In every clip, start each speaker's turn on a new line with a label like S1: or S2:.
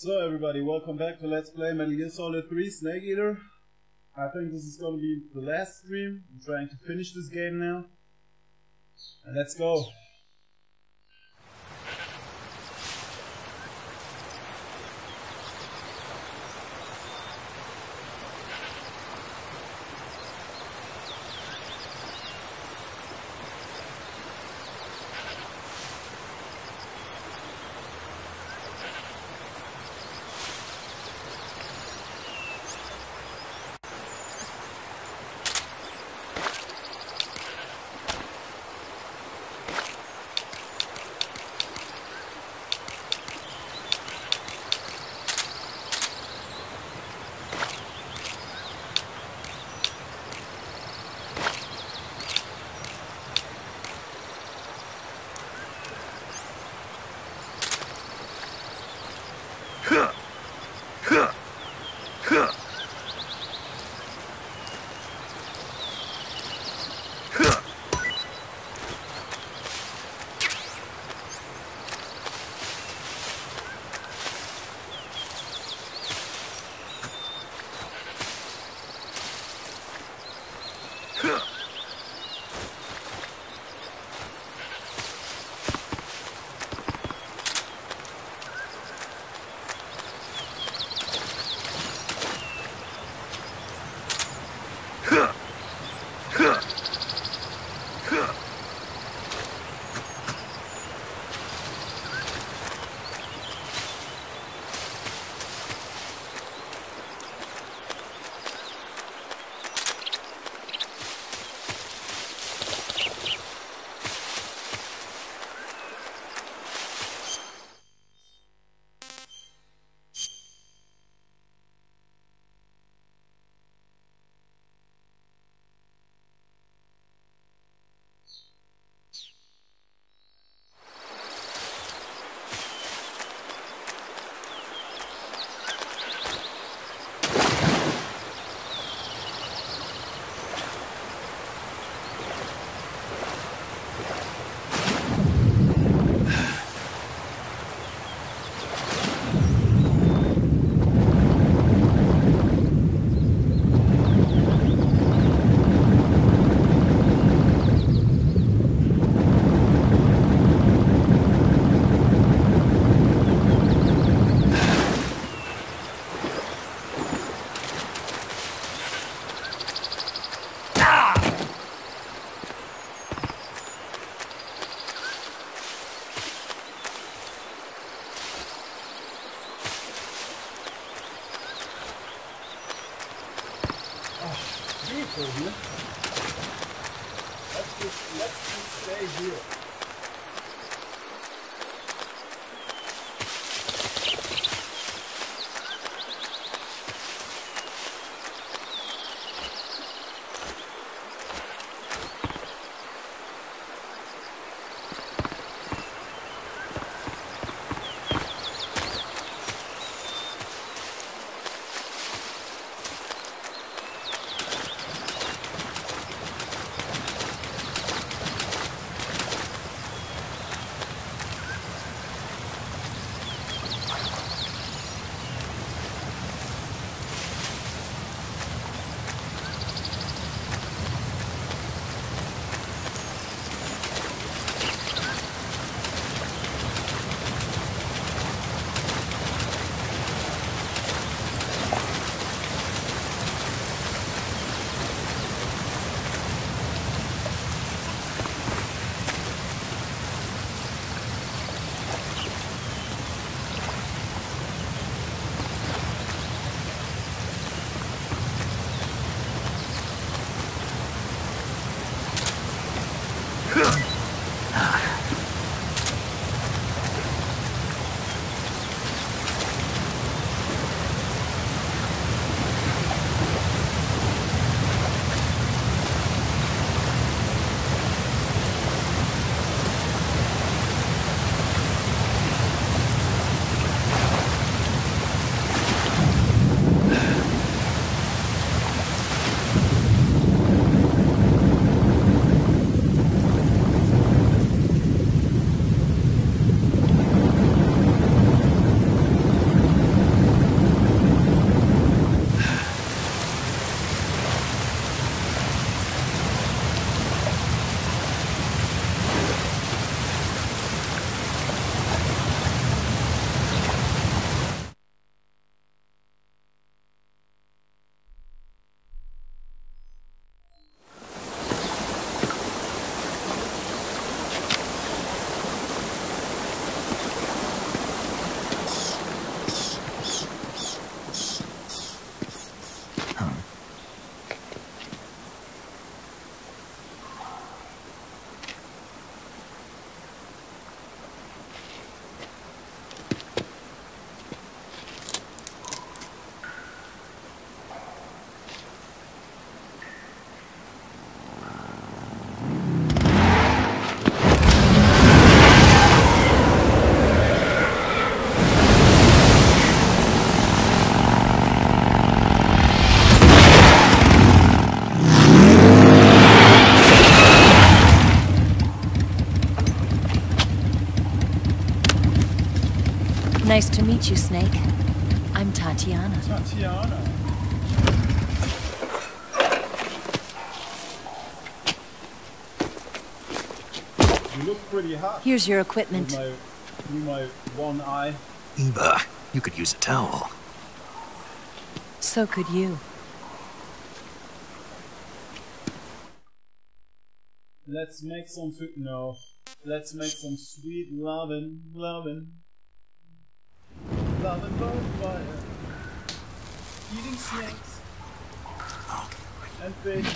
S1: So everybody, welcome back to Let's Play Metal Gear Solid 3 Snake Eater. I think this is going to be the last stream. I'm trying to finish this game now. And let's go. Let's just stay here.
S2: meet you, Snake. I'm Tatiana.
S1: Tatiana. You look pretty hot.
S2: Here's your equipment.
S1: Through my one eye.
S3: Eva, you could use a towel.
S2: So could you.
S1: Let's make some food. No. Let's make some sweet lovin' bonfire. Eating snakes. And fish.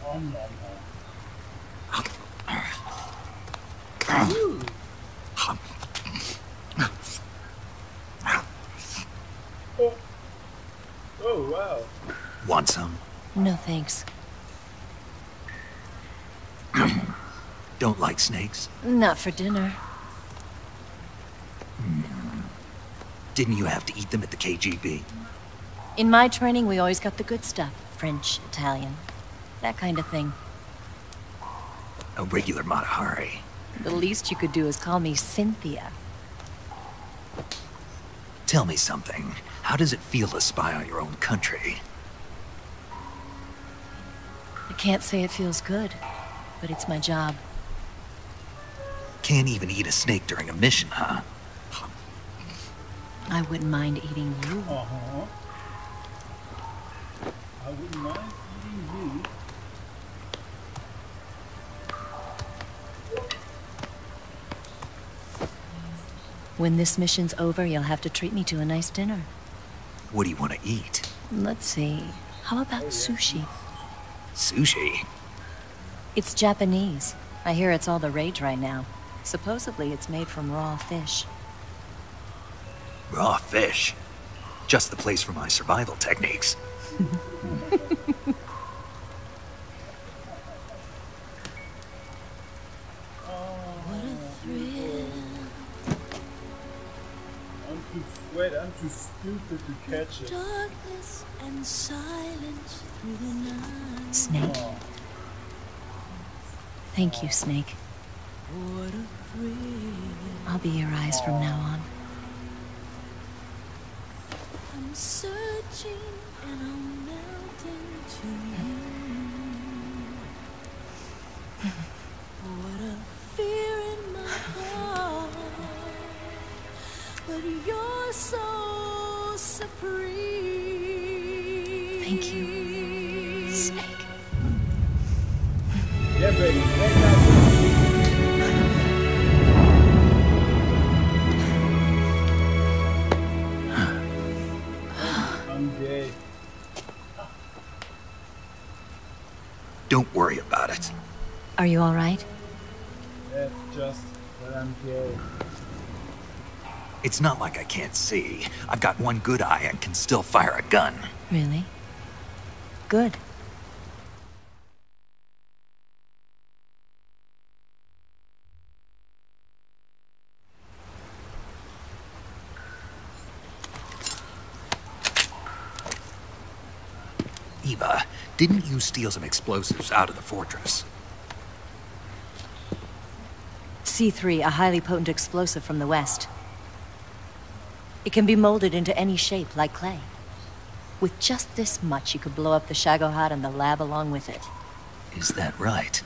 S1: Oh no. Ooh. Oh wow.
S3: Want some?
S2: No thanks.
S3: Don't like snakes?
S2: Not for dinner.
S3: Didn't you have to eat them at the KGB?
S2: In my training, we always got the good stuff. French, Italian, that kind of thing.
S3: A regular Matahari.
S2: The least you could do is call me Cynthia.
S3: Tell me something. How does it feel to spy on your own country?
S2: I can't say it feels good, but it's my job.
S3: Can't even eat a snake during a mission, huh?
S2: I wouldn't mind eating you.
S1: Uh-huh. I wouldn't mind eating you.
S2: When this mission's over, you'll have to treat me to a nice dinner.
S3: What do you want to eat?
S2: Let's see. How about sushi?
S3: Sushi?
S2: It's Japanese. I hear it's all the rage right now. Supposedly it's made from raw fish.
S3: Raw fish? Just the place for my survival techniques.
S1: I'm too stupid to catch it.
S4: Darkness and silence through the night.
S2: Snake?
S1: Oh.
S2: Thank you, Snake.
S4: What a thrill.
S2: I'll be your eyes from now on.
S4: I'm searching and I'm melting to you. What a fear in my heart. But you're so supreme.
S2: Thank you, Snake.
S1: Yeah, baby. I'm gay.
S3: Don't worry about it.
S2: Are you all right?
S1: That's just that I'm gay.
S3: It's not like I can't see. I've got one good eye and can still fire a gun.
S2: Really? Good.
S3: Eva, didn't you steal some explosives out of the fortress?
S2: C3, a highly potent explosive from the west. It can be molded into any shape, like clay. With just this much, you could blow up the Shagohod and the lab along with it.
S3: Is that right?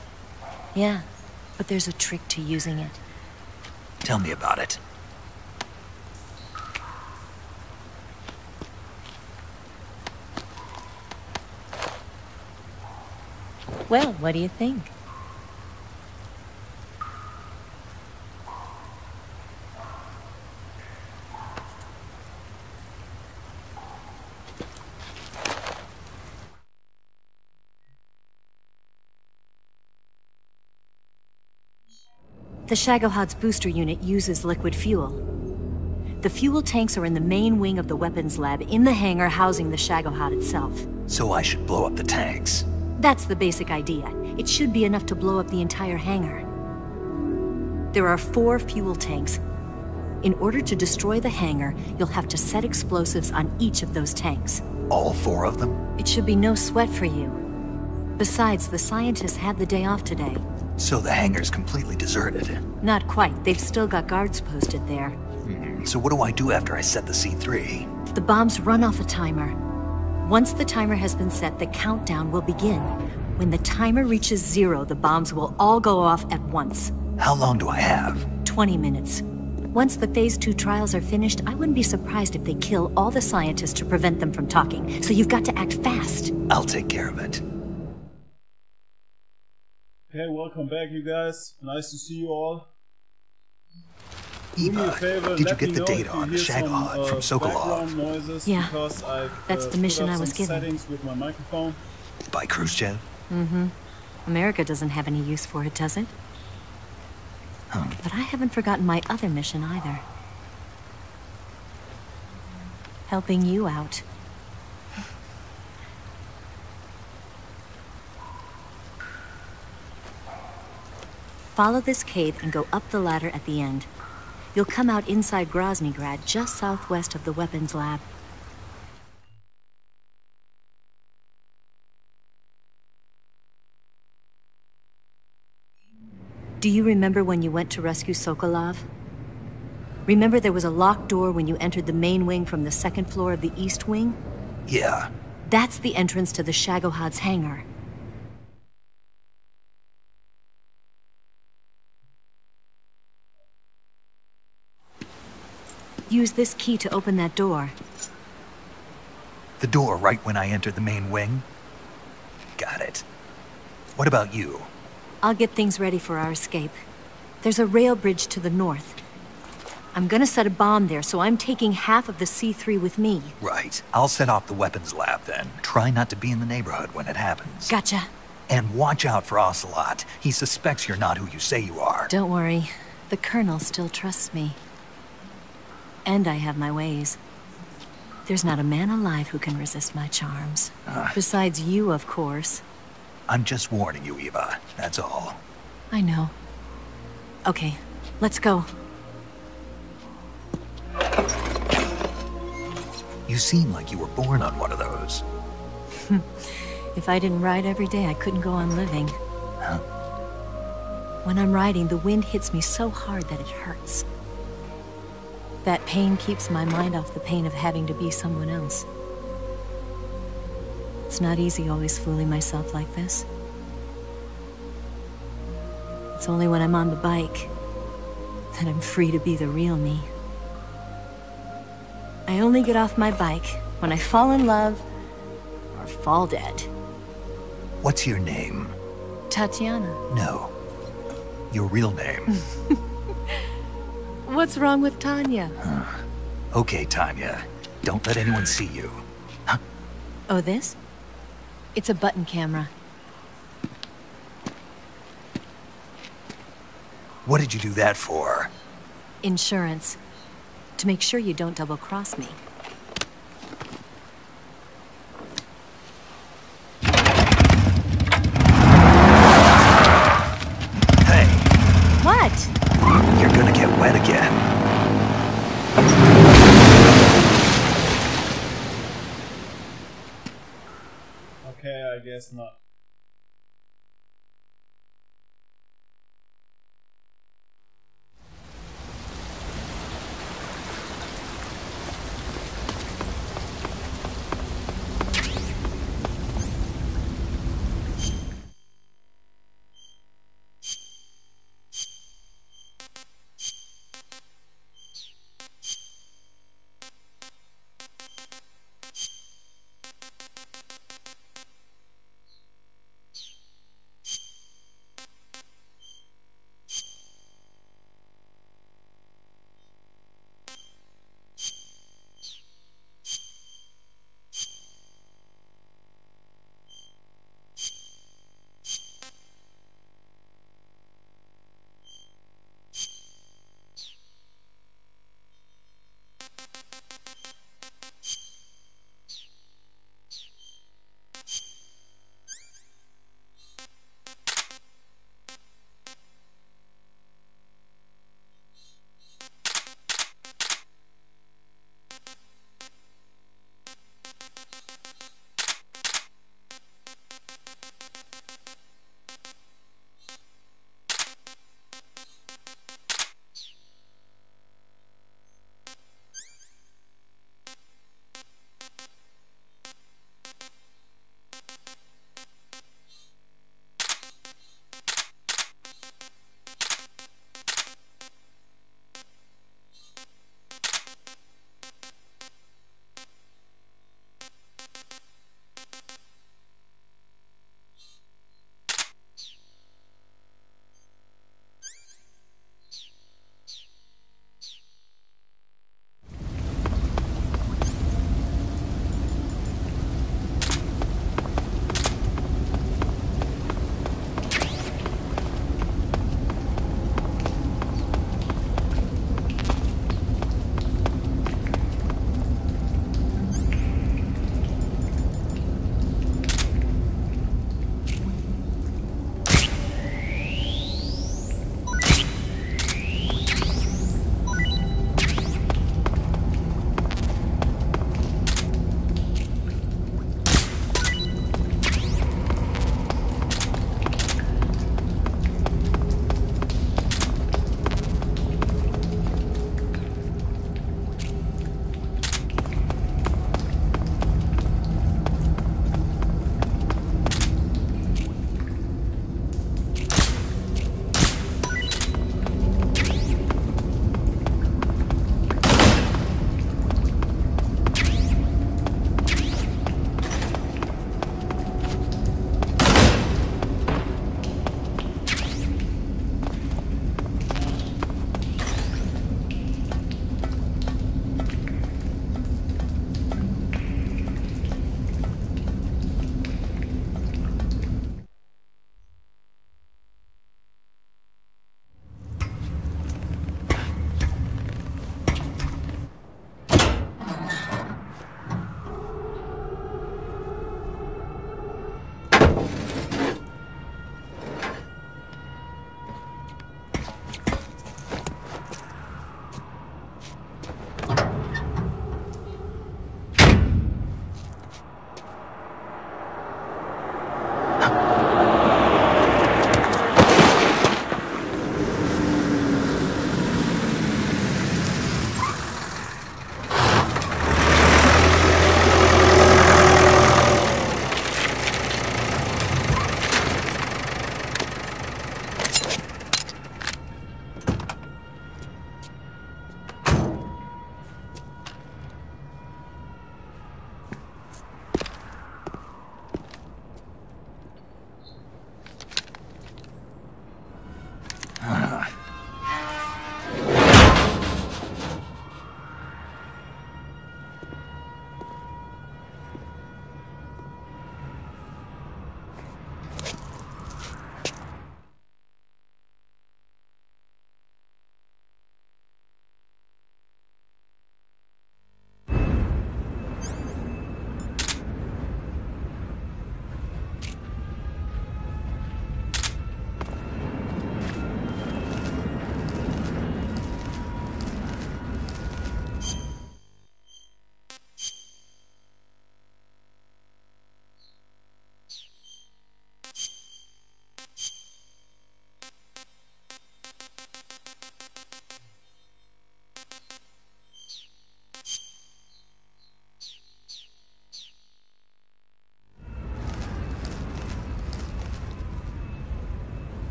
S2: Yeah, but there's a trick to using it.
S3: Tell me about it.
S2: Well, what do you think? The Shagohod's booster unit uses liquid fuel. The fuel tanks are in the main wing of the weapons lab in the hangar housing the Shagohod itself.
S3: So I should blow up the tanks.
S2: That's the basic idea. It should be enough to blow up the entire hangar. There are 4 fuel tanks. In order to destroy the hangar, you'll have to set explosives on each of those tanks.
S3: All 4 of them?
S2: It should be no sweat for you. Besides, the scientists had the day off today.
S3: So the hangar's completely deserted.
S2: Not quite. They've still got guards posted there.
S3: So what do I do after I set the C3?
S2: The bombs run off a timer. Once the timer has been set, the countdown will begin. When the timer reaches 0, the bombs will all go off at once.
S3: How long do I have?
S2: 20 minutes. Once the Phase 2 trials are finished, I wouldn't be surprised if they kill all the scientists to prevent them from talking. So you've got to act fast.
S3: I'll take care of it.
S1: Okay, welcome back, you guys. Nice to see you all.
S3: Eva, did you get the data on the Shagohod from Sokolov?
S1: Noises,
S2: yeah,
S1: I've,
S2: that's the mission I was given.
S1: Settings with my microphone.
S3: By Khrushchev?
S2: Mm-hmm. America doesn't have any use for it, does it? But I haven't forgotten my other mission either. Helping you out. Follow this cave and go up the ladder at the end. You'll come out inside Groznygrad, just southwest of the weapons lab. Do you remember when you went to rescue Sokolov? Remember there was a locked door when you entered the main wing from the second floor of the east wing?
S3: Yeah.
S2: That's the entrance to the Shagohod's hangar. Use this key to open that door.
S3: The door right when I entered the main wing? Got it. What about you?
S2: I'll get things ready for our escape. There's a rail bridge to the north. I'm gonna set a bomb there, so I'm taking half of the C3 with me.
S3: Right. I'll set off the weapons lab then. Try not to be in the neighborhood when it happens.
S2: Gotcha.
S3: And watch out for Ocelot. He suspects you're not who you say you are.
S2: Don't worry. The Colonel still trusts me. And I have my ways. There's not a man alive who can resist my charms. Besides you, of course.
S3: I'm just warning you, Eva. That's all.
S2: I know. Okay, let's go.
S3: You seem like you were born on one of those.
S2: If I didn't ride every day, I couldn't go on living.
S3: Huh?
S2: When I'm riding, the wind hits me so hard that it hurts. That pain keeps my mind off the pain of having to be someone else. It's not easy always fooling myself like this. It's only when I'm on the bike that I'm free to be the real me. I only get off my bike when I fall in love or fall dead.
S3: What's your name?
S2: Tatiana.
S3: No. Your real name.
S2: What's wrong with Tanya?
S3: Okay, Tanya. Don't let anyone see you. Huh?
S2: Oh, this? It's a button camera.
S3: What did you do that for?
S2: Insurance. To make sure you don't double-cross me.
S3: Hey.
S2: What?
S3: You're gonna get wet again.
S1: Okay, I guess not.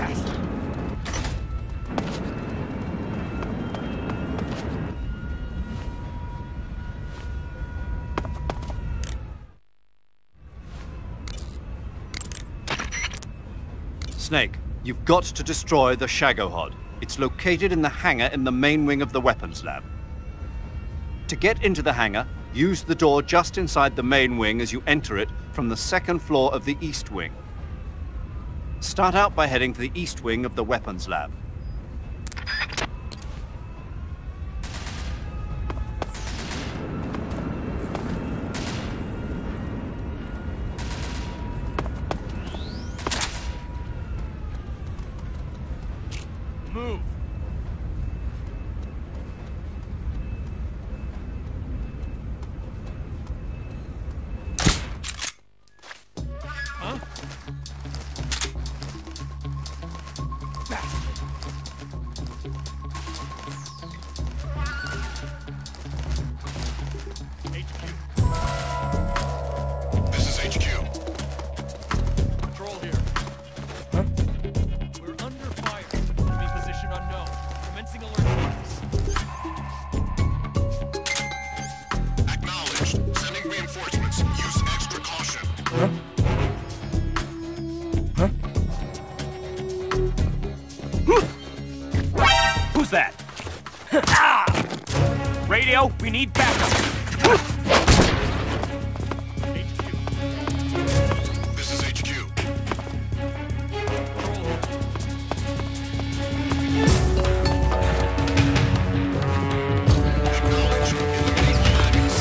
S5: Fast.
S6: Snake, you've got to destroy the Shagohod. It's located in the hangar in the main wing of the weapons lab. To get into the hangar, use the door just inside the main wing as you enter it from the second floor of the east wing. Start out by heading to the east wing of the weapons lab.
S5: Move! Huh?
S7: This is HQ.
S5: Control here. Huh? We're under fire. Enemy position unknown. Commencing alert status.
S7: Acknowledged. Sending reinforcements. Use extra caution.
S5: Who's that? Radio, we need backup.
S7: This is HQ. Acknowledged. Eliminate all enemies.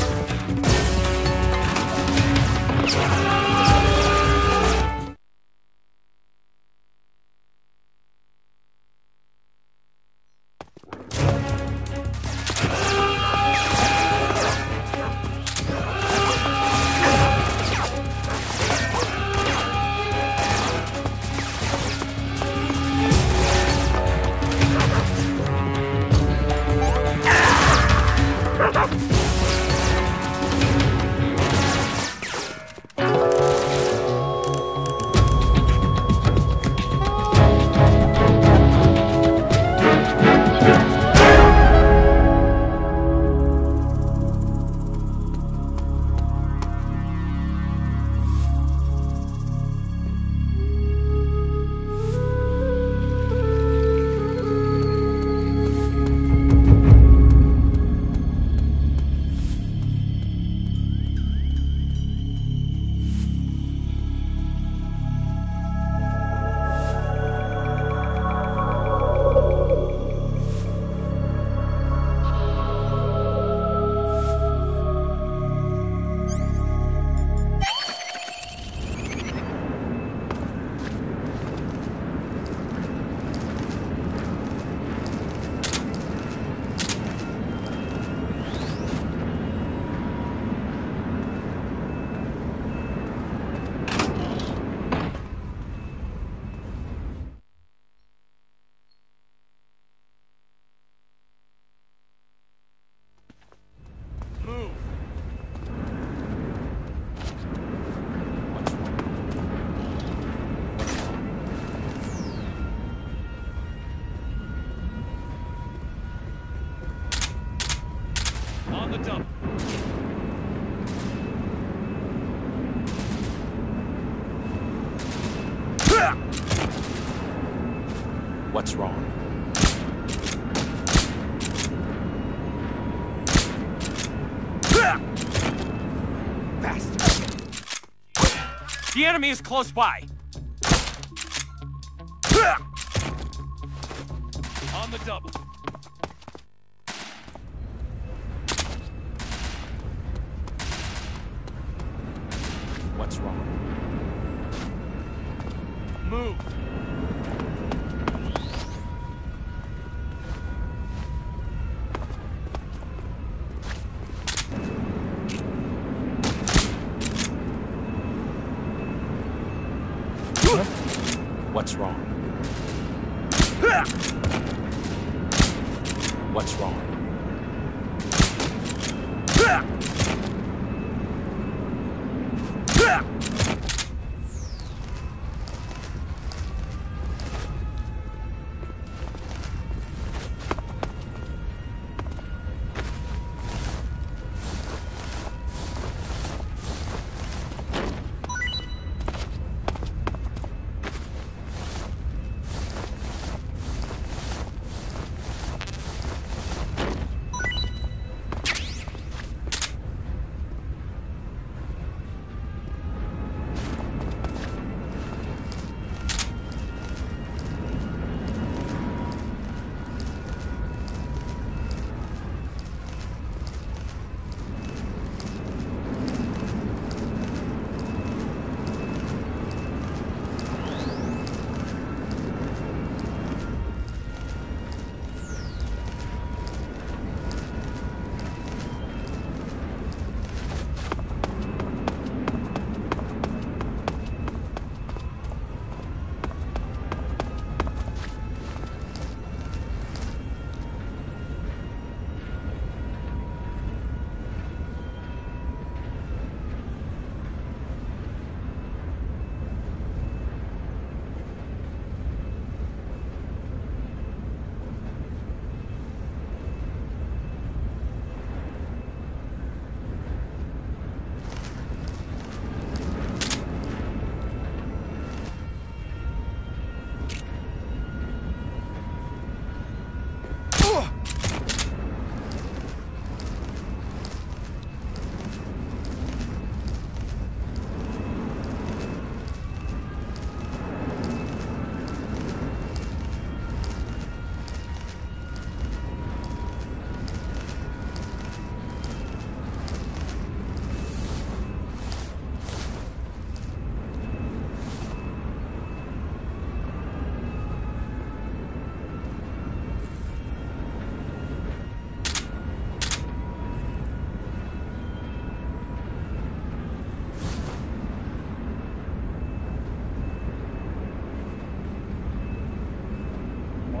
S5: Move. On the dump. What's wrong? Fast. The enemy is close by. On the double. What's wrong? Move. What's wrong? What's wrong?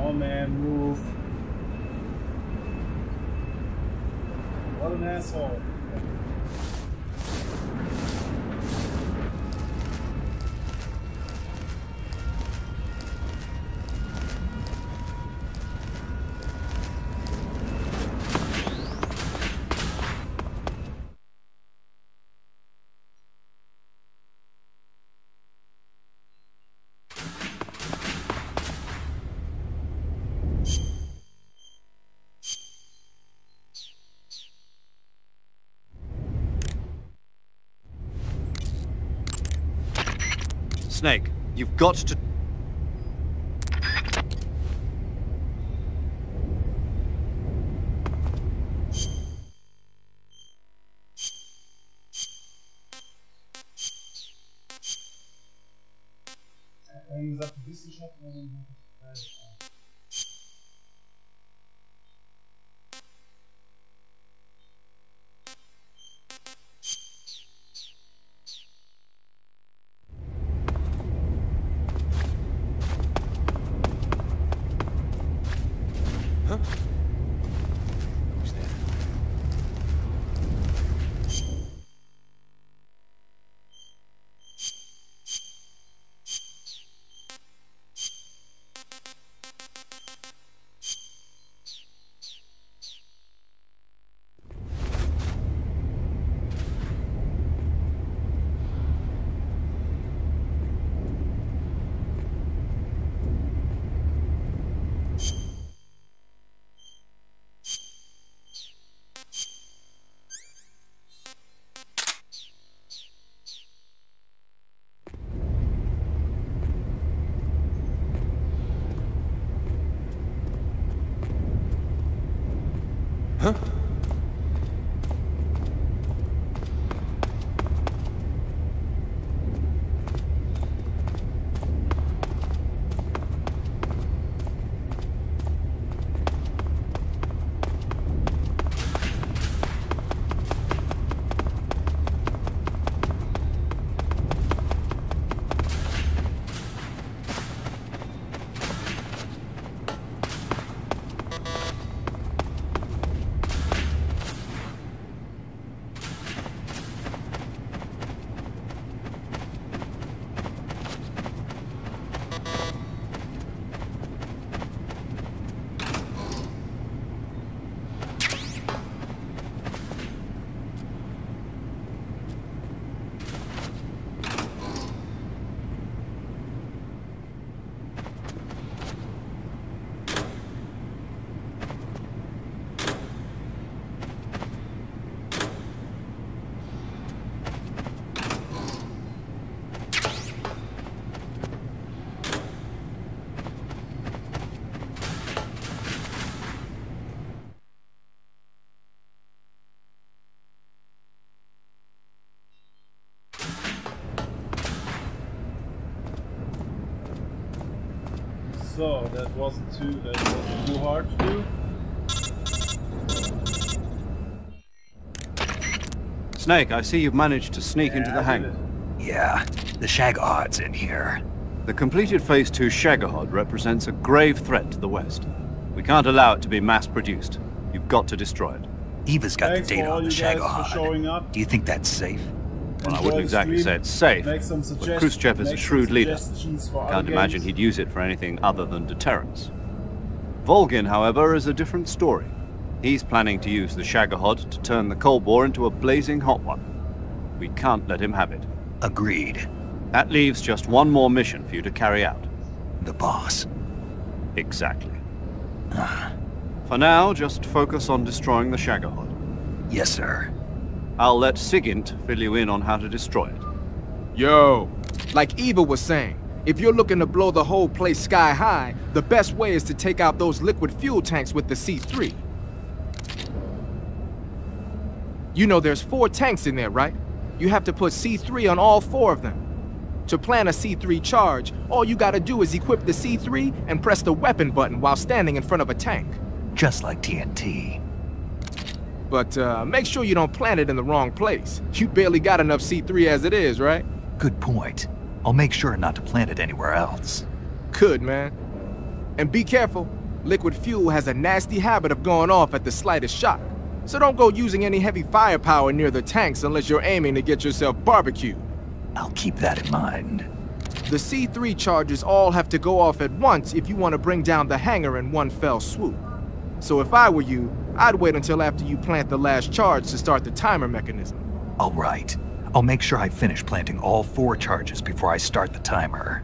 S1: on, man, move. What an asshole.
S6: Snake, you've got to...
S5: Who's there? Huh?
S1: So that wasn't too hard to do.
S6: Snake, I see you've managed to sneak into the hangar.
S3: Yeah, the Shaggod's in here.
S6: The completed Phase 2 Shagahod represents a grave threat to the West. We can't allow it to be mass-produced. You've got to destroy it.
S3: Eva's got
S1: Thanks
S3: the data
S1: for all
S3: on the
S1: you guys for showing
S3: Shagahod.
S1: up.
S3: Do you think that's safe?
S6: Well, I
S1: Enjoy
S6: wouldn't
S1: the
S6: exactly
S1: stream.
S6: say it's safe,
S1: Make some
S6: but Khrushchev is a shrewd leader. Can't
S1: Can't
S6: imagine he'd use it for anything other than deterrence. Volgin, however, is a different story. He's planning to use the Shagahod to turn the Cold War into a blazing hot one. We can't let him have it.
S3: Agreed.
S6: That leaves just one more mission for you to carry out.
S3: The boss.
S6: Exactly. For now, just focus on destroying the Shagahod.
S3: Yes, sir.
S6: I'll let Sigint fill you in on how to destroy it.
S8: Yo, like Eva was saying, if you're looking to blow the whole place sky high, the best way is to take out those liquid fuel tanks with the C3. You know there's 4 tanks in there, right? You have to put C3 on all 4 of them. To plan a C3 charge, all you gotta do is equip the C3 and press the weapon button while standing in front of a tank.
S3: Just like TNT.
S8: But make sure you don't plant it in the wrong place. You barely got enough C3 as it is, right?
S3: Good point. I'll make sure not to plant it anywhere else.
S8: Good, man. And be careful. Liquid fuel has a nasty habit of going off at the slightest shock, so don't go using any heavy firepower near the tanks unless you're aiming to get yourself barbecued.
S3: I'll keep that in mind.
S8: The C3 charges all have to go off at once if you want to bring down the hangar in one fell swoop. So if I were you, I'd wait until after you plant the last charge to start the timer mechanism.
S3: All right. I'll make sure I finish planting all 4 charges before I start the timer.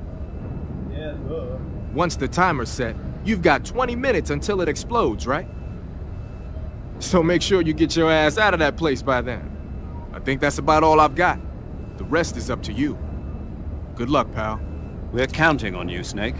S1: Yeah, duh.
S8: Once the timer's set, you've got 20 minutes until it explodes, right? So make sure you get your ass out of that place by then. I think that's about all I've got. The rest is up to you. Good luck, pal.
S6: We're counting on you, Snake.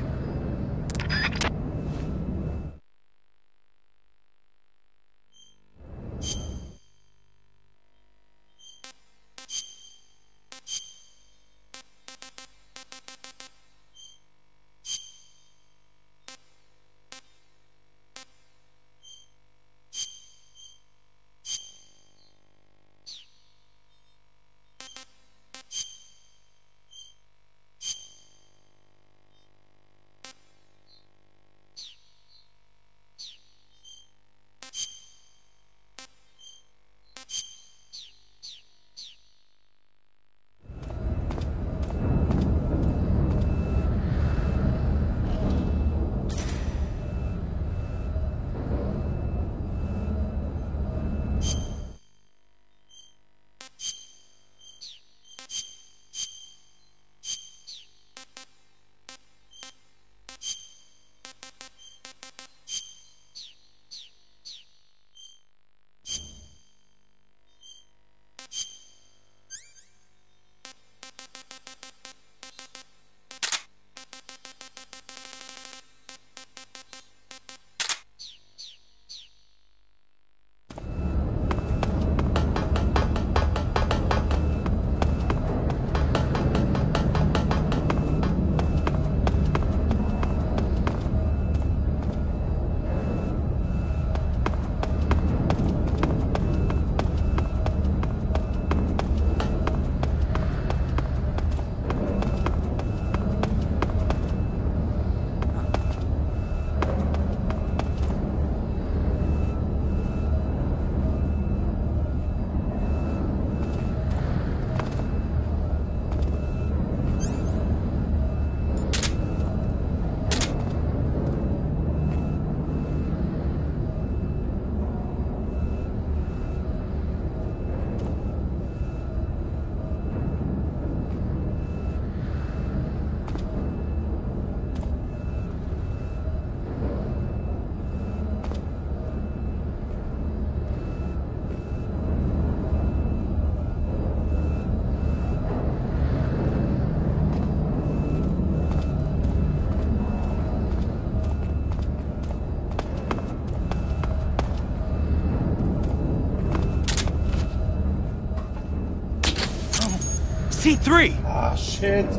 S3: C3!
S1: Ah, shit.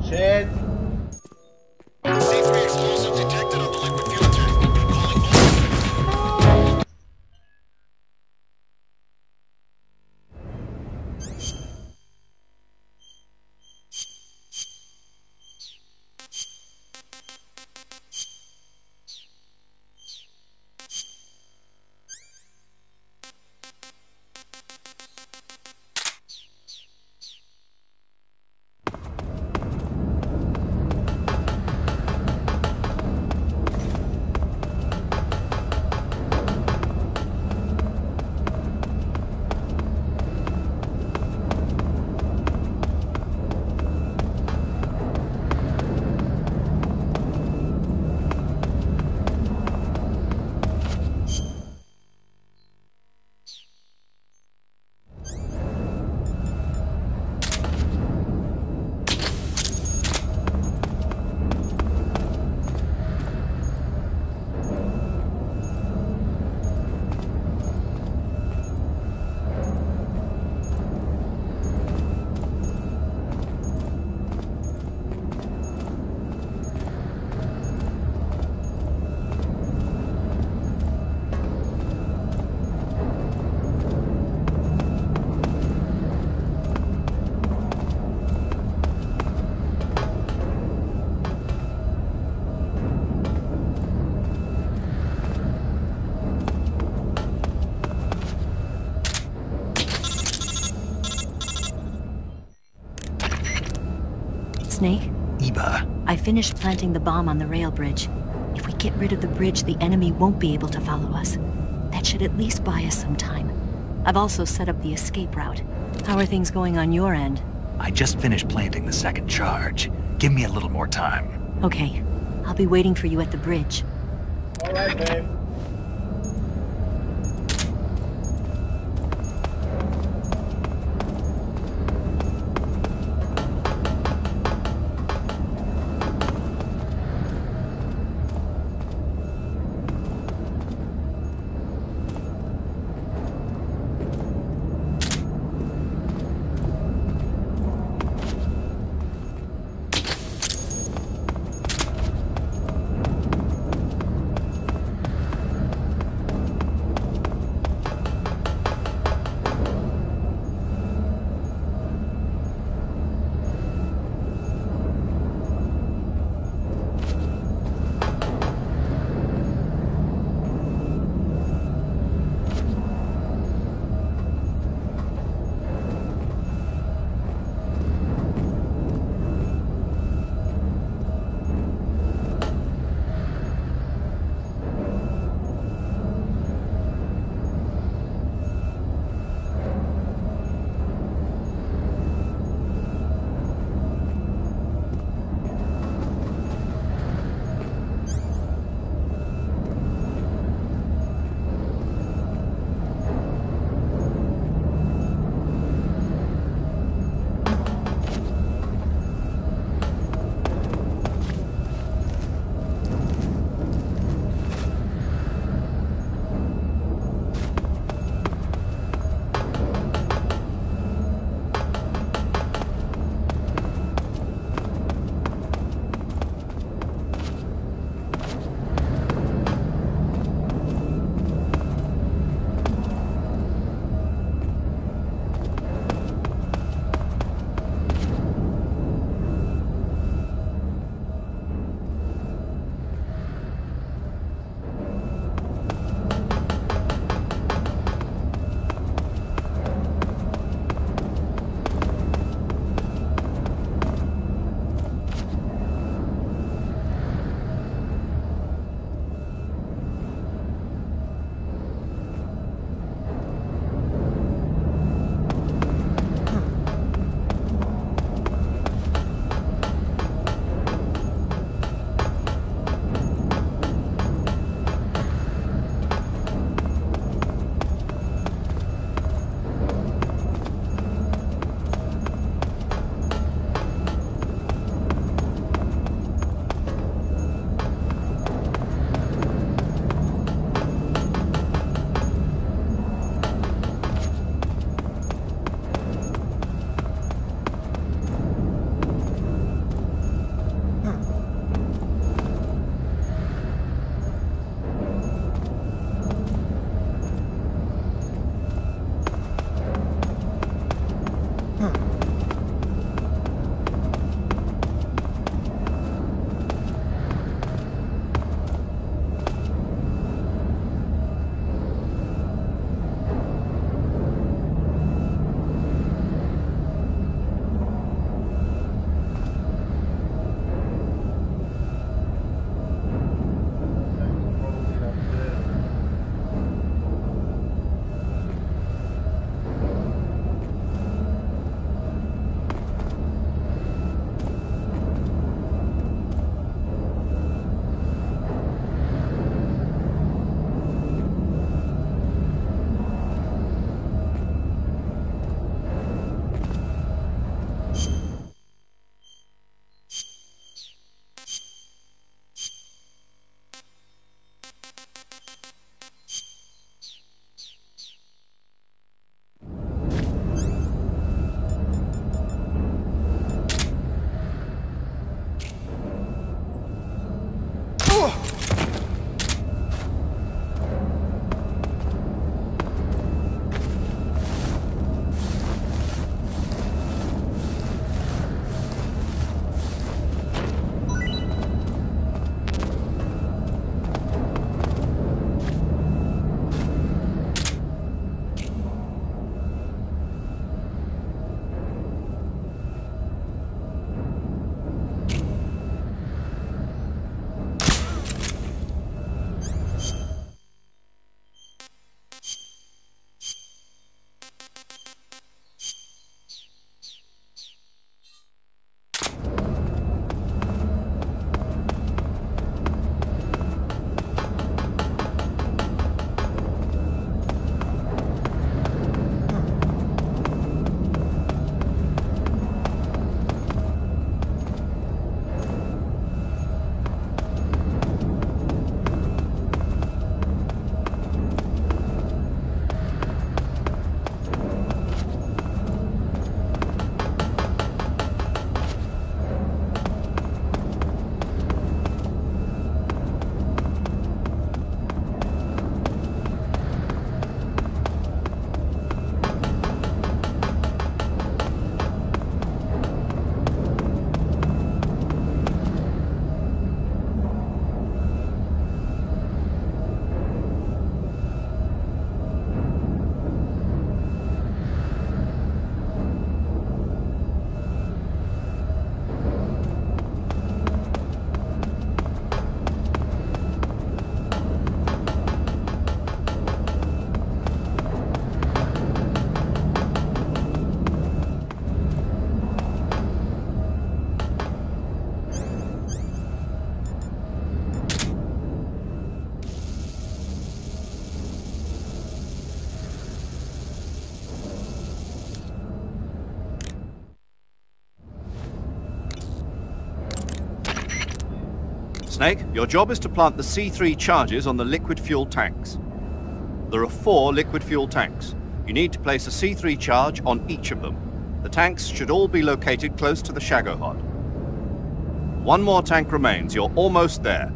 S1: Shit.
S7: C3 explosive detected on the liquid fuel tank. Calling operative.
S2: Snake?
S3: Eva.
S2: I finished planting the bomb on the rail bridge. If we get rid of the bridge, the enemy won't be able to follow us. That should at least buy us some time. I've also set up the escape route. How are things going on your end?
S3: I just finished planting the second charge. Give me a little more time.
S2: Okay. I'll be waiting for you at the bridge.
S1: Alright, babe.
S6: Snake, your job is to plant the C3 charges on the liquid fuel tanks. There are 4 liquid fuel tanks. You need to place a C3 charge on each of them. The tanks should all be located close to the Shagohod. 1 more tank remains. You're almost there.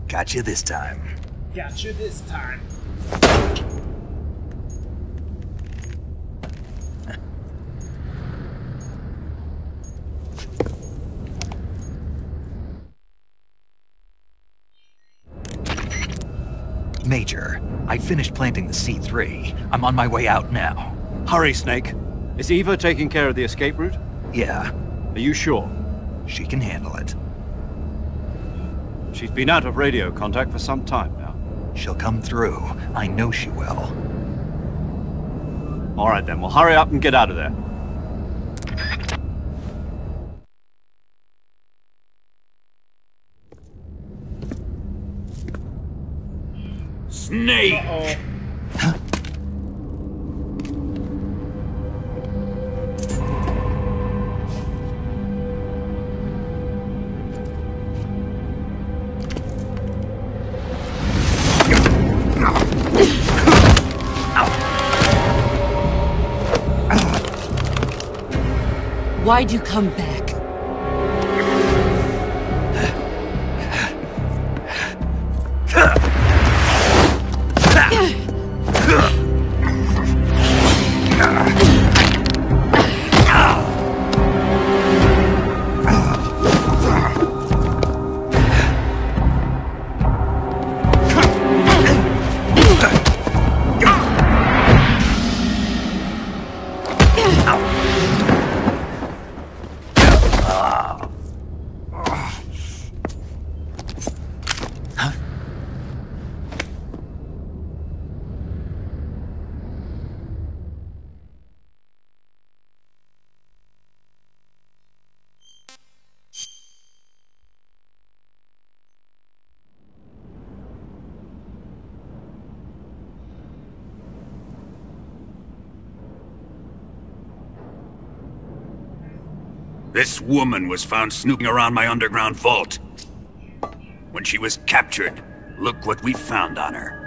S3: Gotcha this time.
S1: Gotcha this time.
S3: Major, I finished planting the C3. I'm on my way out now.
S6: Hurry, Snake. Is Eva taking care of the escape route?
S3: Yeah,
S6: Are you sure?
S3: she can handle it.
S6: She's been out of radio contact for some time now.
S3: She'll come through. I know she will.
S6: All right then, well hurry up and get out of there.
S9: Snake!
S1: Uh-oh.
S4: Why'd you come back?
S9: This woman was found snooping around my underground vault. When she was captured, look what we found on her.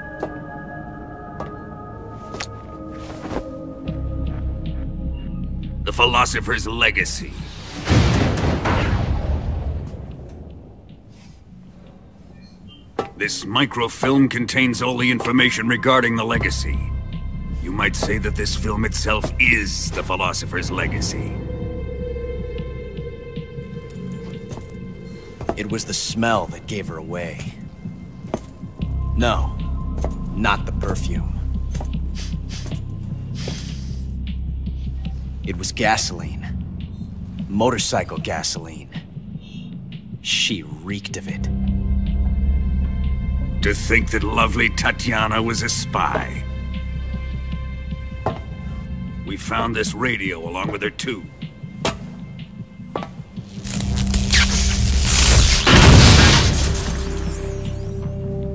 S9: The philosopher's legacy. This microfilm contains all the information regarding the legacy. You might say that this film itself is the philosopher's legacy.
S10: It was the smell that gave her away. No, not the perfume. It was gasoline. Motorcycle gasoline. She reeked of it.
S9: To think that lovely Tatiana was a spy. We found this radio along with her too.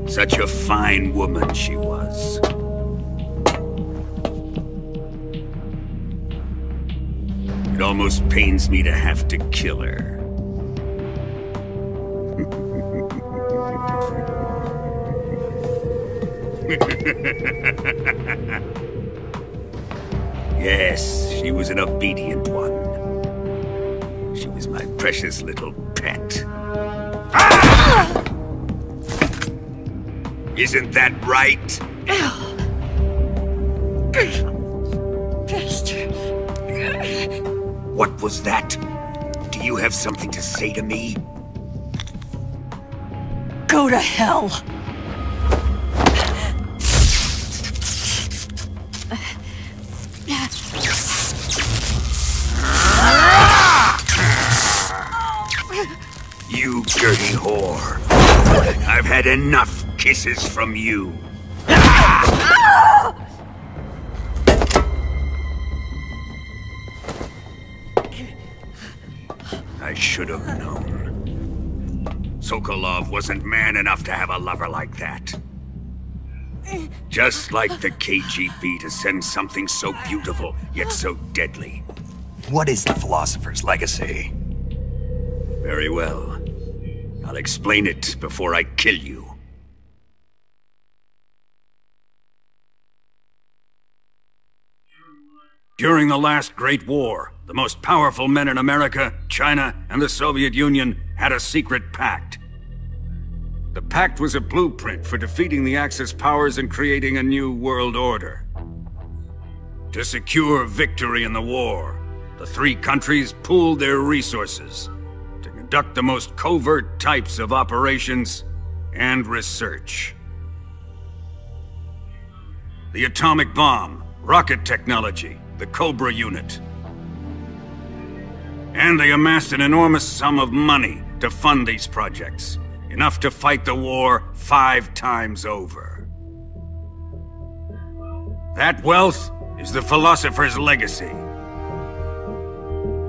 S9: Such a fine woman she was. It almost pains me to have to kill her. Yes, she was an obedient one. She was my precious little pet. Ah! Isn't that right?
S4: Bastard.
S9: What was that? Do you have something to say to me?
S4: Go to hell.
S9: You dirty whore. I've had enough kisses from you. I should have known. Sokolov wasn't man enough to have a lover like that. Just like the KGB to send something so beautiful, yet so deadly.
S3: What is the philosopher's legacy?
S9: Very well. I'll explain it before I kill you. During the last Great War, the most powerful men in America, China, and the Soviet Union had a secret pact. The pact was a blueprint for defeating the Axis powers and creating a new world order. To secure victory in the war, the three countries pooled their resources to conduct the most covert types of operations and research. The atomic bomb, rocket technology, the Cobra unit. And they amassed an enormous sum of money to fund these projects, enough to fight the war 5 times over. That wealth is the philosopher's legacy.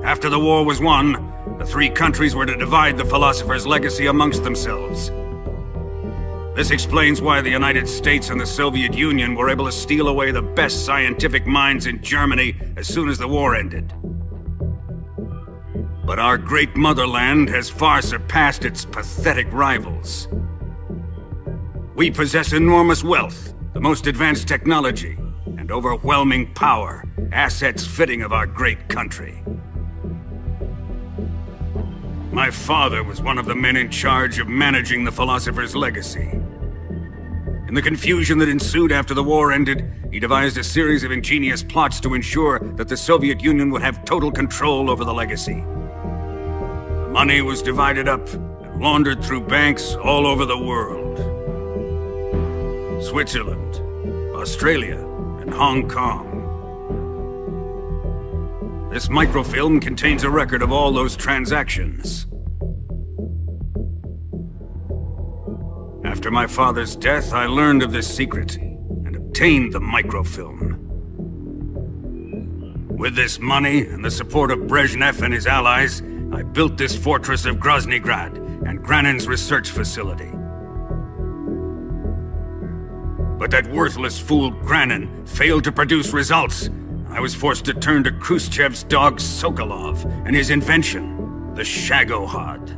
S9: After the war was won, the three countries were to divide the philosopher's legacy amongst themselves. This explains why the United States and the Soviet Union were able to steal away the best scientific minds in Germany as soon as the war ended. But our great motherland has far surpassed its pathetic rivals. We possess enormous wealth, the most advanced technology, and overwhelming power, assets fitting of our great country. My father was one of the men in charge of managing the philosopher's legacy. In the confusion that ensued after the war ended, he devised a series of ingenious plots to ensure that the Soviet Union would have total control over the legacy. The money was divided up and laundered through banks all over the world. Switzerland, Australia, and Hong Kong. This microfilm contains a record of all those transactions. After my father's death, I learned of this secret and obtained the microfilm. With this money and the support of Brezhnev and his allies, I built this fortress of Groznygrad and Granin's research facility. But that worthless fool Granin failed to produce results. I was forced to turn to Khrushchev's dog Sokolov and his invention, the Shagohod.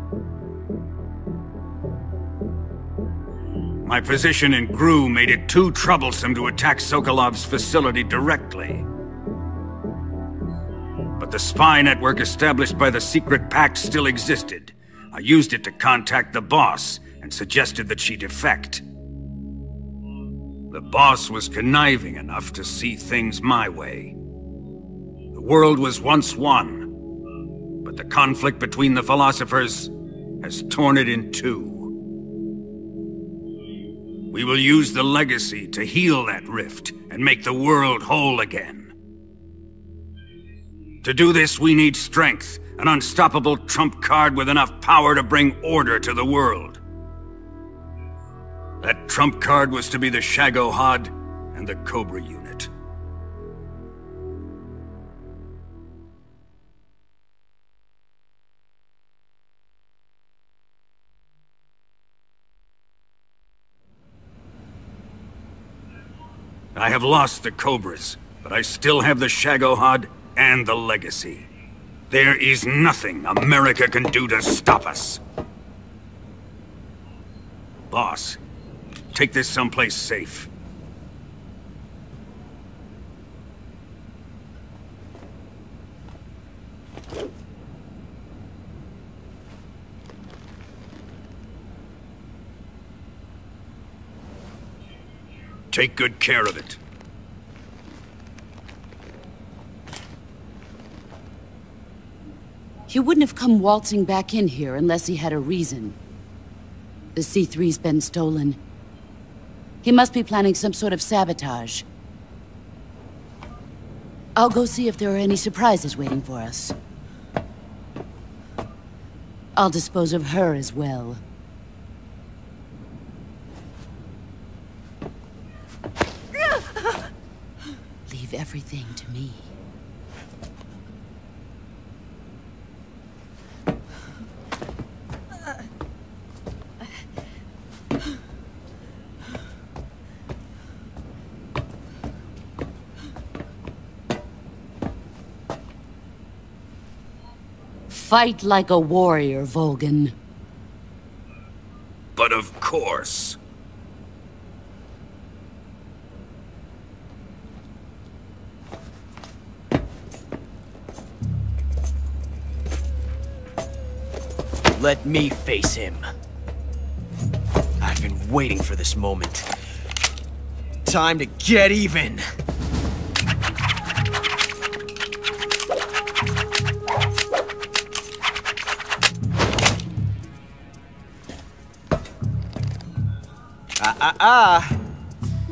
S9: My position in GRU made it too troublesome to attack Sokolov's facility directly. But but the spy network established by the secret pact still existed. I used it to contact the boss and suggested that she defect. The boss was conniving enough to see things my way. The world was once one, but the conflict between the philosophers has torn it in two. We will use the legacy to heal that rift and make the world whole again. To do this, we need strength, an unstoppable trump card with enough power to bring order to the world. That trump card was to be the Shagohod and the Cobra unit. I have lost the Cobras, but I still have the Shagohod and the legacy. There is nothing America can do to stop us. Boss, take this someplace safe. Take good care of it.
S11: He wouldn't have come waltzing back in here unless he had a reason. The C3's been stolen. He must be planning some sort of sabotage. I'll go see if there are any surprises waiting for us. I'll dispose of her as well. Leave everything to me. Fight like a warrior, Volgan.
S9: But of course.
S10: Let me face him. I've been waiting for this moment. Time to get even!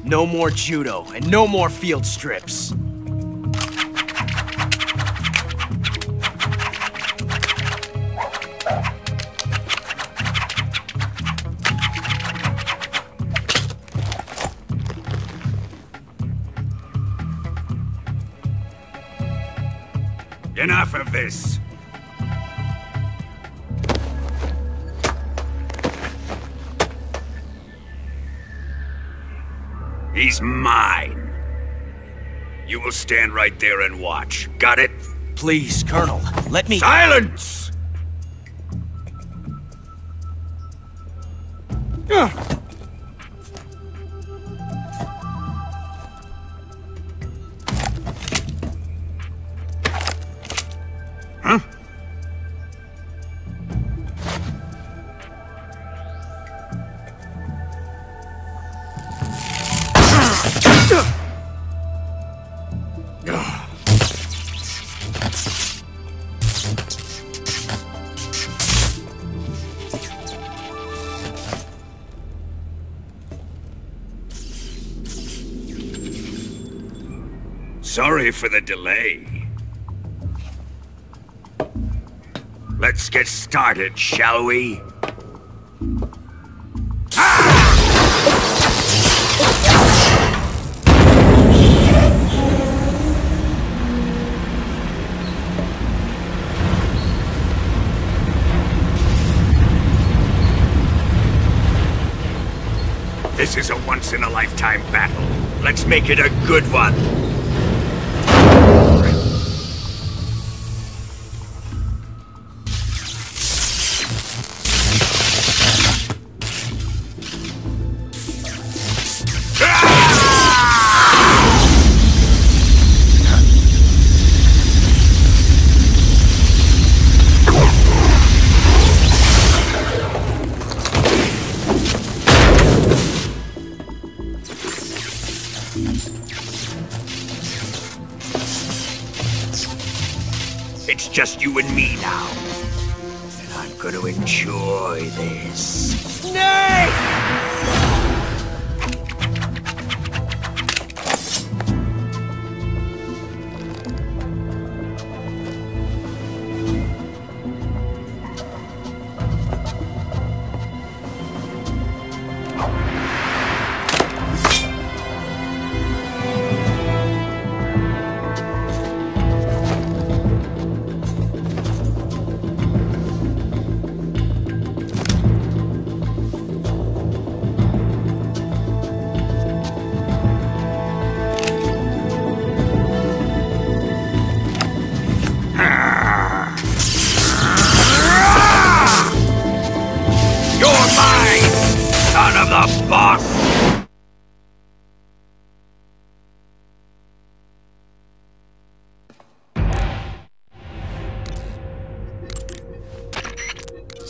S10: No more judo, and no more field strips.
S9: Enough of this. He's mine. You will stand right there and watch. Got it?
S10: Please, Colonel, let me—
S9: Silence! Huh? Sorry for the delay. Let's get started, shall we? This is a once-in-a-lifetime battle. Let's make it a good one. just you and me now. And I'm gonna enjoy this.
S10: Snake!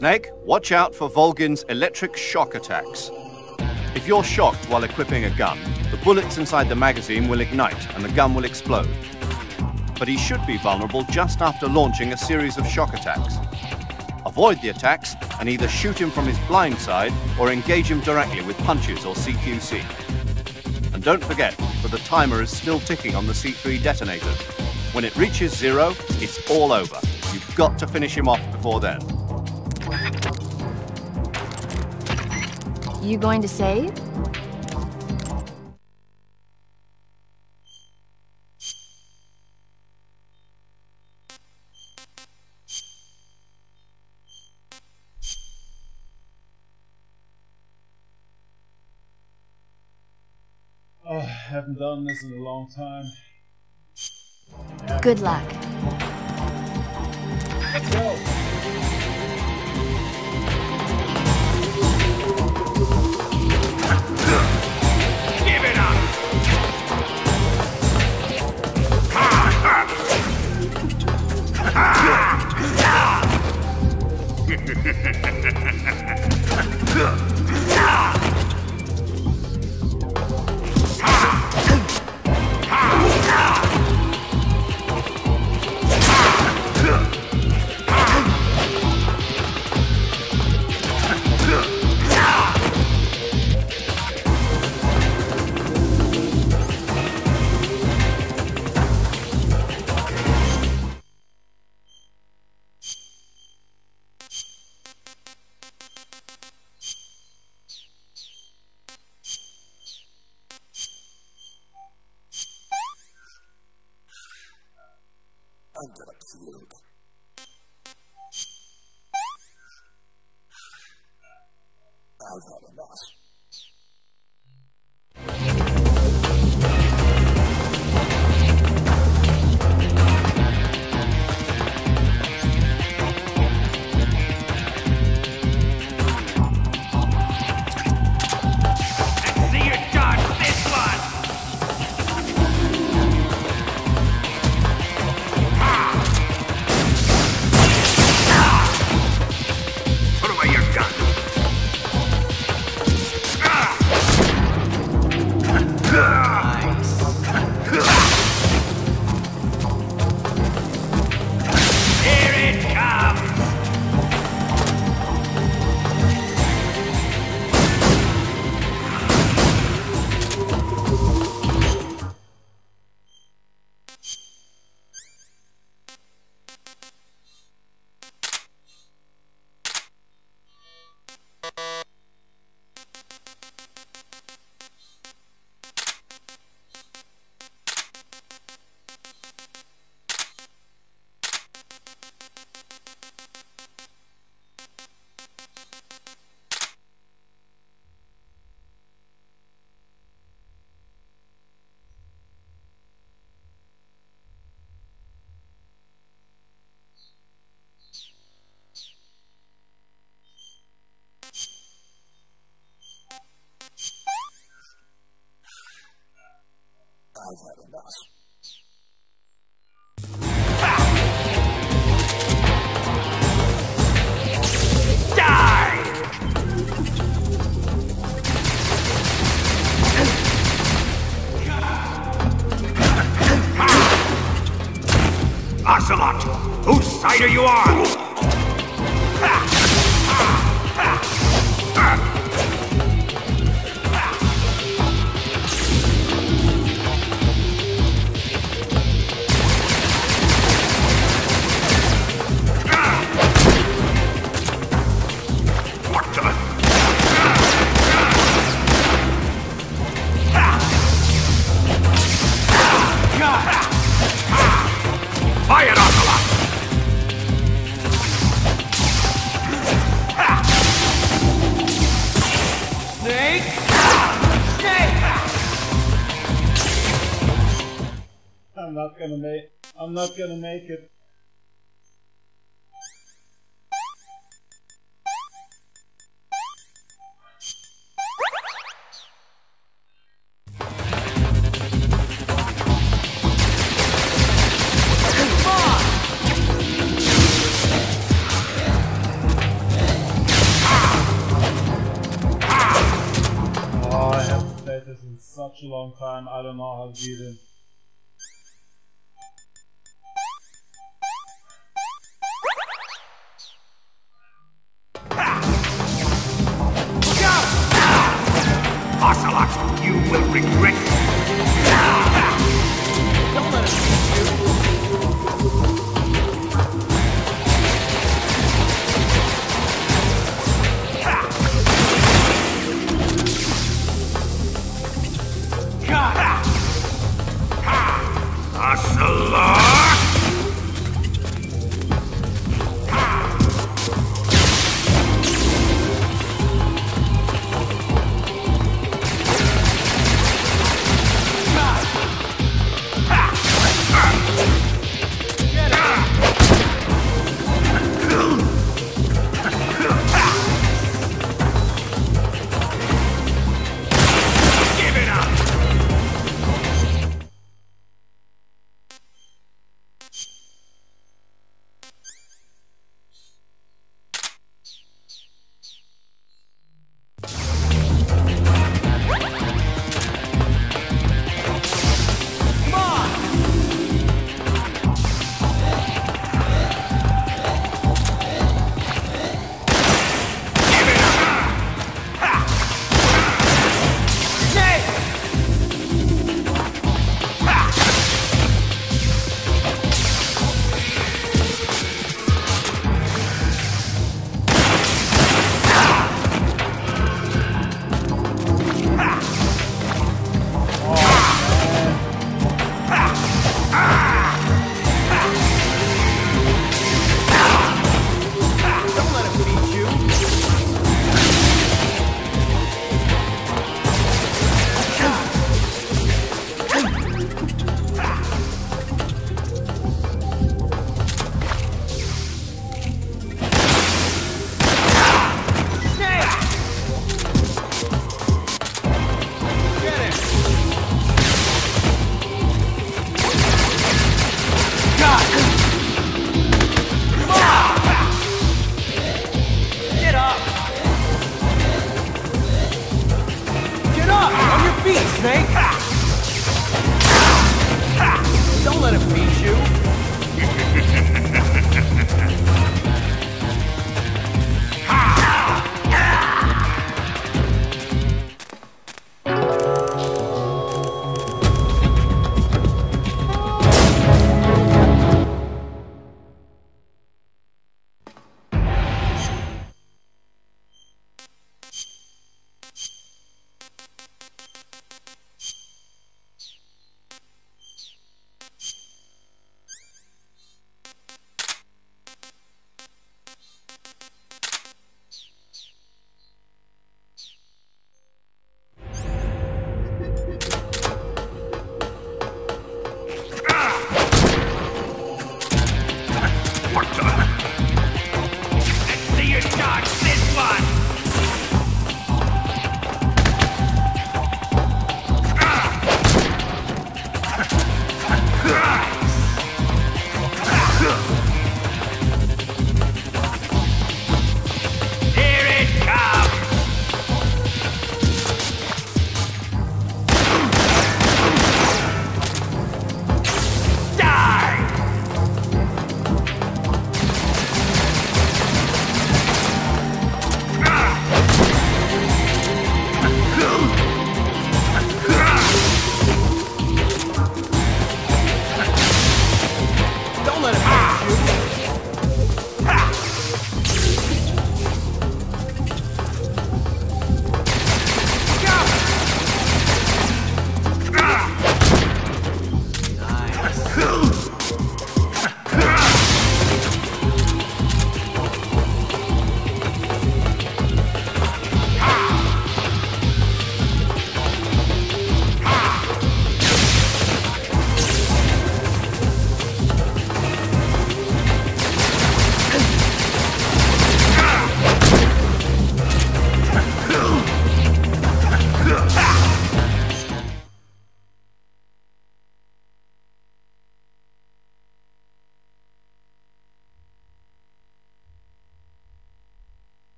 S6: Snake, watch out for Volgin's electric shock attacks. If you're shocked while equipping a gun, the bullets inside the magazine will ignite and the gun will explode. But he should be vulnerable just after launching a series of shock attacks. Avoid the attacks and either shoot him from his blind side or engage him directly with punches or CQC. And don't forget that the timer is still ticking on the C3 detonator. When it reaches 0, it's all over. You've got to finish him off before then.
S12: You going to save?
S1: Oh, I haven't done this in a long time.
S12: Good luck.
S1: Let's go!
S9: Give it up!
S7: I'm gonna puke. I've had enough.
S9: Let's see you dodge this one! sight are you on? Fire, Ocelot!
S10: Snake! Snake!
S1: I'm not gonna make it. In such a long time, I don't know how to beat him.
S9: Ocelot, you will regret it.
S10: Don't let him beat you.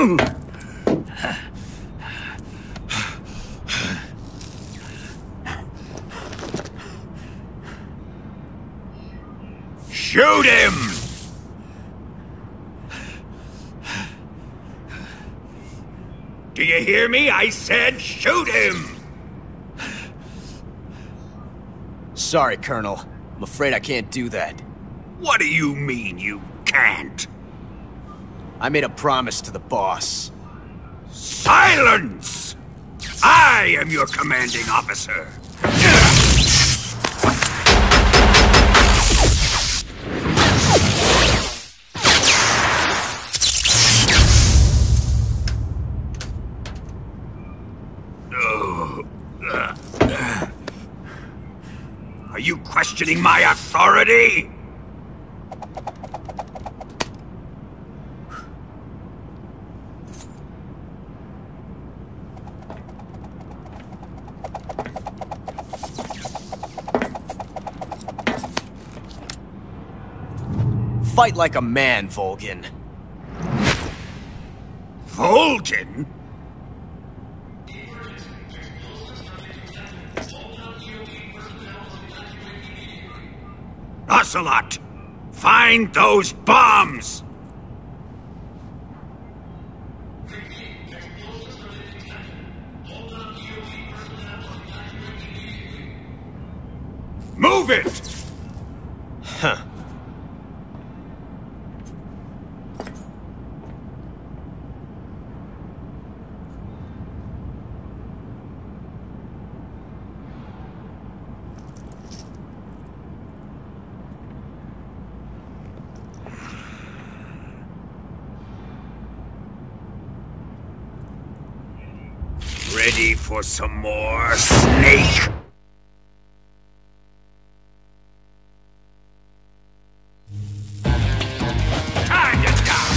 S9: Shoot him! Do you hear me? I said shoot him!
S10: Sorry, Colonel. I'm afraid I can't do that.
S9: What do you mean you can't?
S10: I made a promise to the boss.
S9: Silence! I am your commanding officer. Are you questioning my authority?
S10: Fight like a man, Volgin.
S9: Volgin? Ocelot! Find those bombs! Move it!
S10: Huh.
S9: Ready for some more, Snake? Time to die!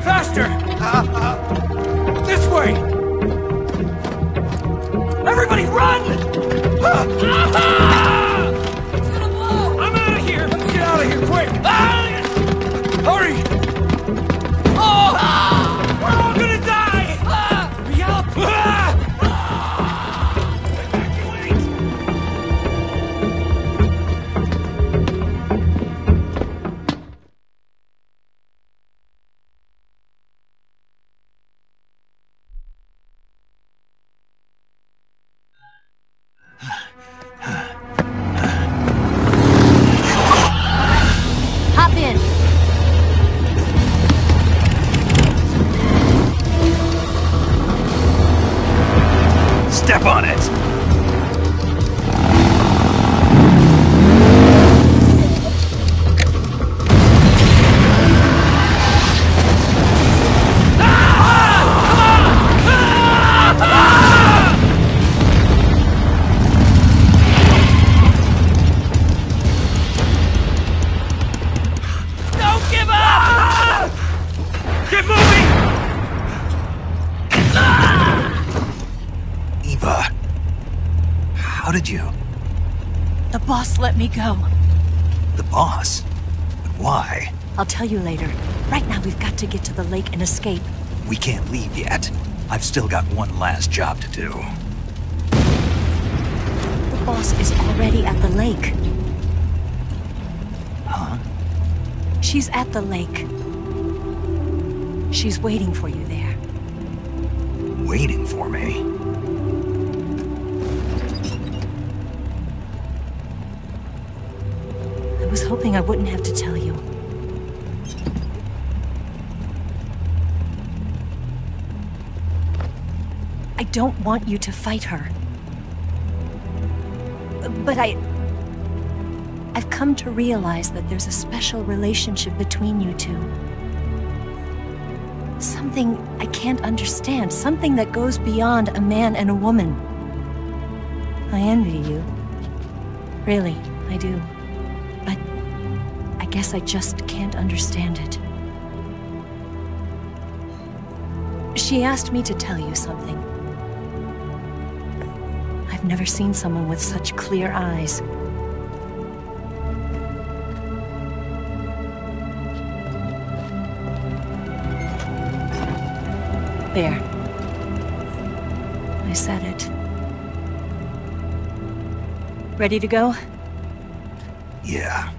S10: Faster! This way! Everybody run! It's gonna blow! I'm out of here! Let's get out of here, quick! Hurry! We're all gonna die! Hurry up!
S2: Hop in.
S3: Step on it!
S10: Don't give up! Get moving!
S3: Eva, how did you?
S2: The boss let me go.
S3: The boss? But why?
S2: I'll tell you later. Right now, we've got to get to the lake and escape.
S3: We can't leave yet. I've still got one last job to do.
S2: The boss is already at the lake.
S3: Huh?
S2: She's at the lake. She's waiting for you there.
S3: Waiting for me?
S2: I was hoping I wouldn't have to tell you. I don't want you to fight her. But I've come to realize that there's a special relationship between you two. Something I can't understand. Something that goes beyond a man and a woman. I envy you. Really, I do. But I guess I just can't understand it. She asked me to tell you something. I've never seen someone with such clear eyes. There. I said it. Ready to go?
S3: Yeah.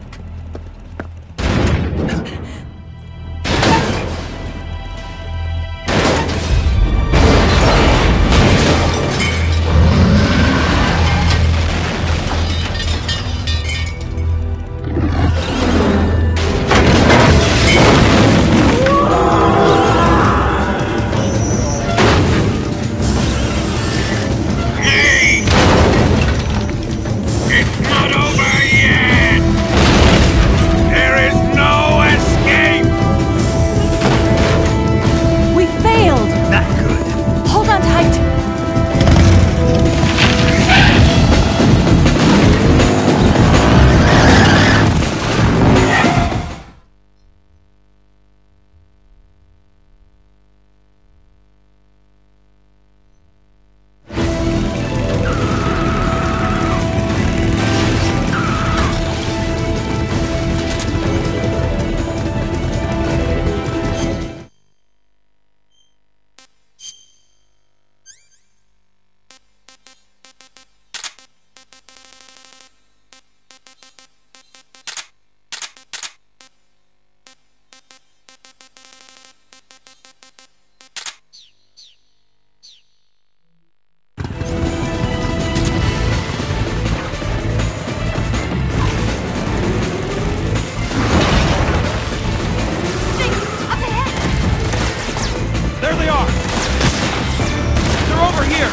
S5: There they are! They're over here!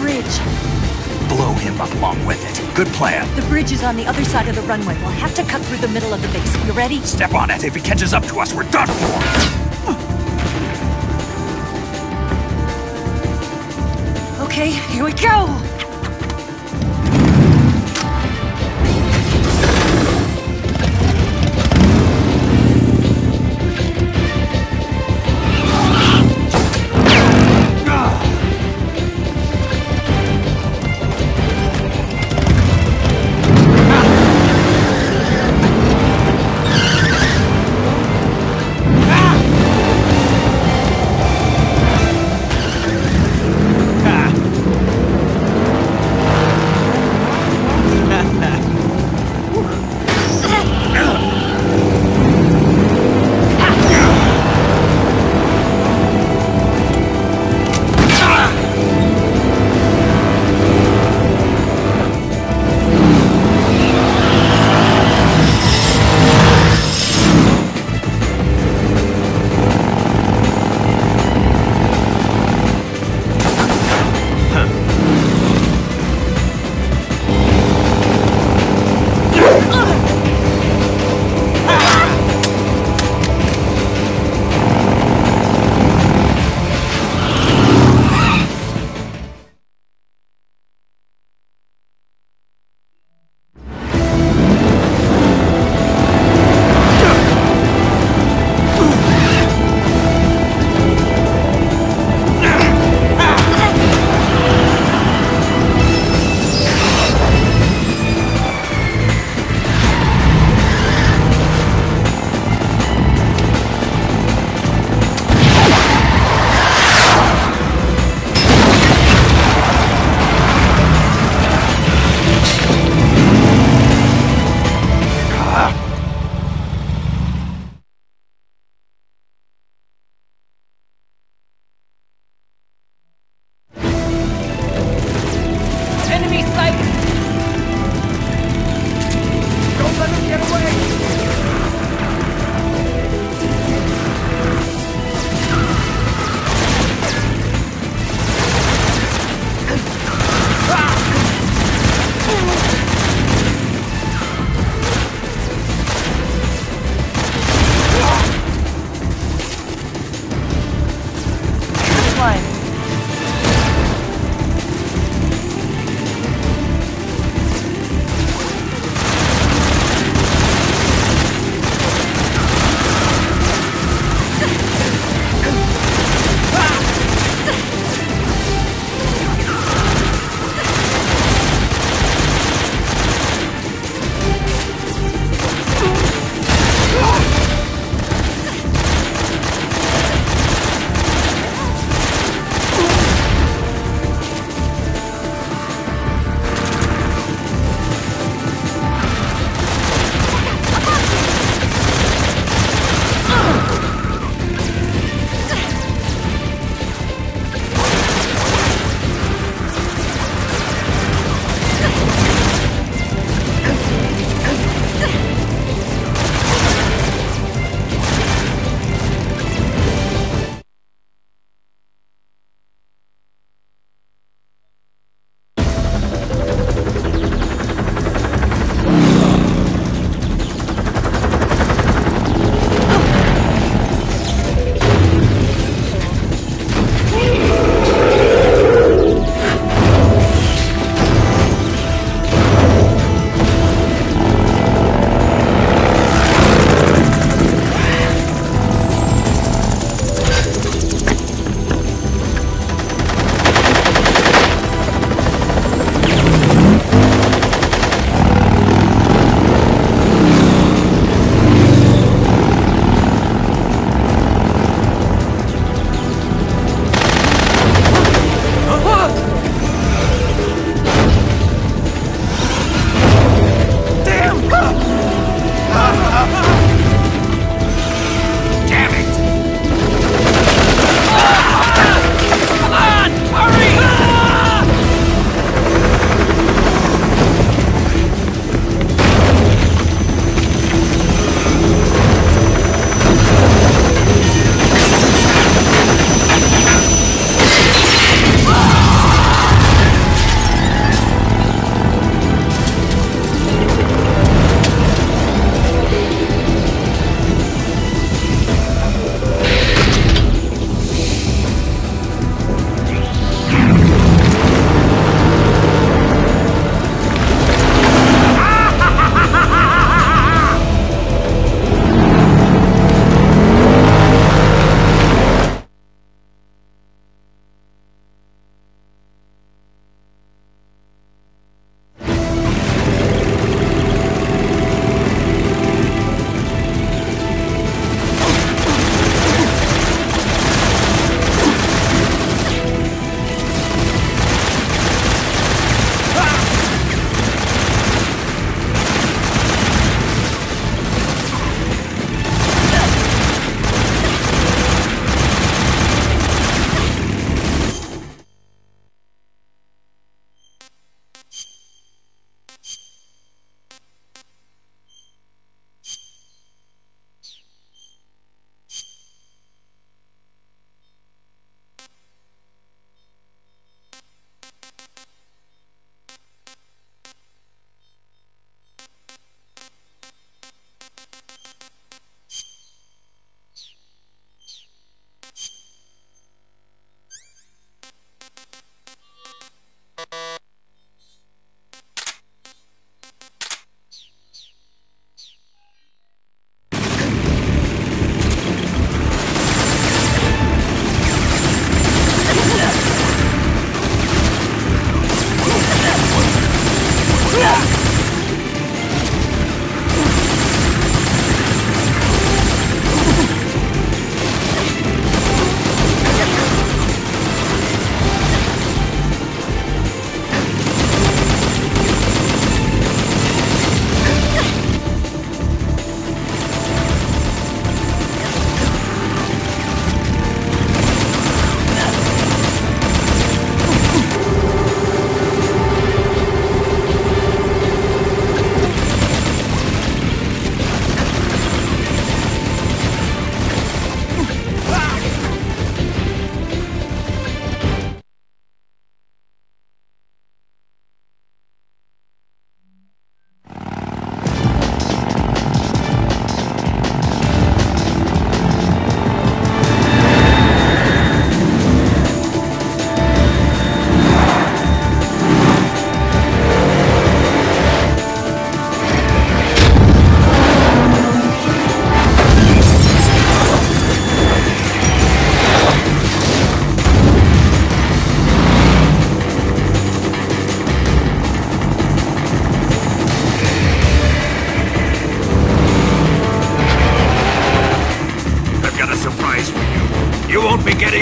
S2: bridge.
S3: Blow him up along with it. Good plan.
S2: The bridge is on the other side of the runway. We'll have to cut through the middle of the base. You ready?
S3: Step on it. If he catches up to us, we're done for.
S2: Okay, here we go!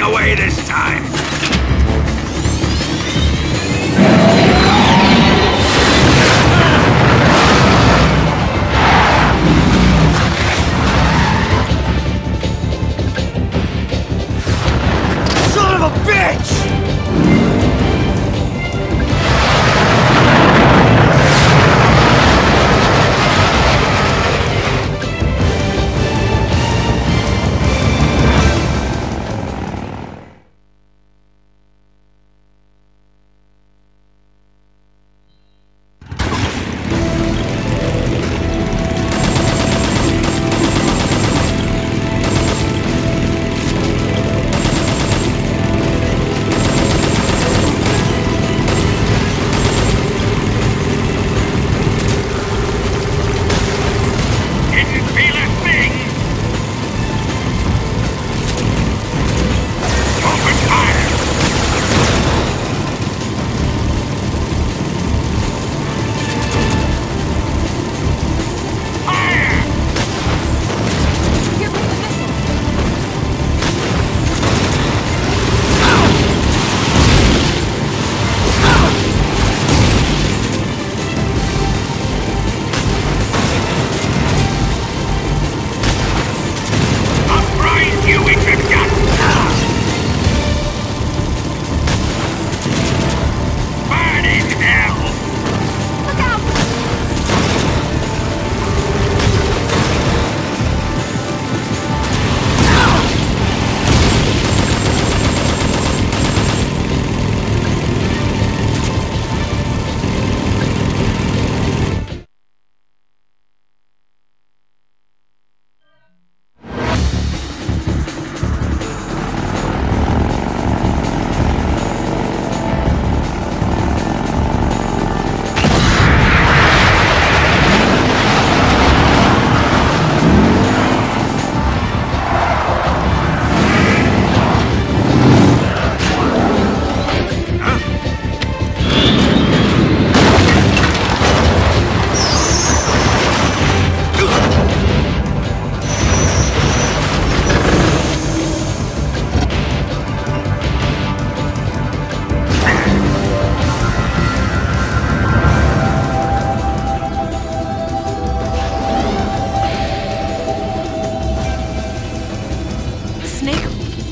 S9: getting away this time!
S10: Son of a bitch!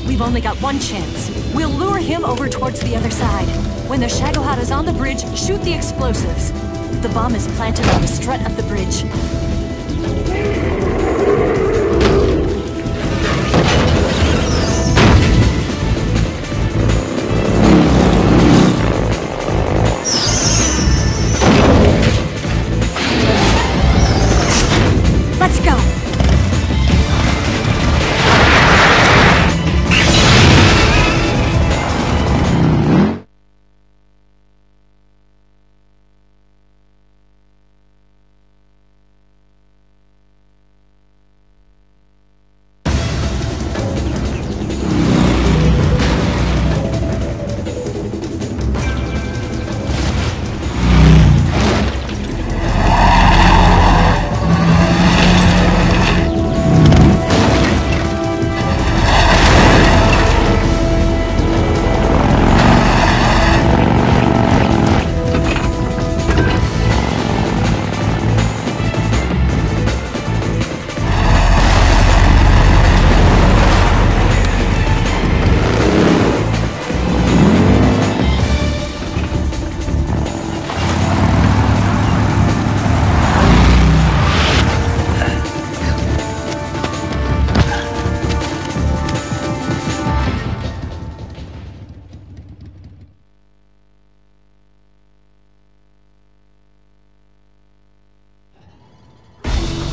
S2: We've only got one chance. We'll lure him over towards the other side. When the Shagohod is on the bridge, shoot the explosives. The bomb is planted on the strut of the bridge. Let's go!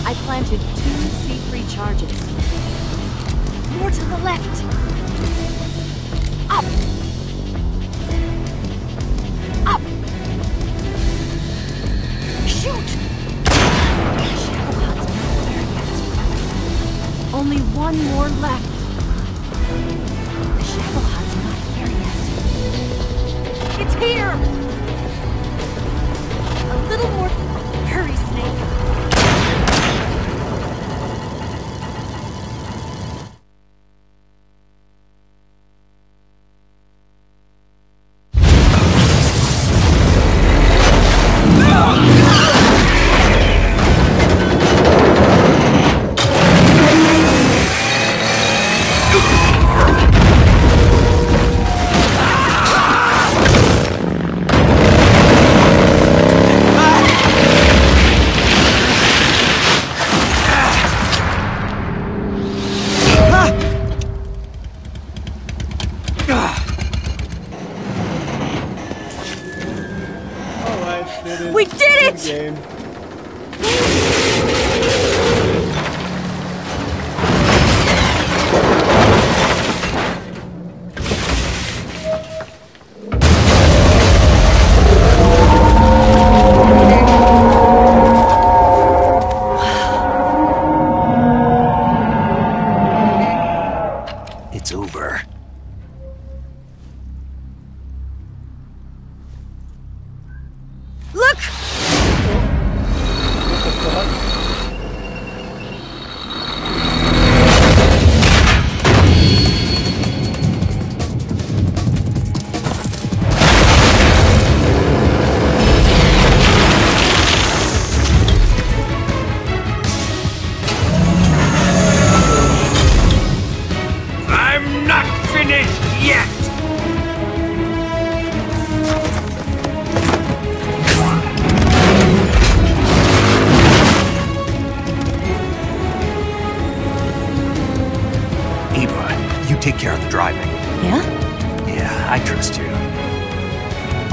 S2: I planted 2 C3 charges. More to the left. Up! Up! Shoot! Shagohod's not there yet. Only one more left. The Shagohod's not here yet. It's here! A little more. Hurry, Snake. We did it!
S1: Game.
S3: It's over.
S2: Look!
S1: What the fuck?
S9: I'm not finished yet!
S3: Eva, you take care of the driving.
S2: Yeah?
S3: Yeah, I trust you.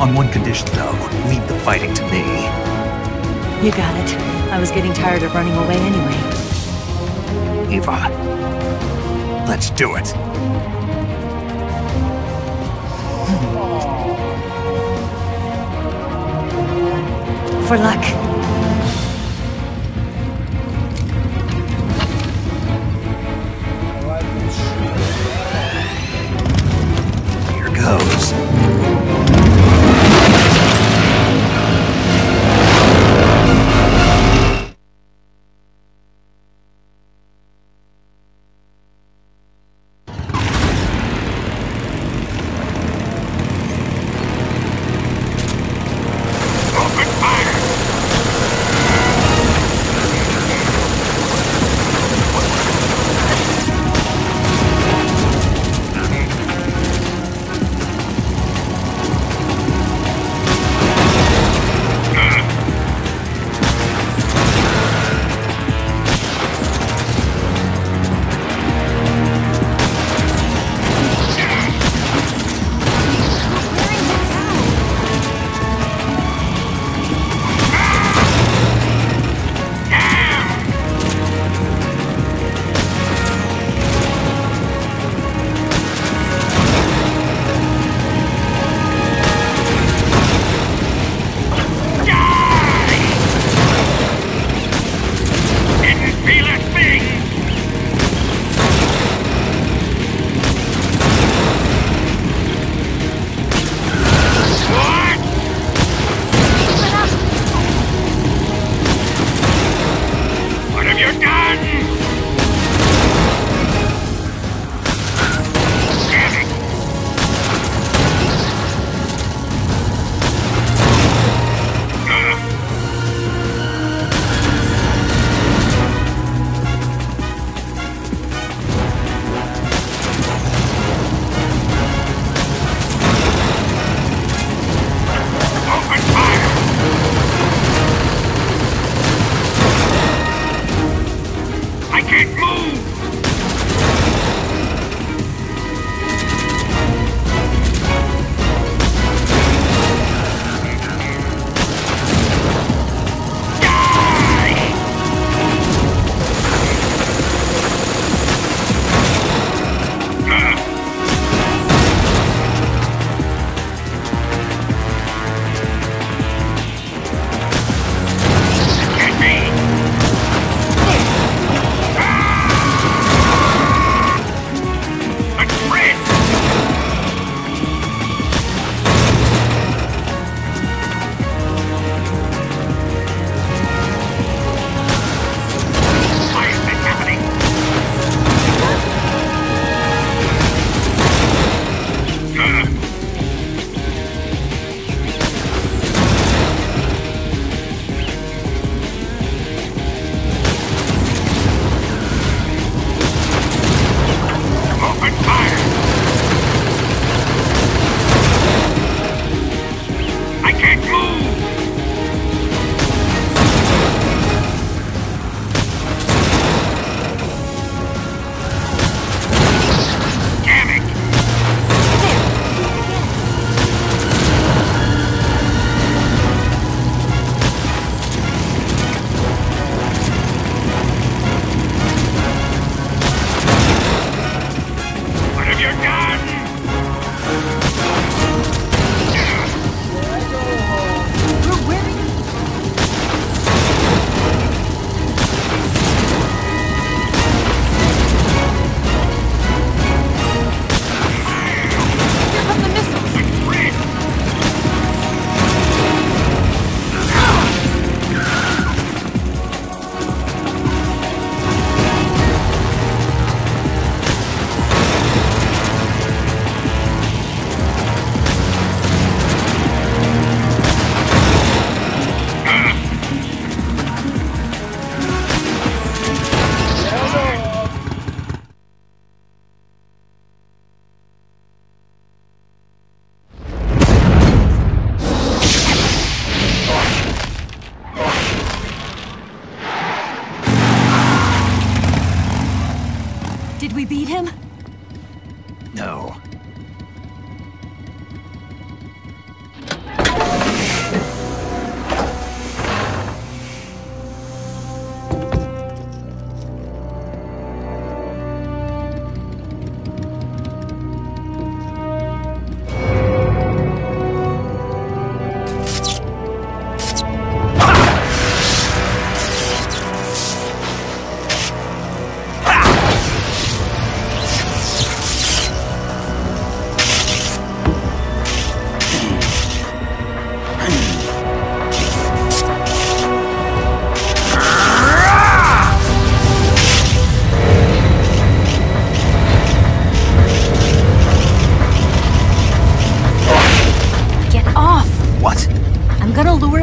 S3: On one condition, though, leave the fighting to me.
S2: You got it. I was getting tired of running away anyway.
S3: Eva, let's do it.
S2: For luck.
S3: Here goes.
S9: Open fire!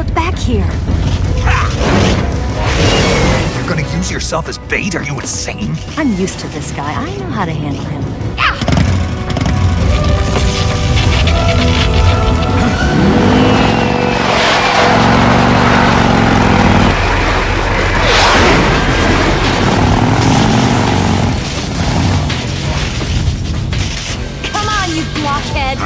S2: Look back here.
S3: You're gonna use yourself as bait? Are you insane?
S2: I'm used to this guy. I know how to handle him.
S4: Come on, you blockhead!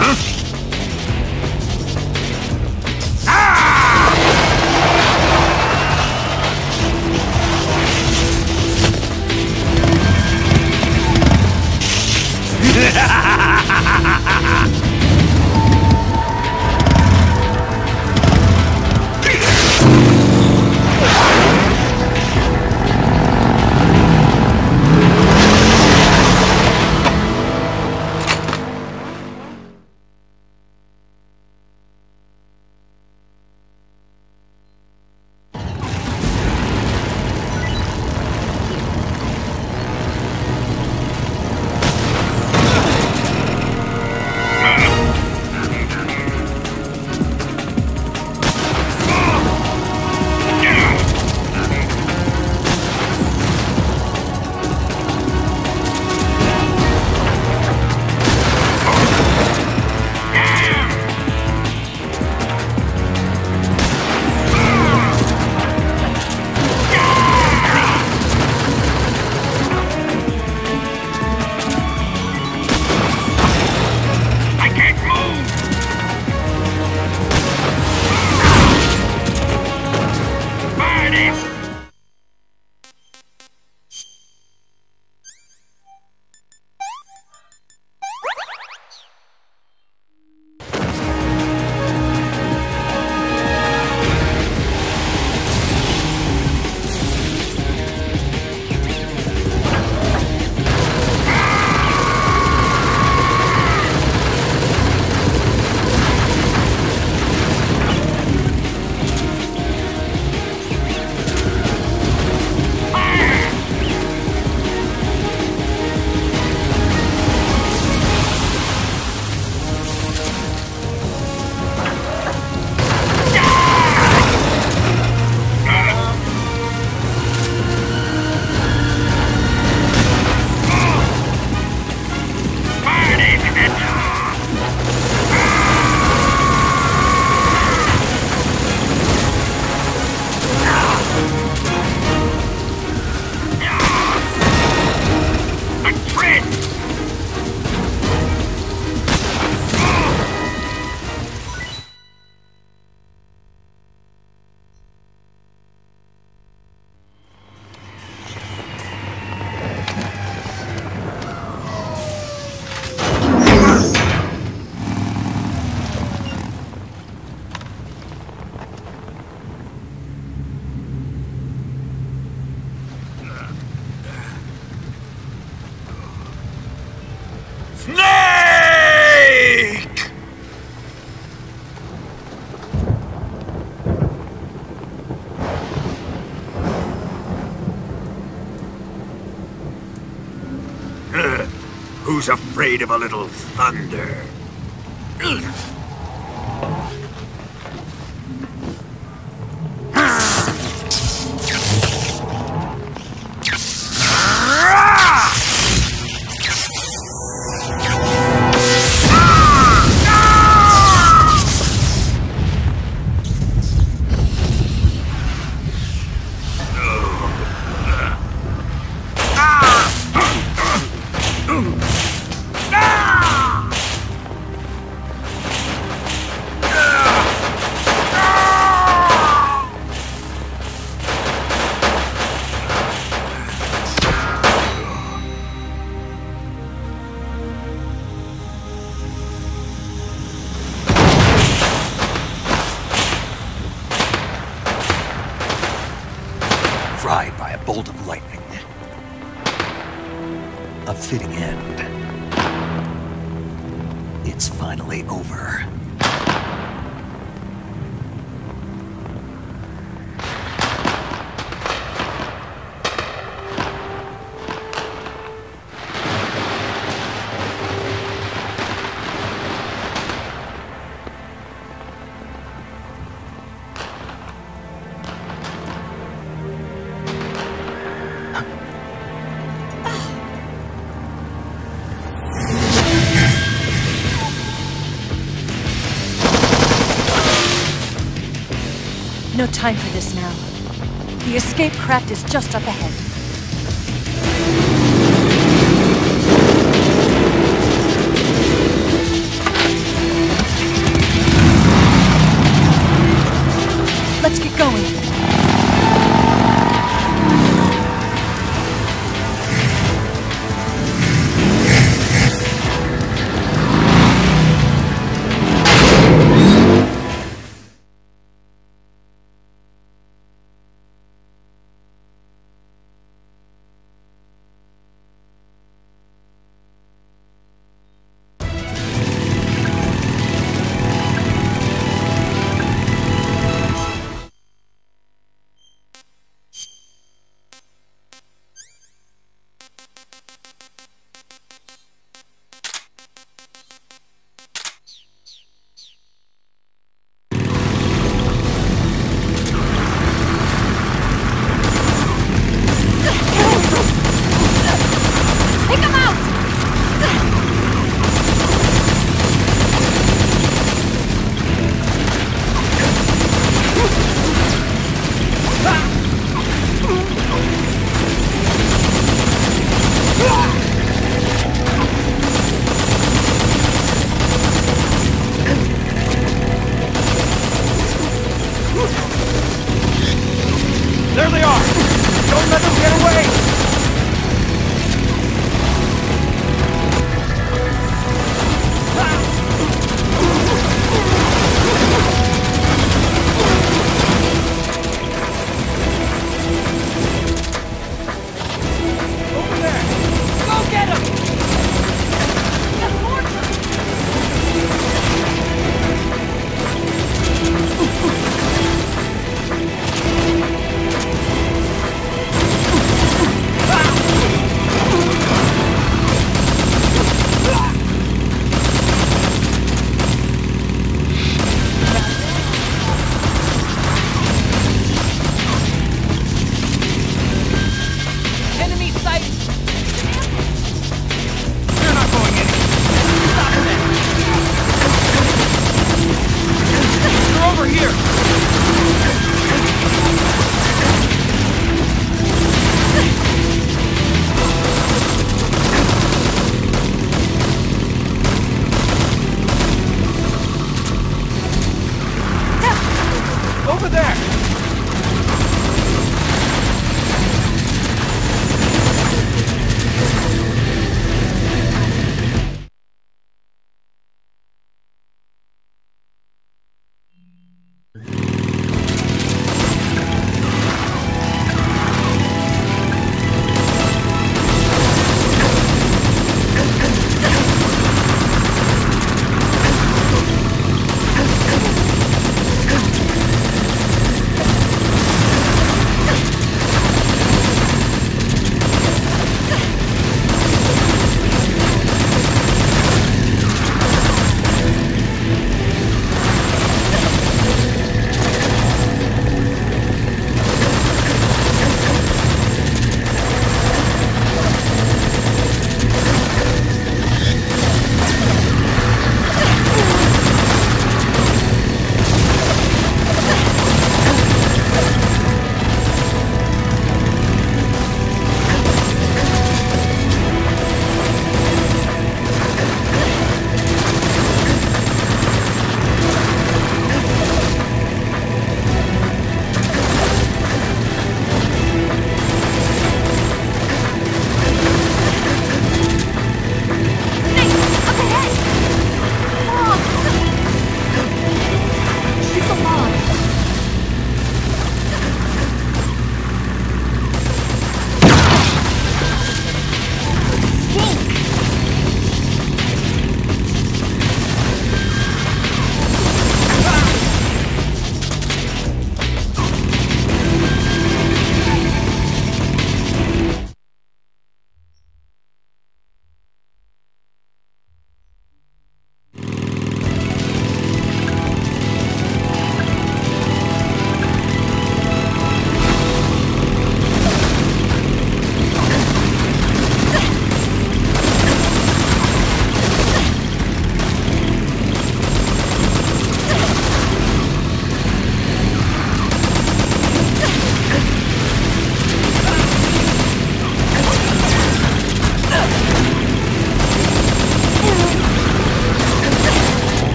S9: Who's afraid of a little thunder?
S3: Fried by a bolt of lightning. A fitting end. It's finally over.
S2: No time for this now. The escape craft is just up ahead. Let's get going.
S8: There they are! Don't let them get away! Over there! Go get him!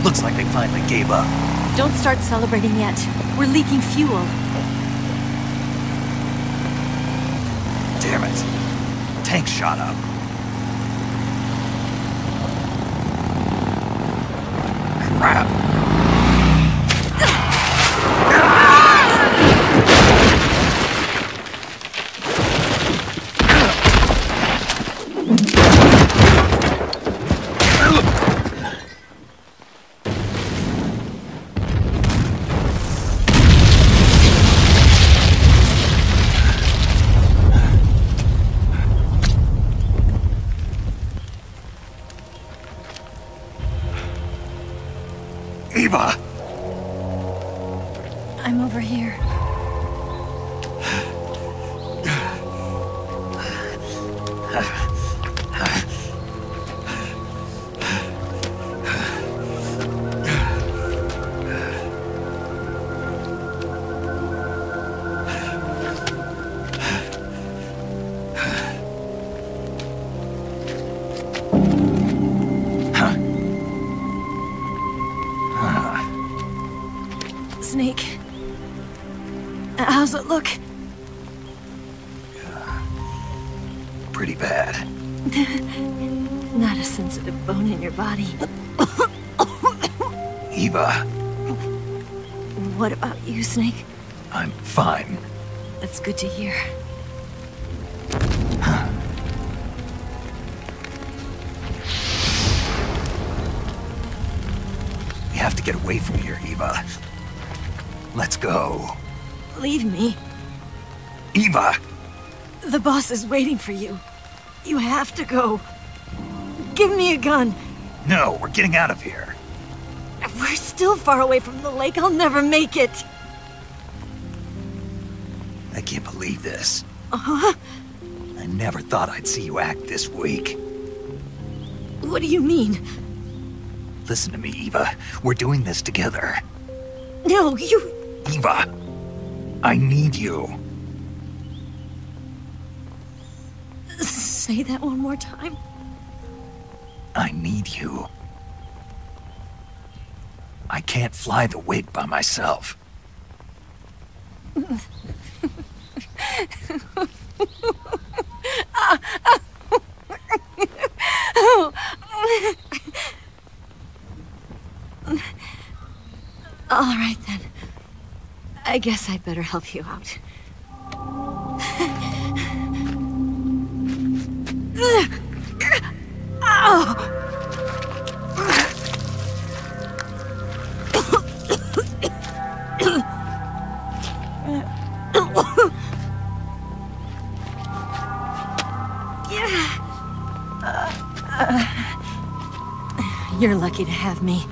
S3: Looks like they finally gave up.
S2: Don't start celebrating yet. We're leaking fuel.
S3: Damn it. Tank shot up. Crap. Eva!
S2: I'm over here. Snake. How's it look?
S3: Pretty bad.
S2: Not a sensitive bone in your body.
S3: Eva.
S2: What about you, Snake?
S3: I'm fine.
S2: That's good to hear.
S3: We have to get away from here, Eva. Let's go.
S2: Leave me.
S3: Eva!
S2: The boss is waiting for you. You have to go. Give me a gun.
S3: No, we're getting out of here.
S2: We're still far away from the lake. I'll never make it.
S3: I can't believe this.
S2: Uh-huh.
S3: I never thought I'd see you act this weak.
S2: What do you mean?
S3: Listen to me, Eva. We're doing this together.
S2: No, you...
S3: Eva, I need you.
S2: Say that one more time.
S3: I need you. I can't fly the wig by myself.
S2: All right, then. I guess I'd better help you out. You're lucky to have me.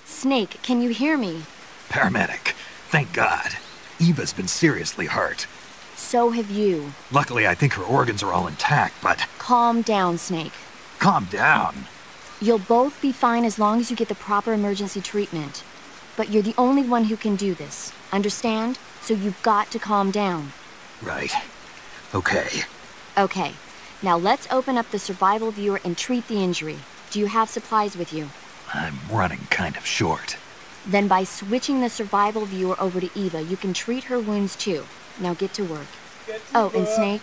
S12: Snake, can you hear me?
S3: Paramedic. Thank God. Eva's been seriously hurt.
S12: So have you.
S3: Luckily, I think her organs are all intact, but...
S12: Calm down, Snake.
S3: Calm down.
S12: You'll both be fine as long as you get the proper emergency treatment. But you're the only one who can do this. Understand? So you've got to calm down.
S3: Right. Okay.
S12: Okay. Now let's open up the survival viewer and treat the injury. Do you have supplies with you?
S3: I'm running kind of short.
S12: Then by switching the survival viewer over to Eva, you can treat her wounds too. Now get to work. And Snake,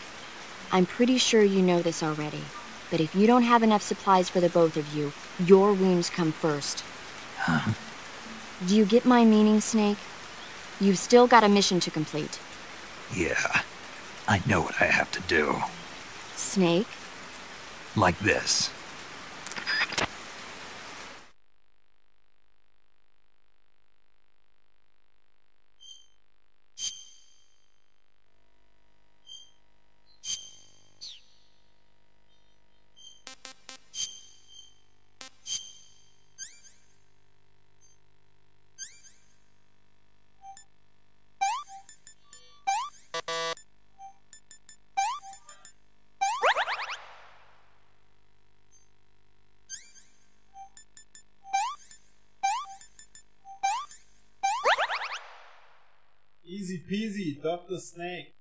S12: I'm pretty sure you know this already, but if you don't have enough supplies for the both of you, your wounds come first.
S3: Huh?
S12: Do you get my meaning, Snake? You've still got a mission to complete.
S3: Yeah, I know what I have to do.
S12: Snake?
S3: Like this.
S1: Easy peasy, Dr. Snake.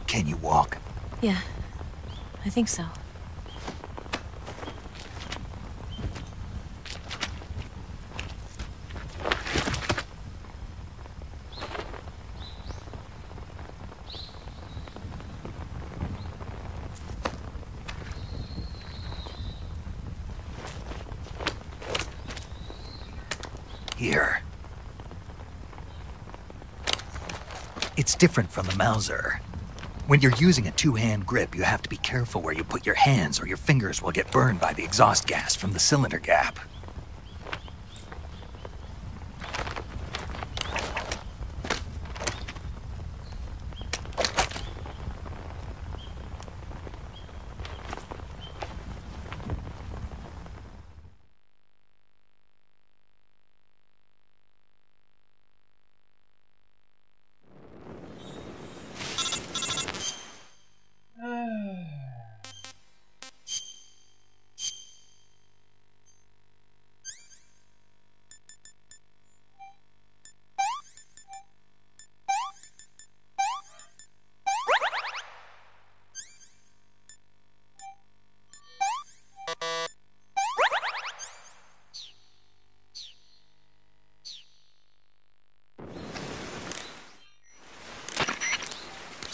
S3: Can you walk?
S2: Yeah, I think so.
S3: Here. It's different from the Mauser. When you're using a two-hand grip, you have to be careful where you put your hands or your fingers will get burned by the exhaust gas from the cylinder gap.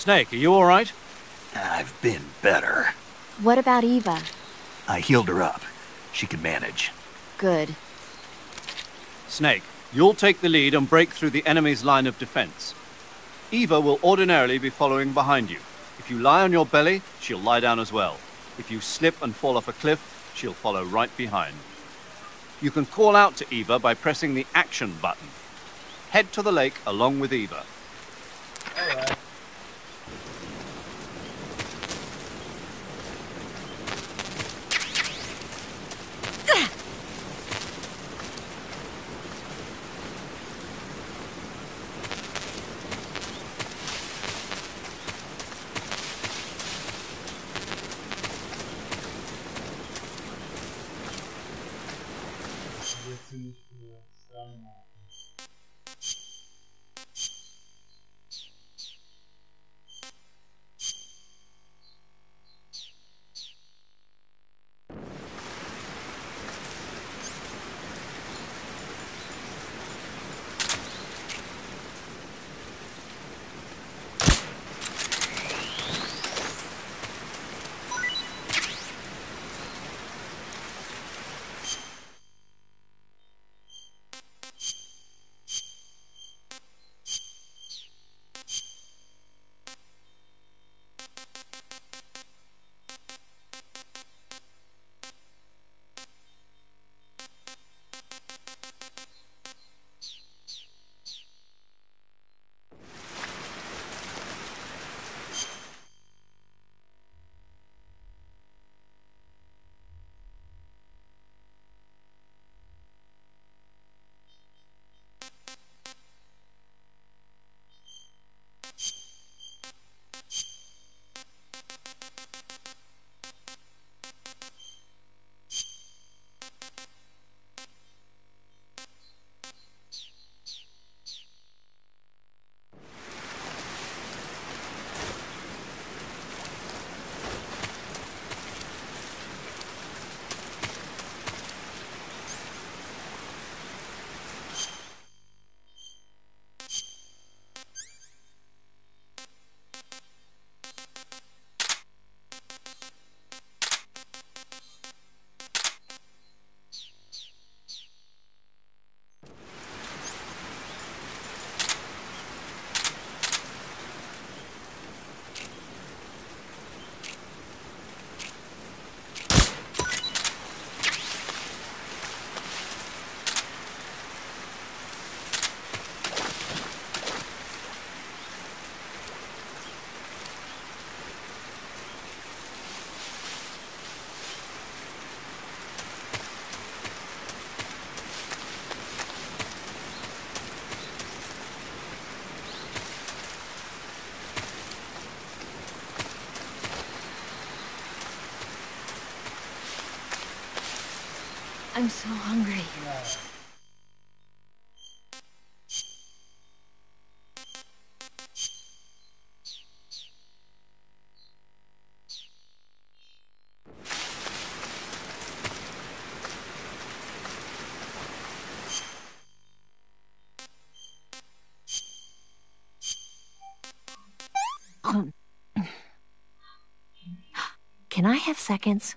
S6: Snake, are you alright?
S3: I've been better.
S12: What about Eva?
S3: I healed her up. She can manage.
S12: Good.
S6: Snake, you'll take the lead and break through the enemy's line of defense. Eva will ordinarily be following behind you. If you lie on your belly, she'll lie down as well. If you slip and fall off a cliff, she'll follow right behind. You can call out to Eva by pressing the action button. Head to the lake along with Eva.
S1: Alright.
S12: I'm so hungry.
S2: Can I have seconds?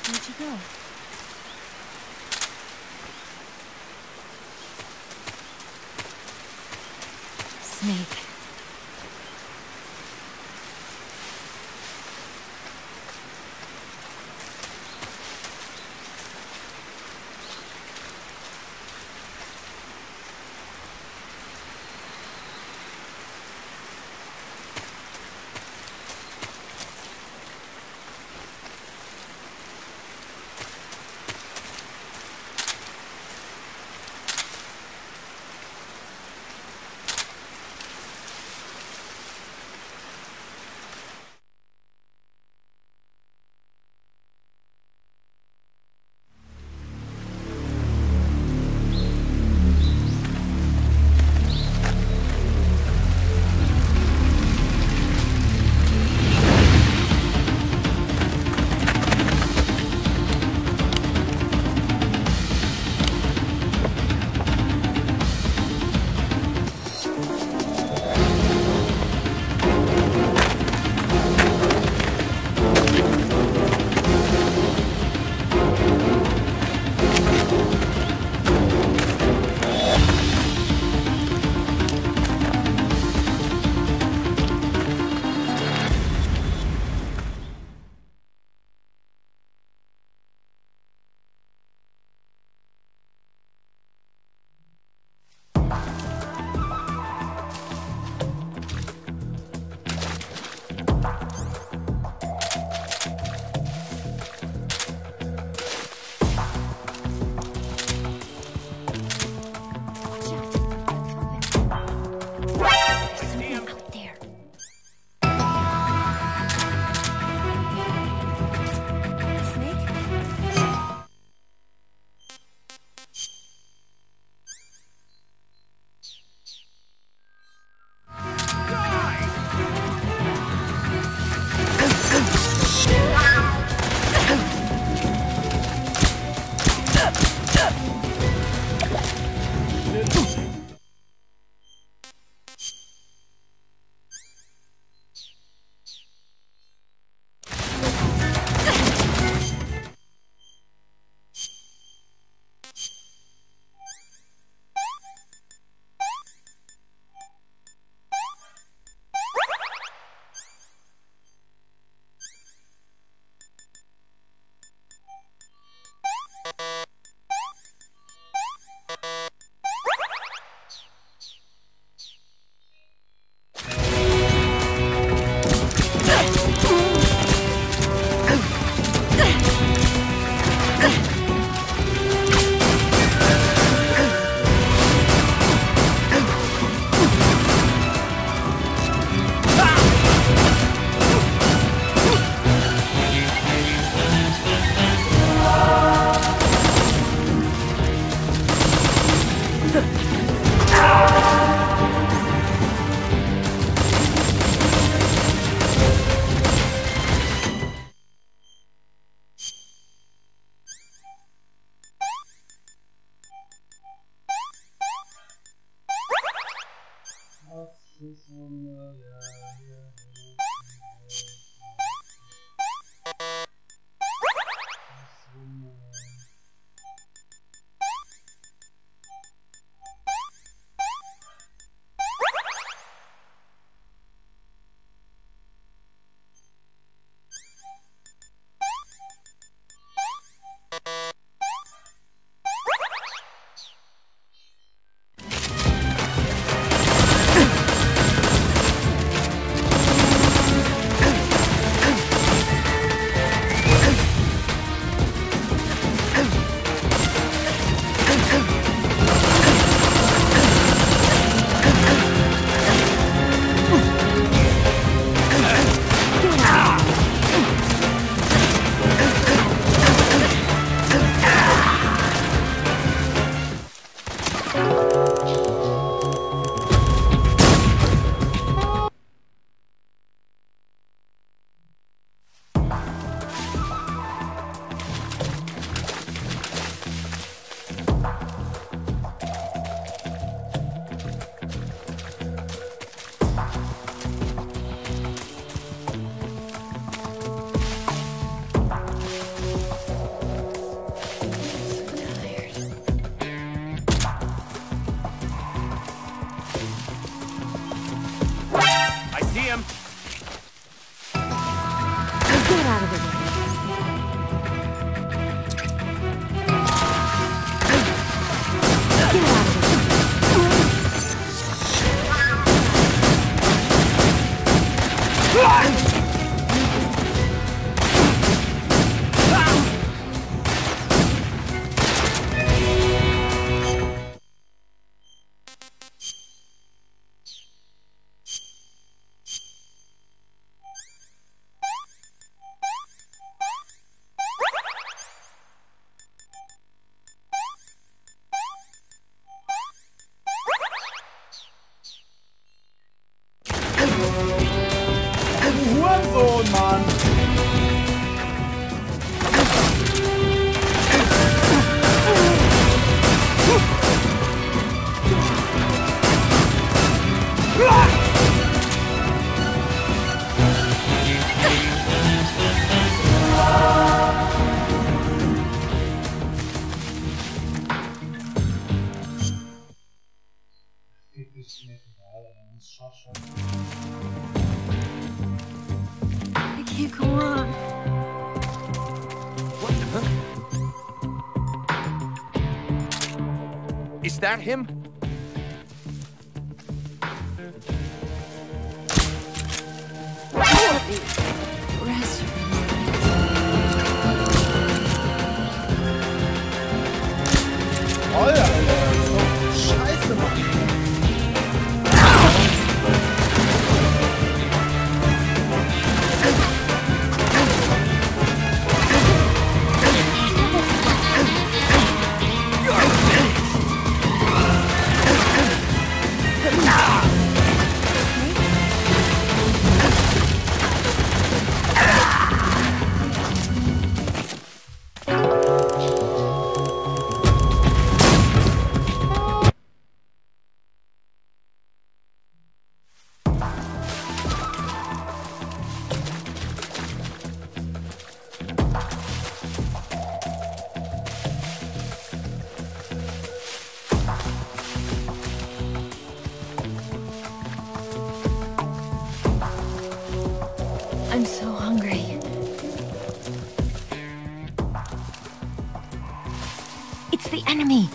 S12: Where'd you go?
S2: Snake.
S8: am.
S12: Get out of the way. Get out of the way.
S1: Hurensohn, Mann!
S12: I can't go on.
S8: What the? Is that him?
S12: Rest.
S1: Alter, Alter, das ist doch scheiße, Mann!
S12: I'm so hungry. It's the enemy.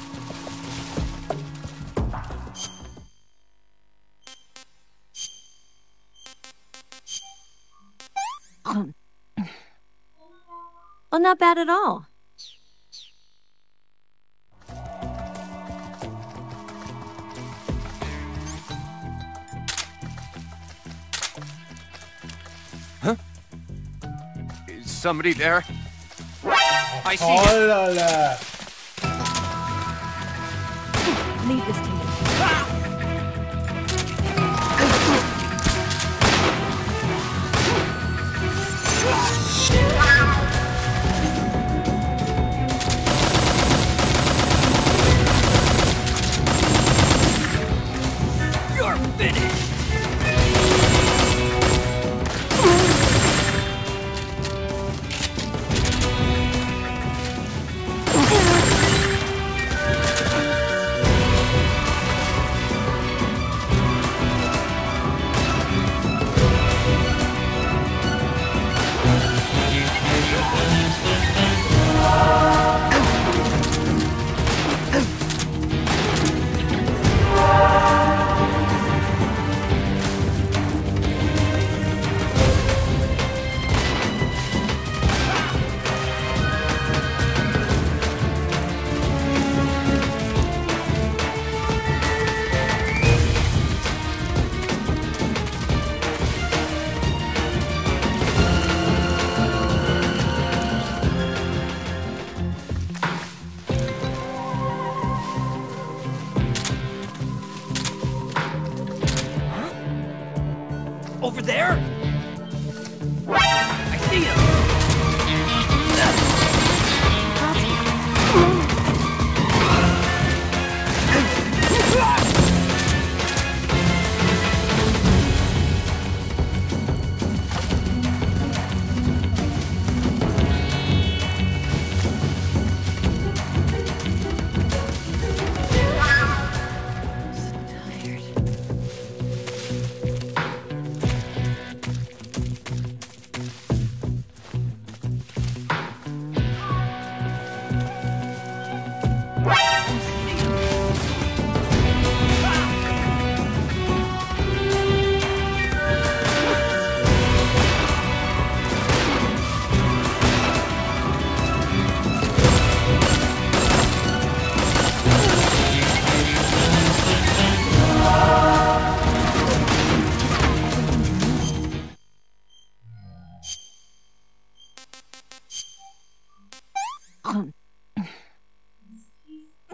S12: Well, not bad at all.
S8: Huh? Is somebody there? I see
S1: Alter!
S12: Leave this to me.
S10: You're finished! Over there? I see him!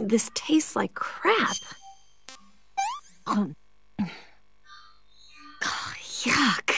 S2: This tastes like crap. Oh, yuck.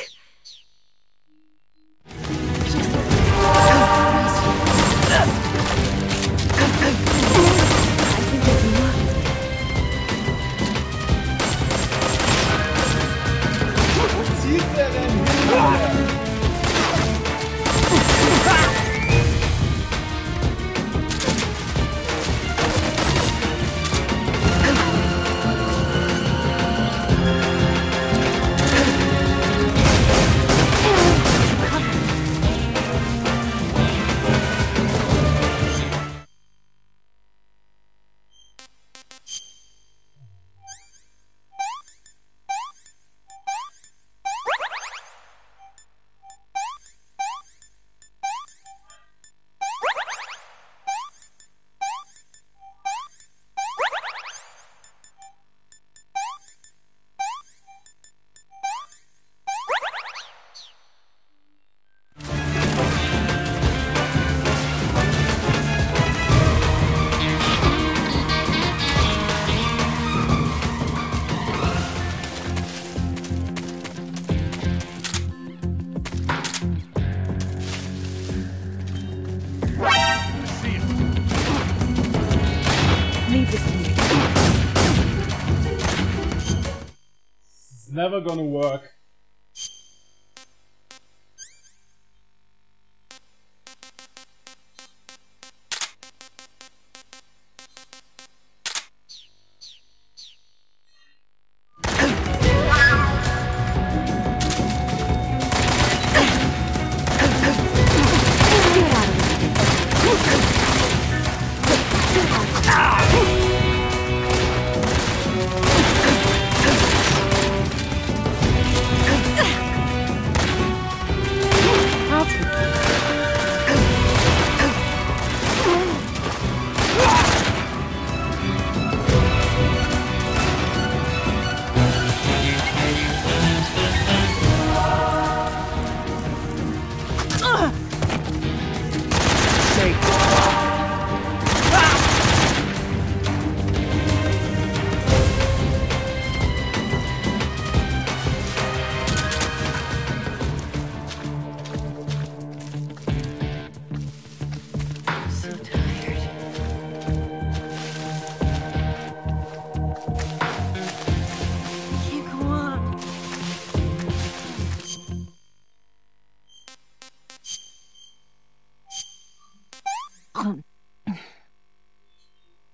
S1: Never gonna work.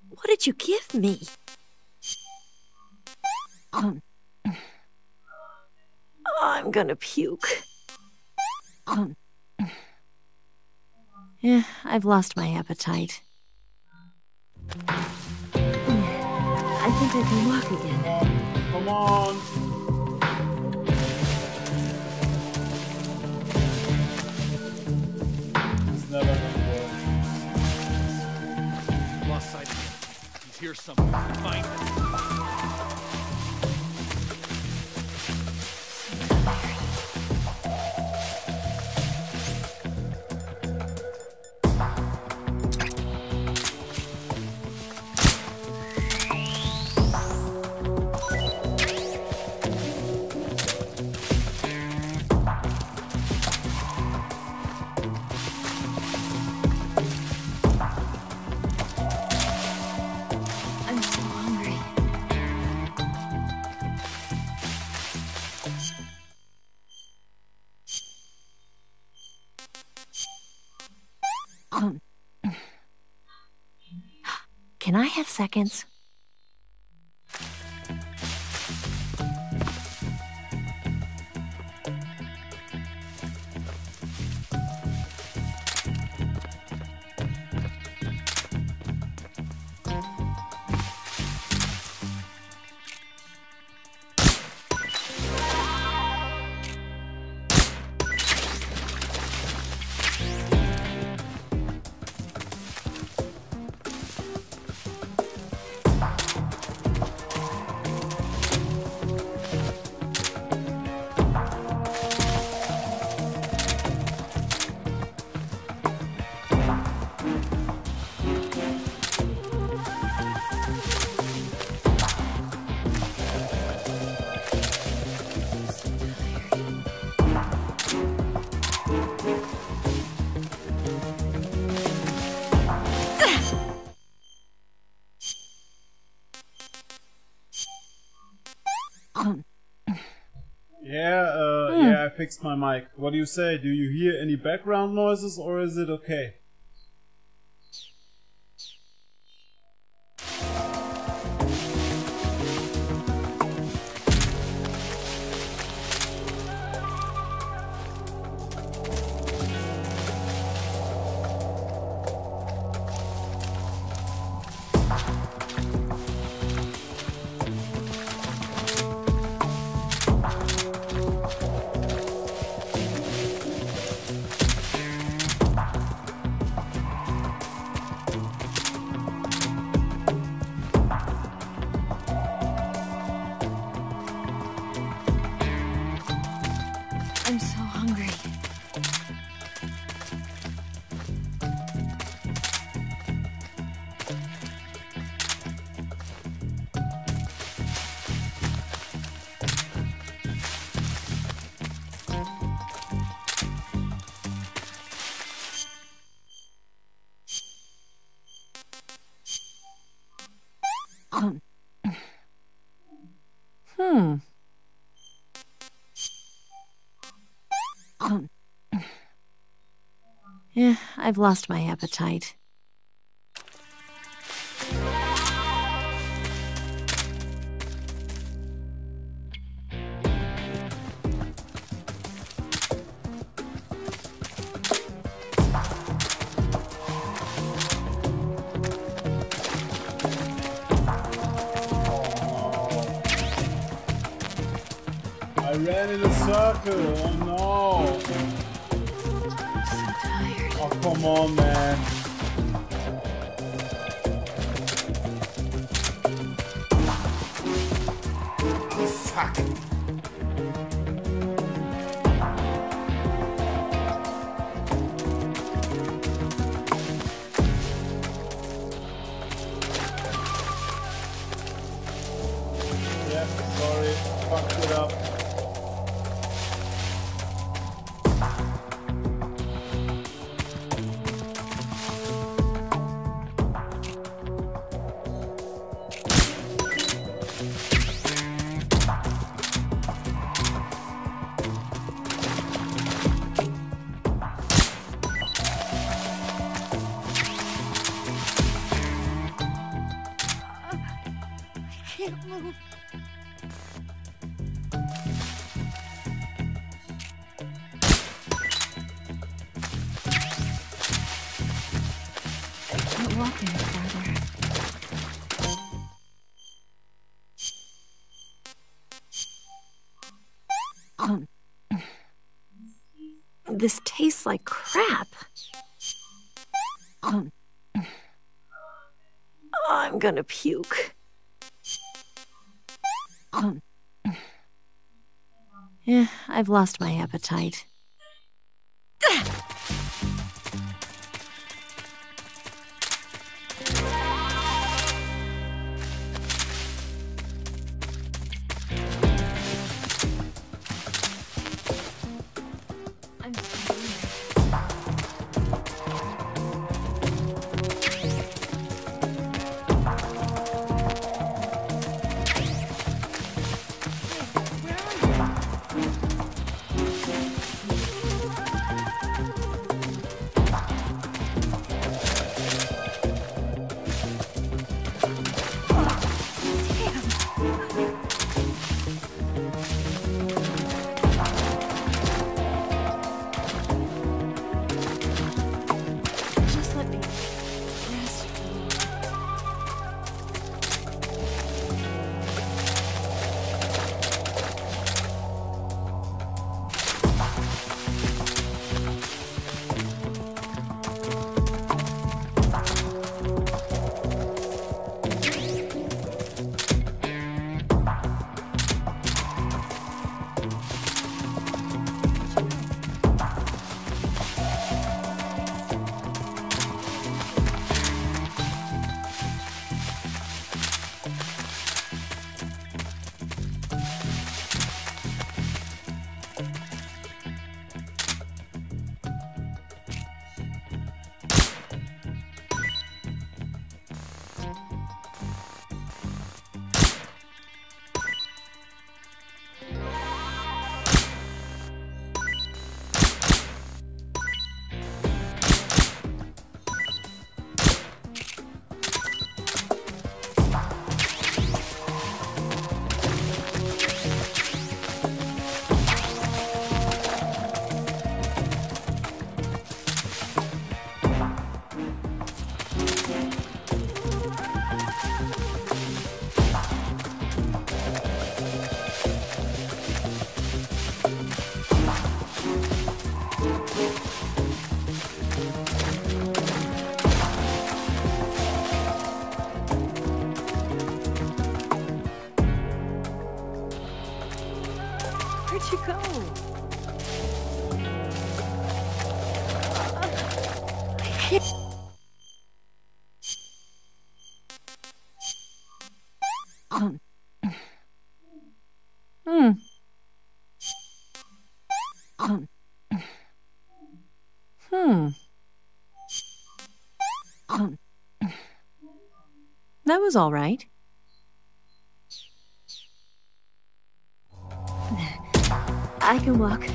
S2: What did you give me? I'm gonna puke. Yeah, I've lost my appetite. I think I can walk again.
S1: Come on! It's never gonna work.
S5: Lost sight of him. He's here somewhere. Find him.
S2: Can I have seconds?
S1: Yeah, I fixed my mic. What do you say? Do you hear any background noises or is it okay?
S12: I'm so hungry. Yeah, I've lost my appetite.
S1: I ran in a circle, oh no! Oh, come on, man. Oh, fuck. Yeah, sorry. Fucked it up.
S12: Can't move. I can't walk any farther. This tastes like crap. I'm gonna puke. Yeah, I've lost my appetite. I'm so hungry.
S2: go.
S13: That was all right.
S2: I can walk.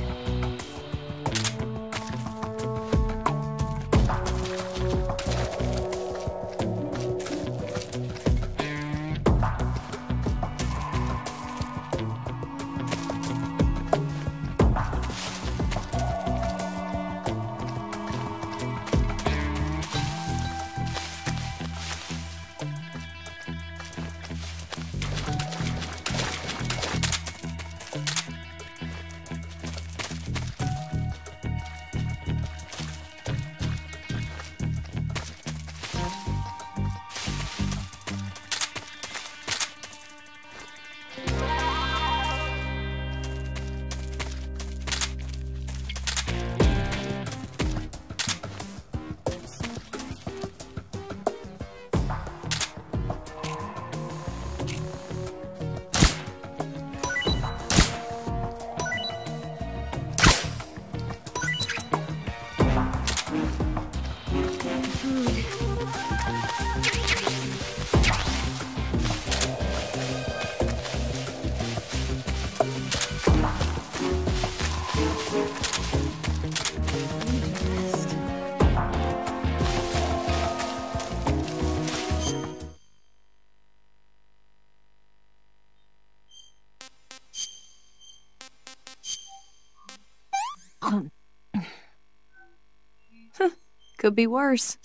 S13: Could be worse.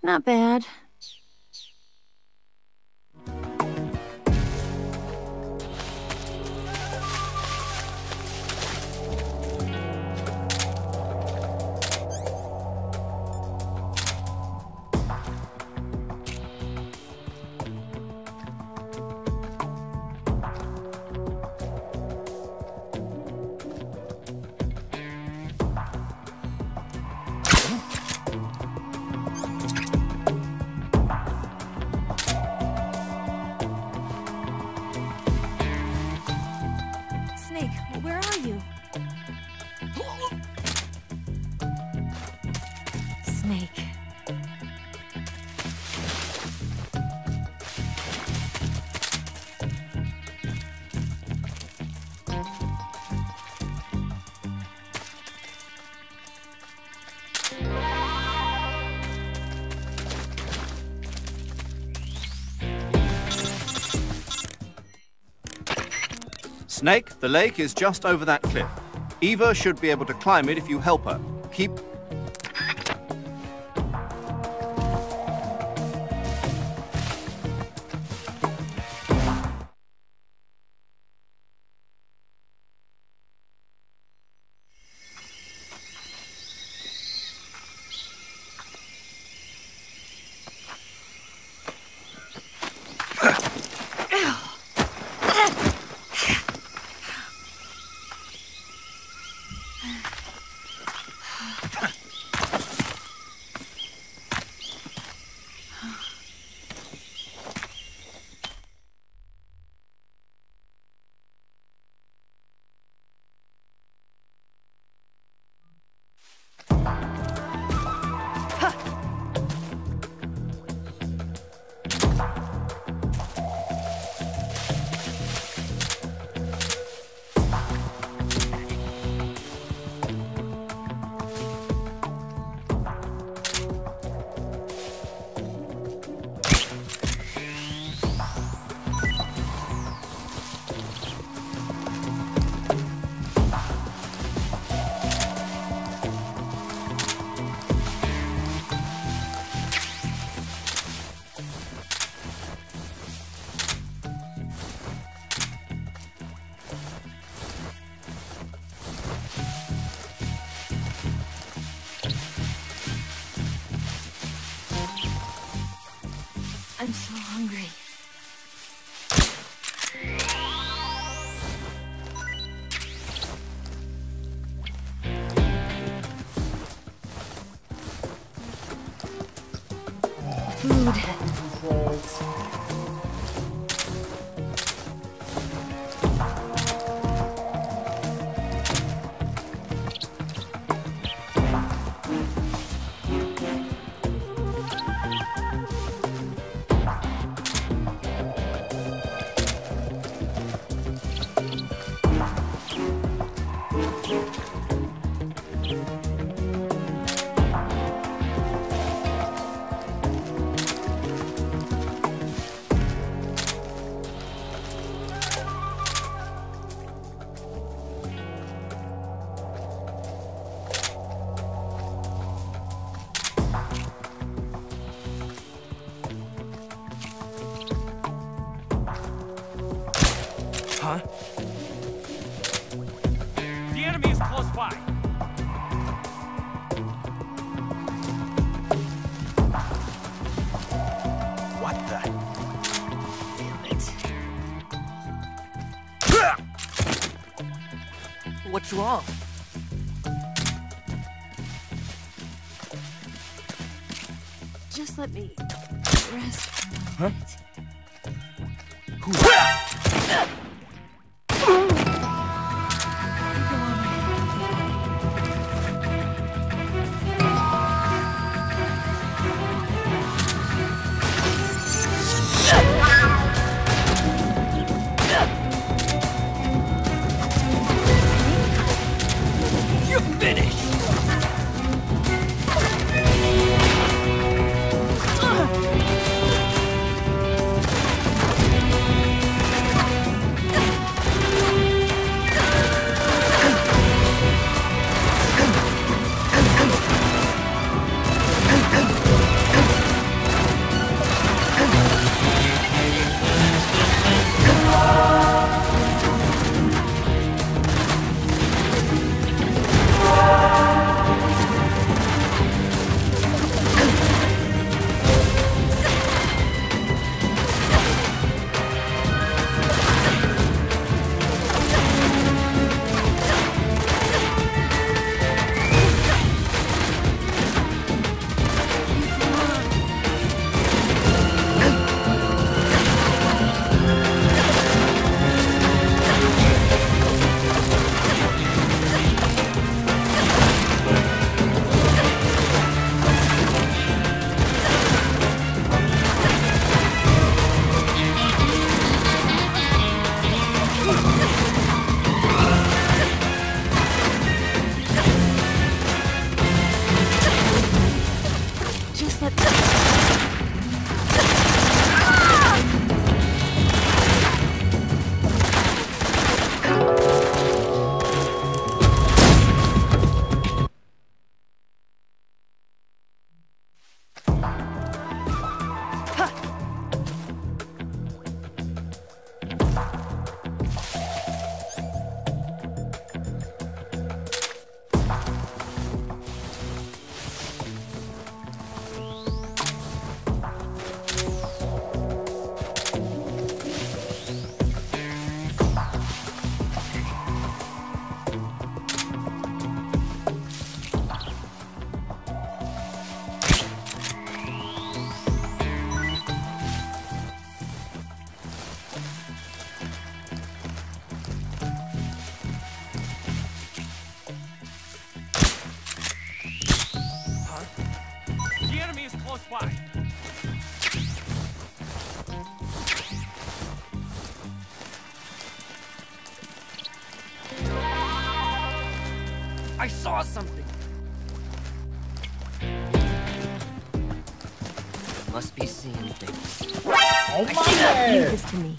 S13: Not bad.
S2: Snake, where are you? Snake.
S6: Snake, the lake is just over that cliff. Eva should be able to climb it if you help her. Keep...
S12: food.
S1: Controls.
S10: Huh?
S5: The enemy is close by.
S10: What the? Damn it. What's wrong?
S13: Just let me rest.
S10: Huh?
S5: You're finished! Why? I saw something.
S10: Must be seeing things.
S1: Oh my
S13: God! Leave
S1: God!
S13: this to me.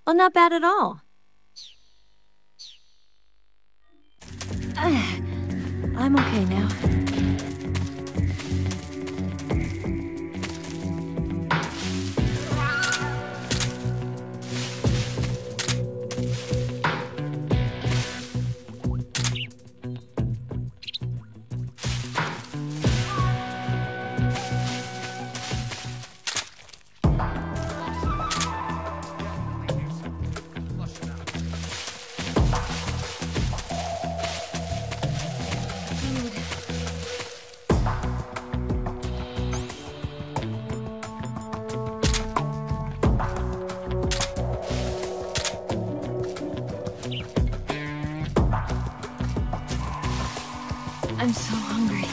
S2: Well, not bad at all. I'm okay now. I'm so hungry.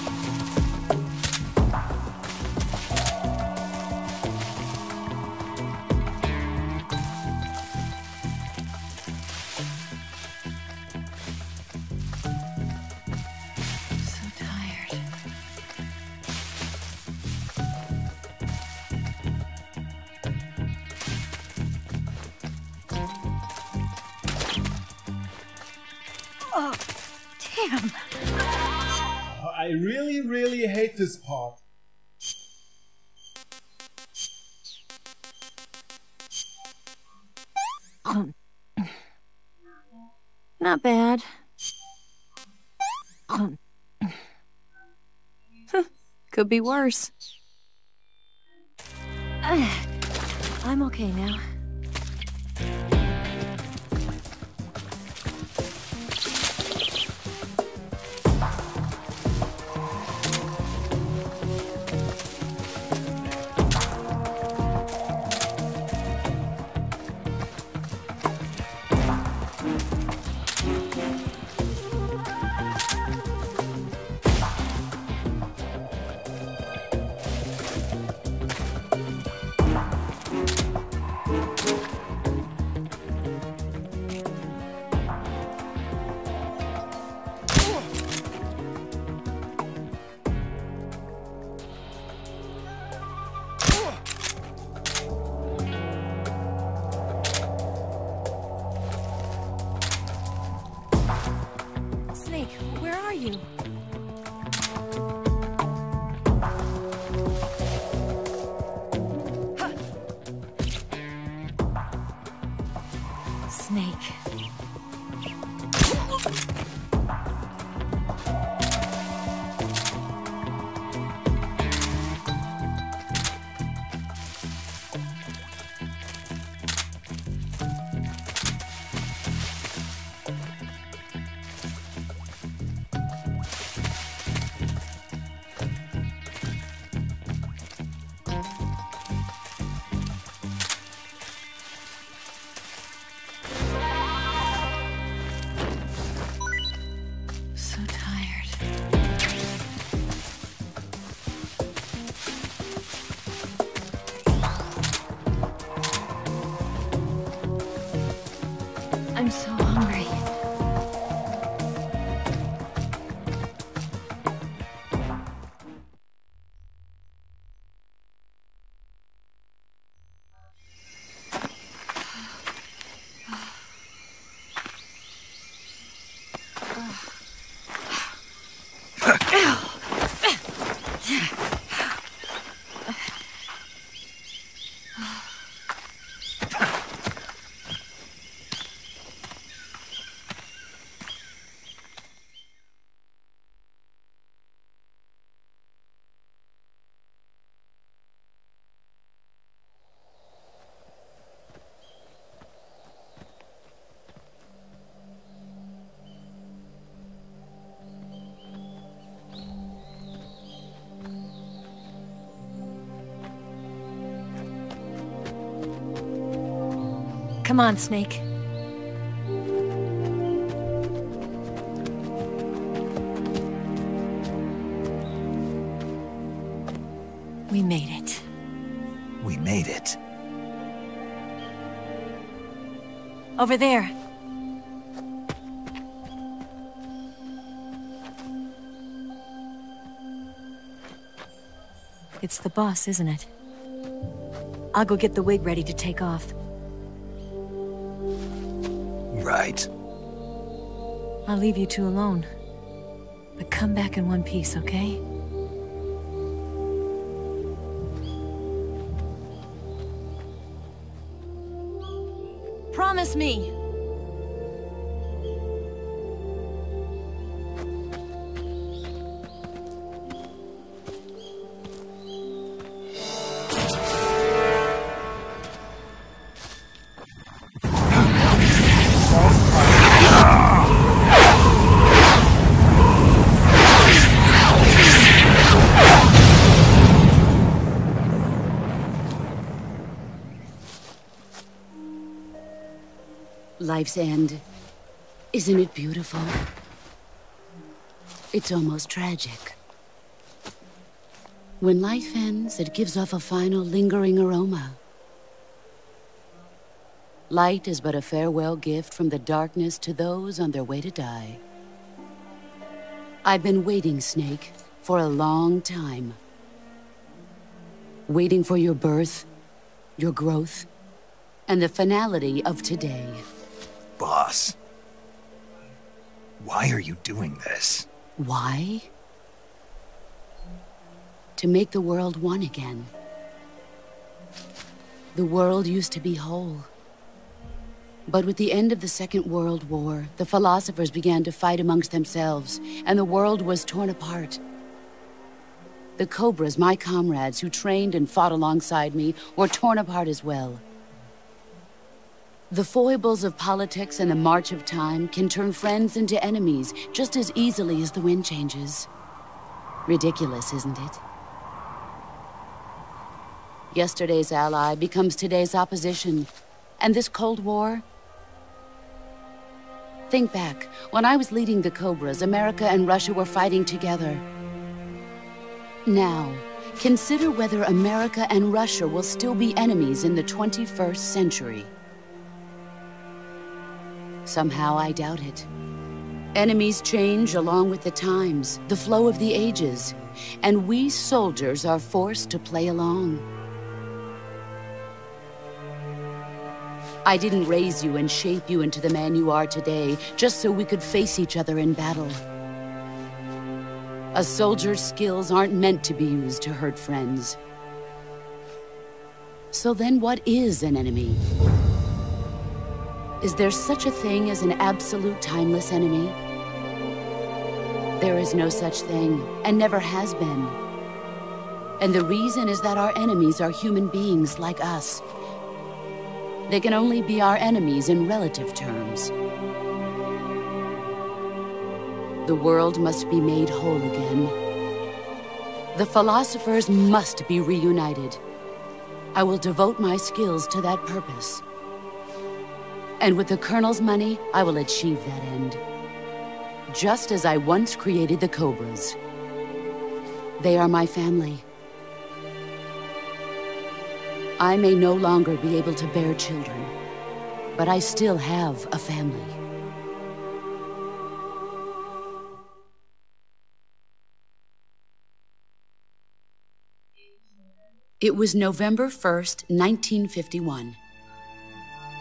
S2: So tired. Oh, damn.
S1: I really hate this part.
S2: Not bad. Could be worse. I'm okay now. Where are you? Snake. I'm so hungry. Come on, Snake. We made it.
S3: We made it.
S2: Over there. It's the boss, isn't it? I'll go get the wig ready to take off.
S3: Right.
S2: I'll leave you two alone. But come back in one piece, okay? Promise me!
S11: Life's end. Isn't it beautiful? It's almost tragic. When life ends, it gives off a final lingering aroma. Light is but a farewell gift from the darkness to those on their way to die. I've been waiting, Snake, for a long time. Waiting for your birth, your growth, and the finality of today.
S3: Boss. Why are you doing this?
S11: Why? To make the world one again. The world used to be whole. But with the end of the Second World War, the philosophers began to fight amongst themselves, and the world was torn apart. The Cobras, my comrades who trained and fought alongside me, were torn apart as well. The foibles of politics and the march of time can turn friends into enemies just as easily as the wind changes. Ridiculous, isn't it? Yesterday's ally becomes today's opposition. And this Cold War? Think back. When I was leading the Cobras, America and Russia were fighting together. Now, consider whether America and Russia will still be enemies in the 21st century. Somehow I doubt it. Enemies change along with the times, the flow of the ages, and we soldiers are forced to play along. I didn't raise you and shape you into the man you are today just so we could face each other in battle. A soldier's skills aren't meant to be used to hurt friends. So then what is an enemy? Is there such a thing as an absolute timeless enemy? There is no such thing, and never has been. And the reason is that our enemies are human beings like us. They can only be our enemies in relative terms. The world must be made whole again. The philosophers must be reunited. I will devote my skills to that purpose. And with the Colonel's money, I will achieve that end. Just as I once created the Cobras. They are my family. I may no longer be able to bear children, but I still have a family. It was November 1st, 1951.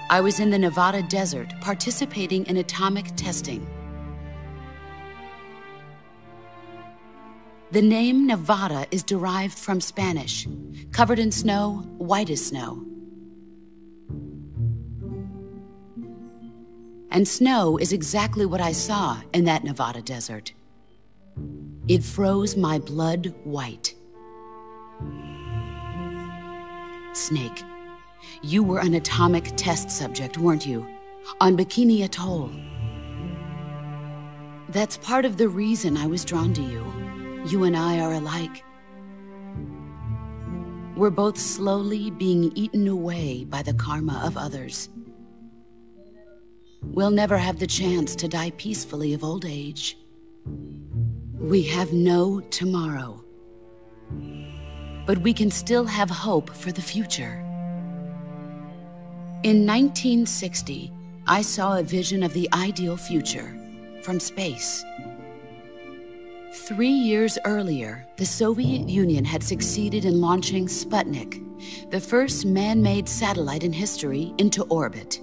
S11: I was in the Nevada desert participating in atomic testing. The name Nevada is derived from Spanish, covered in snow, white as snow. And snow is exactly what I saw in that Nevada desert. It froze my blood white. Snake, you were an atomic test subject, weren't you? On Bikini Atoll. That's part of the reason I was drawn to you. You and I are alike. We're both slowly being eaten away by the karma of others. We'll never have the chance to die peacefully of old age. We have no tomorrow. But we can still have hope for the future. In 1960, I saw a vision of the ideal future from space. 3 years earlier, the Soviet Union had succeeded in launching Sputnik, the first man-made satellite in history, into orbit.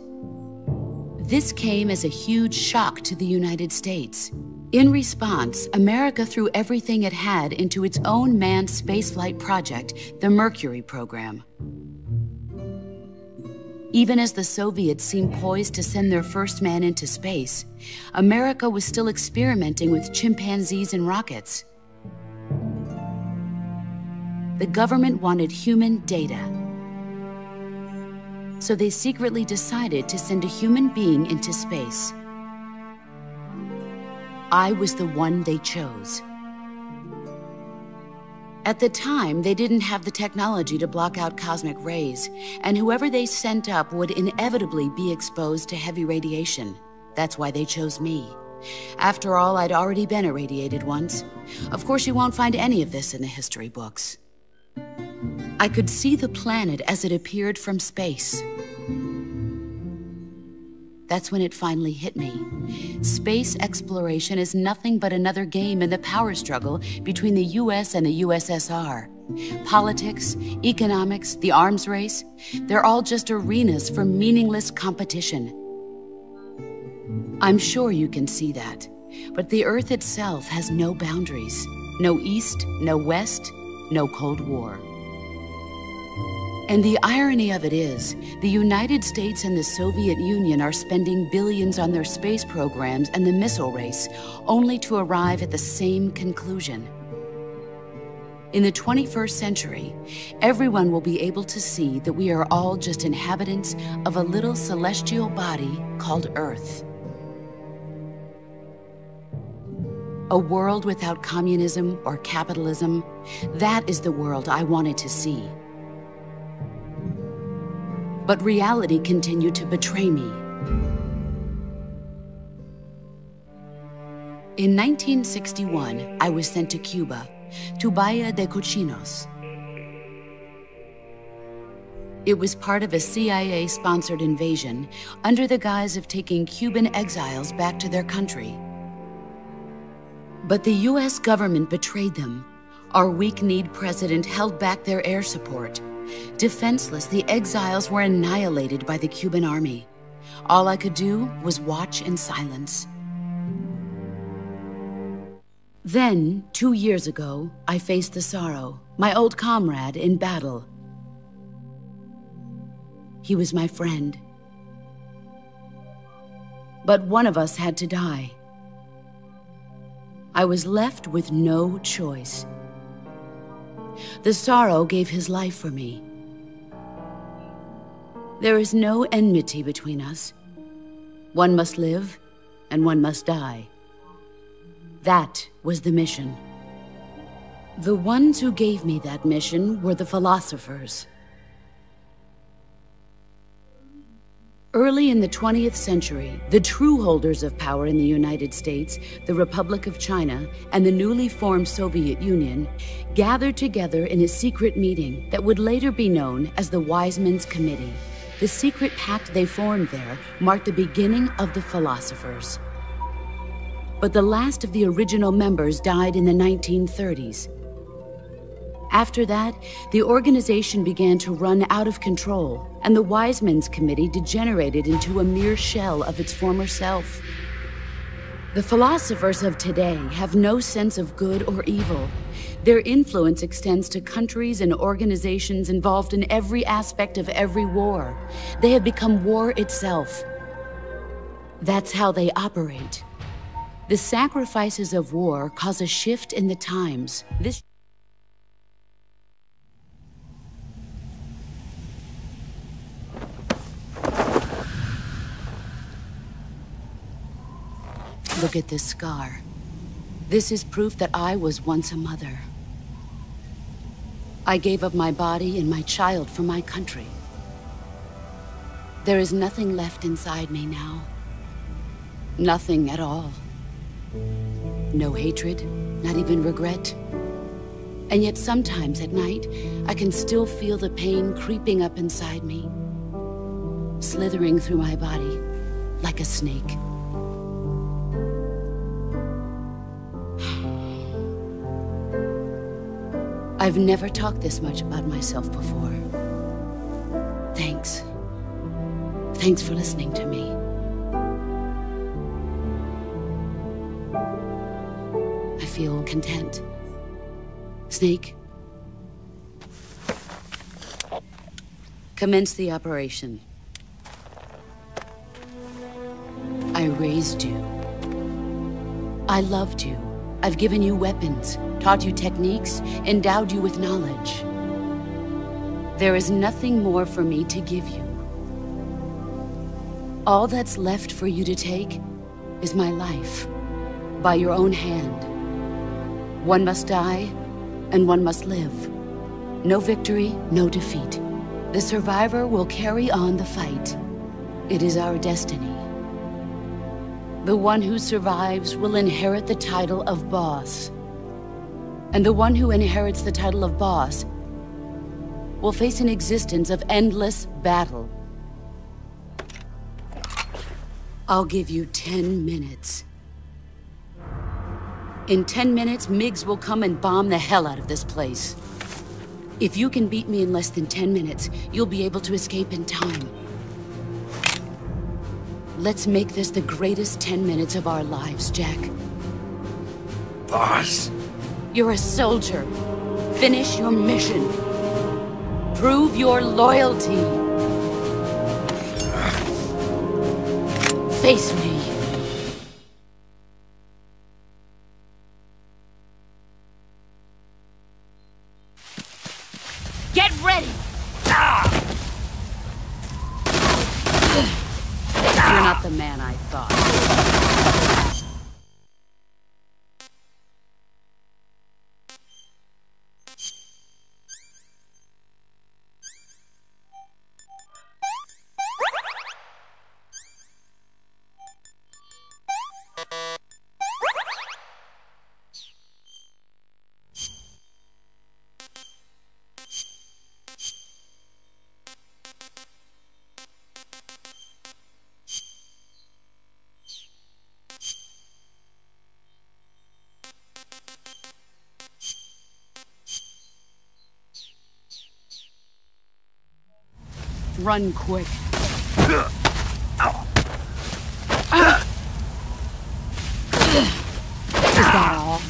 S11: This came as a huge shock to the United States. In response, America threw everything it had into its own manned spaceflight project, the Mercury program. Even as the Soviets seemed poised to send their first man into space, America was still experimenting with chimpanzees and rockets. The government wanted human data, so they secretly decided to send a human being into space. I was the one they chose. At the time, they didn't have the technology to block out cosmic rays, and whoever they sent up would inevitably be exposed to heavy radiation. That's why they chose me. After all, I'd already been irradiated once. Of course, you won't find any of this in the history books. I could see the planet as it appeared from space. That's when it finally hit me. Space exploration is nothing but another game in the power struggle between the US and the USSR. Politics, economics, the arms race, they're all just arenas for meaningless competition. I'm sure you can see that, but the Earth itself has no boundaries. No East, no West, no Cold War. And the irony of it is, the United States and the Soviet Union are spending billions on their space programs and the missile race, only to arrive at the same conclusion. In the 21st century, everyone will be able to see that we are all just inhabitants of a little celestial body called Earth. A world without communism or capitalism, that is the world I wanted to see. But reality continued to betray me. In 1961, I was sent to Cuba, to Bahia de Cochinos. It was part of a CIA-sponsored invasion under the guise of taking Cuban exiles back to their country. But the US government betrayed them. Our weak-kneed president held back their air support. Defenseless, the exiles were annihilated by the Cuban army. All I could do was watch in silence. Then, 2 years ago, I faced the Sorrow, my old comrade in battle. He was my friend. But one of us had to die. I was left with no choice. The Sorrow gave his life for me. There is no enmity between us. One must live, and one must die. That was the mission. The ones who gave me that mission were the philosophers. Early in the 20th century, the true holders of power in the United States, the Republic of China, and the newly formed Soviet Union gathered together in a secret meeting that would later be known as the Wise Men's Committee. The secret pact they formed there marked the beginning of the philosophers. But the last of the original members died in the 1930s. After that, the organization began to run out of control, and the Wise Men's Committee degenerated into a mere shell of its former self. The philosophers of today have no sense of good or evil. Their influence extends to countries and organizations involved in every aspect of every war. They have become war itself. That's how they operate. The sacrifices of war cause a shift in the times. Look at this scar. This is proof that I was once a mother. I gave up my body and my child for my country. There is nothing left inside me now. Nothing at all. No hatred, not even regret. And yet sometimes at night, I can still feel the pain creeping up inside me, slithering through my body like a snake. I've never talked this much about myself before. Thanks. Thanks for listening to me. feel content. Snake, commence the operation. I raised you. I loved you. I've given you weapons, taught you techniques, endowed you with knowledge. There is nothing more for me to give you. All that's left for you to take is my life, by your own hand. One must die, and one must live. No victory, no defeat. The survivor will carry on the fight. It is our destiny. The one who survives will inherit the title of boss. And the one who inherits the title of boss will face an existence of endless battle. I'll give you 10 minutes. In 10 minutes, Miggs will come and bomb the hell out of this place. If you can beat me in less than 10 minutes, you'll be able to escape in time. Let's make this the greatest 10 minutes of our lives, Jack.
S3: Boss.
S11: You're a soldier. Finish your mission. Prove your loyalty. Face me. Get ready! You're not the man I thought. Run quick. Is that all?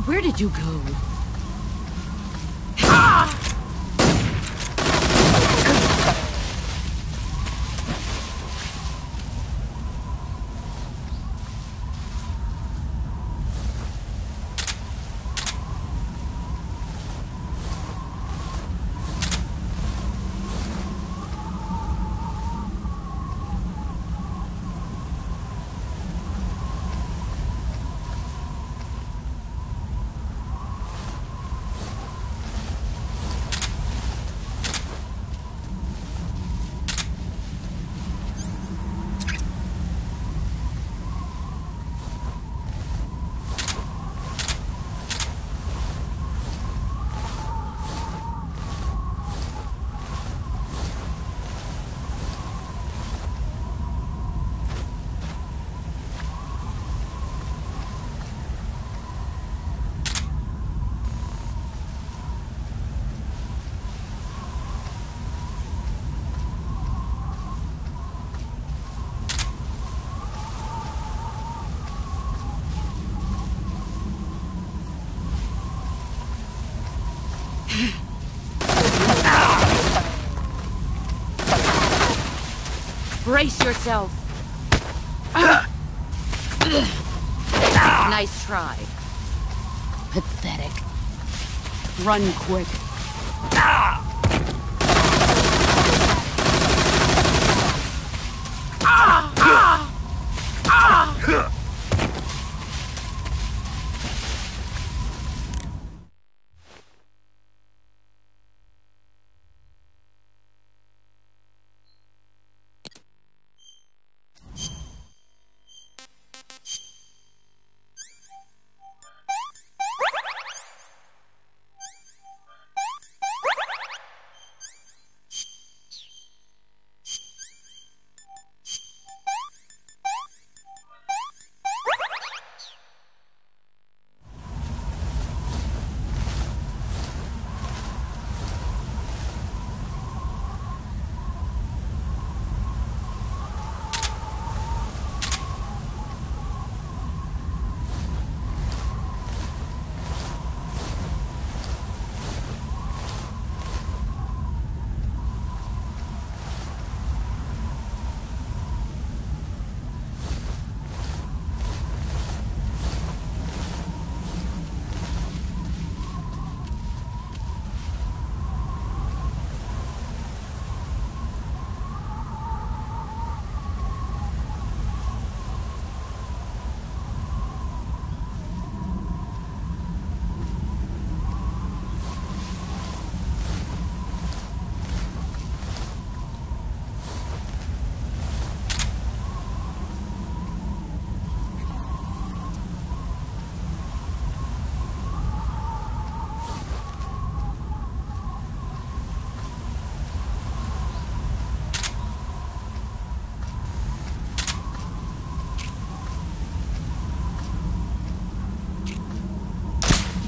S11: Where did you go? Brace yourself. Nice try. Pathetic. Run quick.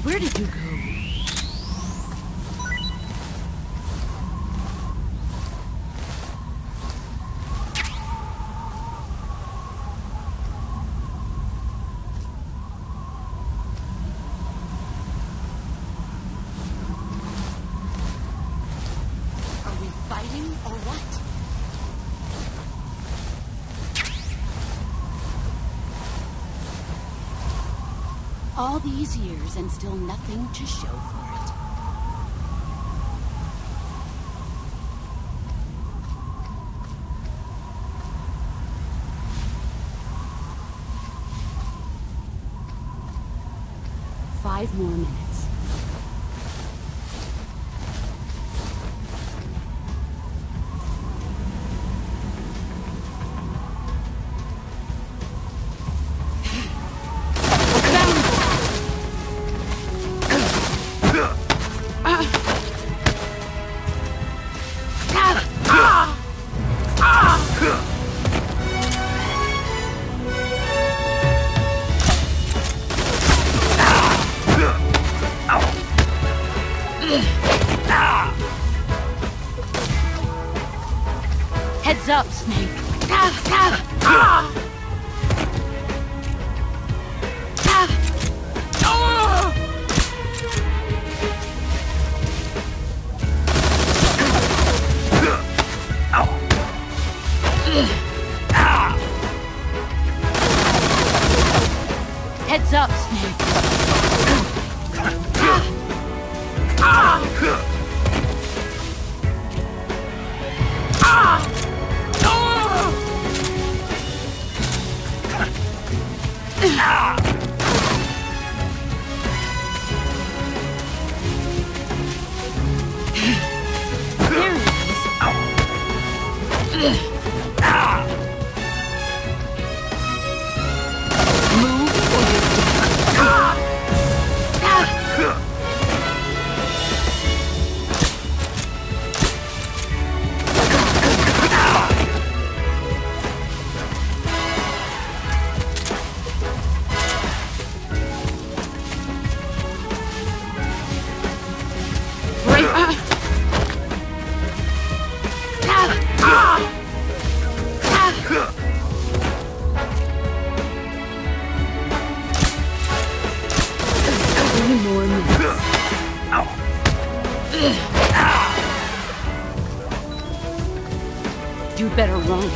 S11: Where did you go? Are we fighting or what? All these years and still nothing to show for it. Five more minutes. Heads up, Snake. Heads up, Snake. You better run.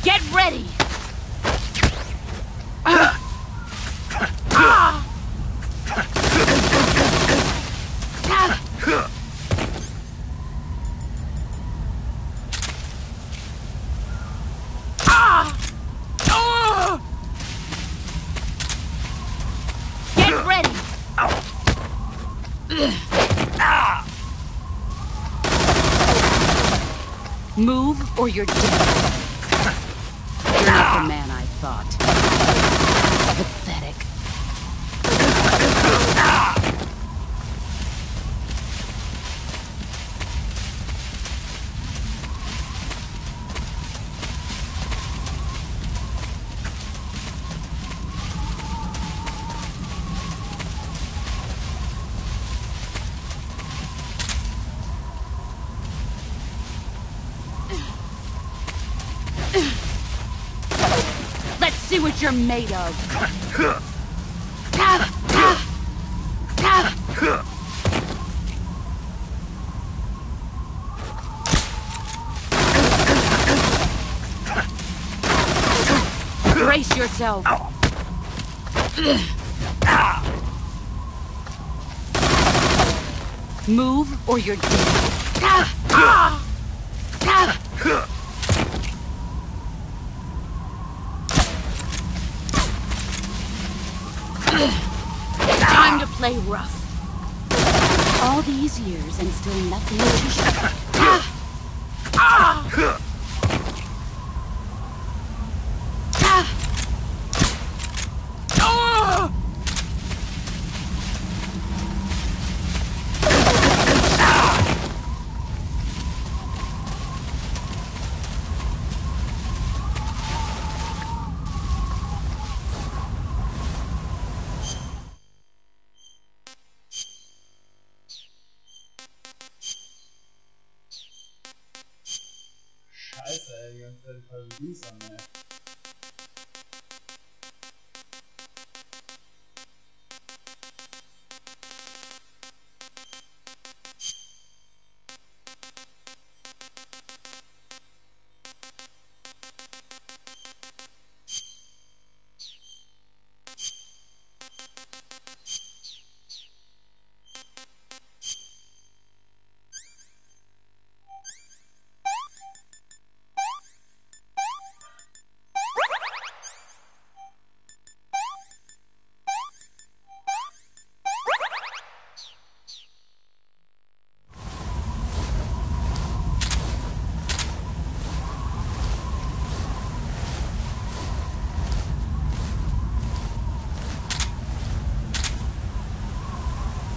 S11: Get ready! Get ready! Move or you're dead. You're not the man I thought. Pathetic. Let's see what you're made of. Brace yourself. Move or you're dead. Time to play rough. All these years and still nothing to show.
S1: Scheiße, ey, die ganze Zeit falsche Dings an, ey.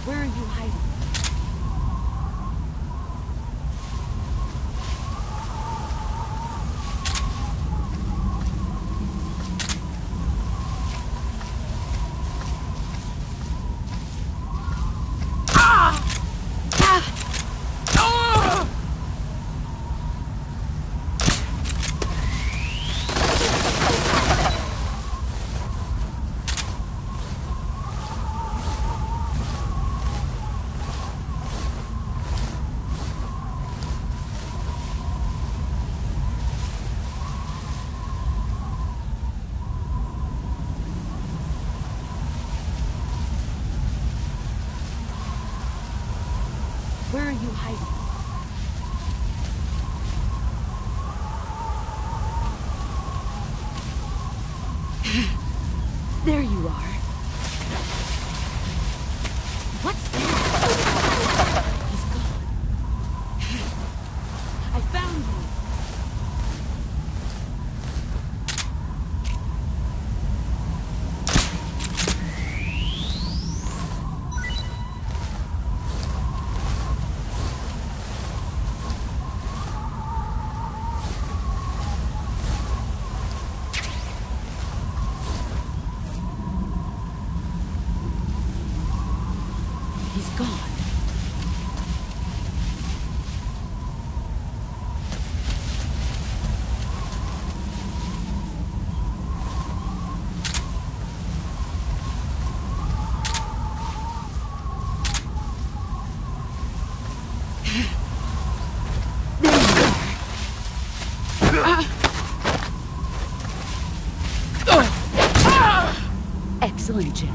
S11: Where are you hiding? Where are you hiding? There you are. What's that? He's gone. I found you. Excellent, Jack.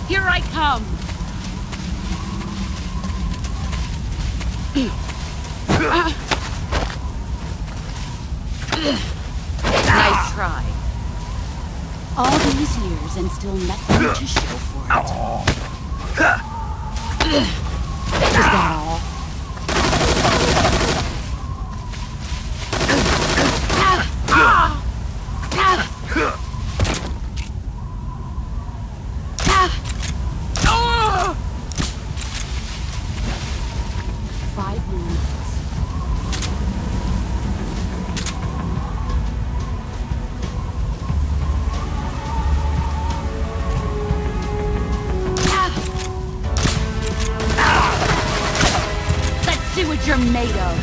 S11: Here I come! Nice try. All these years and still nothing to show for it. Is that all? You're made of.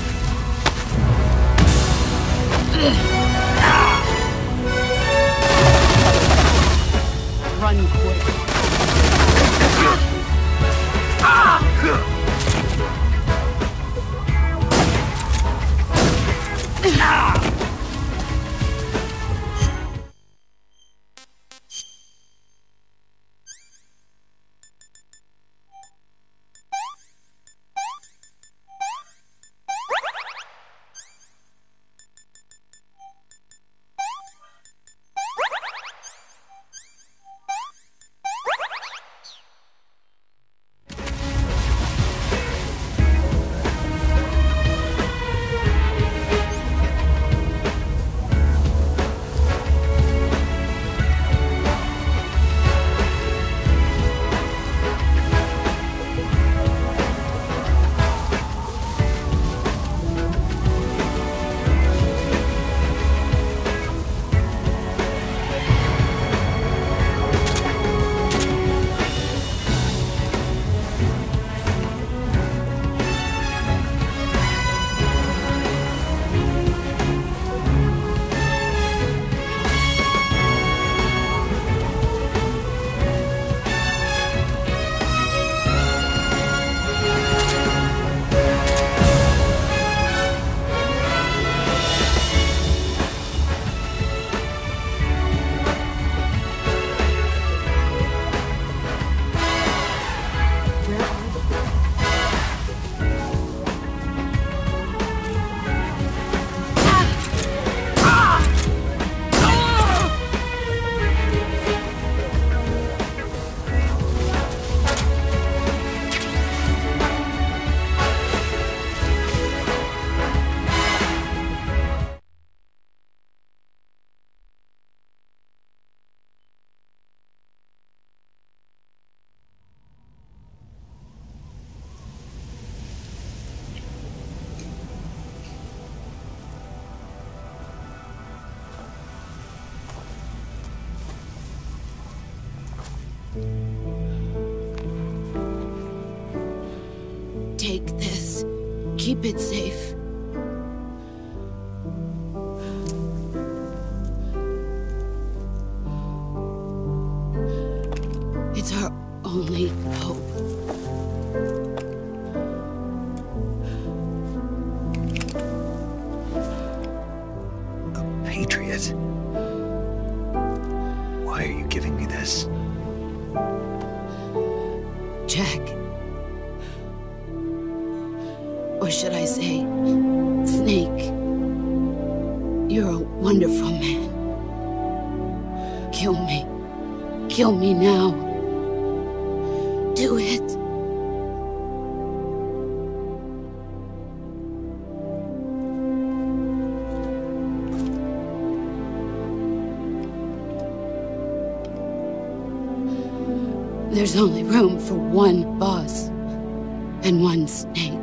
S11: Run quick. Take this. Keep it safe. It's our only hope.
S3: A patriot? Why are you giving me this?
S11: Jack. Or should I say, Snake? You're a wonderful man. Kill me. Kill me now. Do it. There's only room for one boss and one Snake.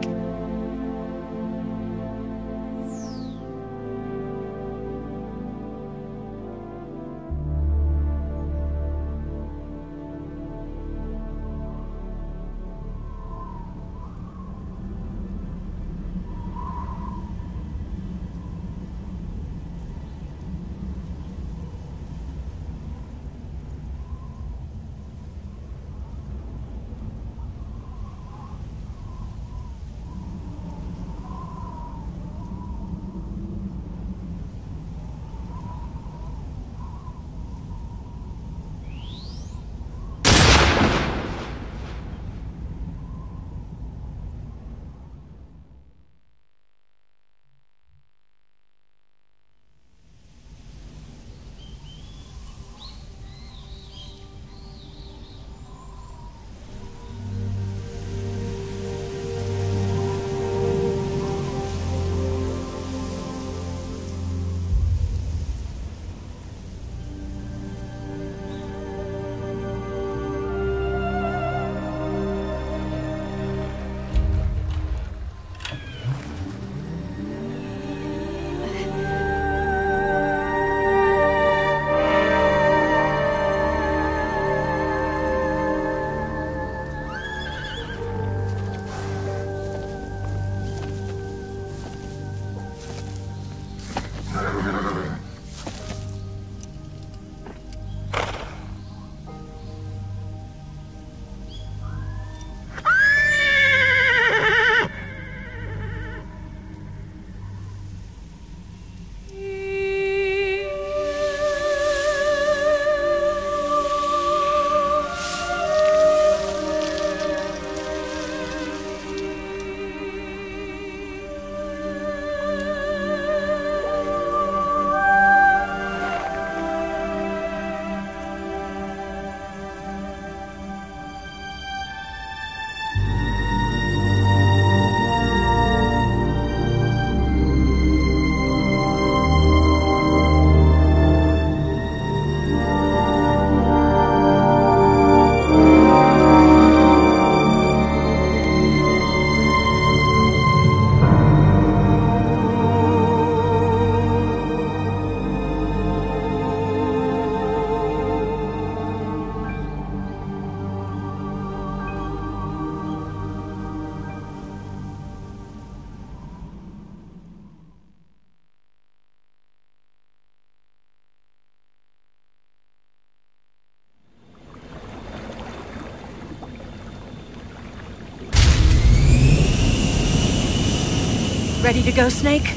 S2: Ready to go, Snake?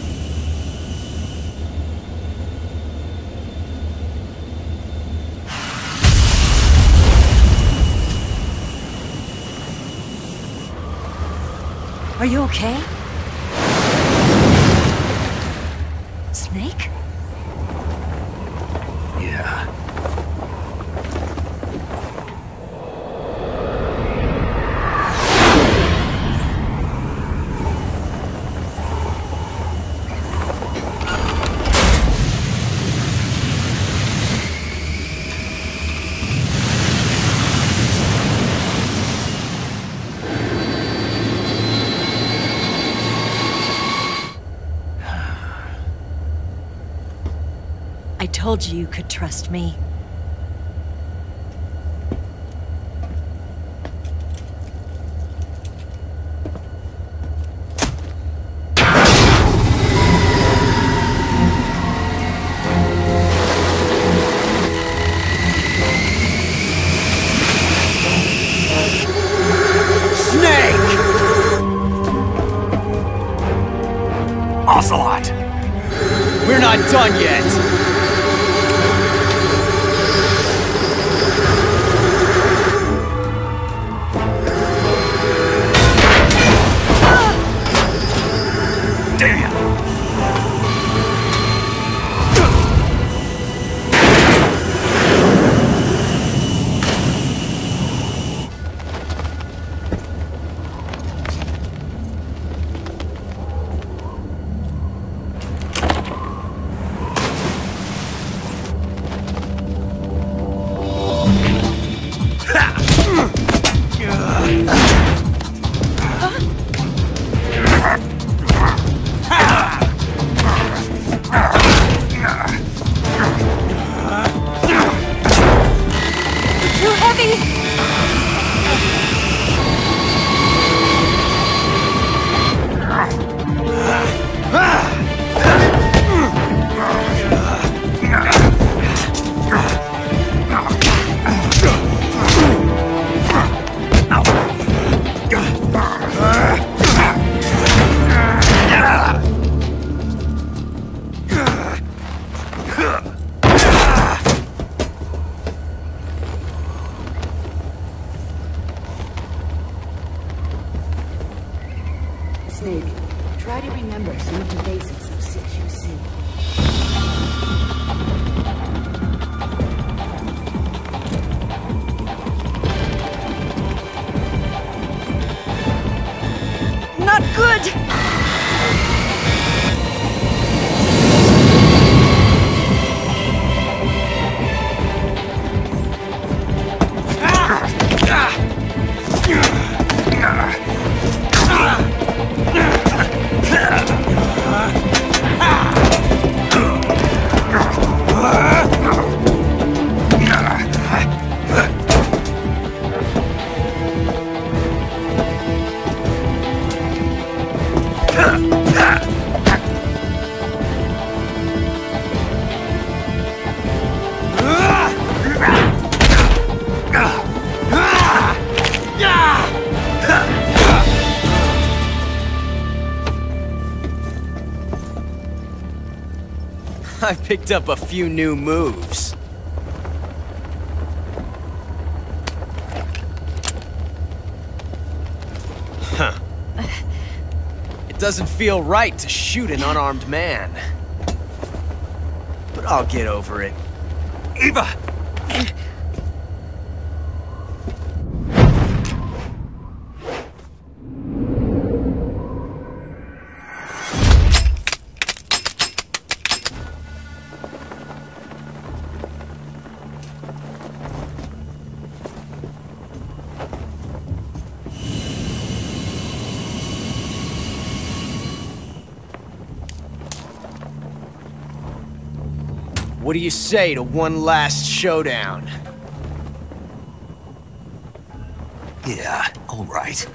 S2: Are you okay? Snake?
S3: Yeah.
S2: I told you you could trust me.
S10: Snake!
S3: Ocelot!
S10: We're not done yet!
S11: Snake, try to remember some of the basics of 6UC.
S2: Not good!
S10: I picked up a few new moves. Huh. It doesn't feel right to shoot an unarmed man. But I'll get over it.
S3: Eva!
S10: What do you say to one last showdown?
S3: Yeah, all right.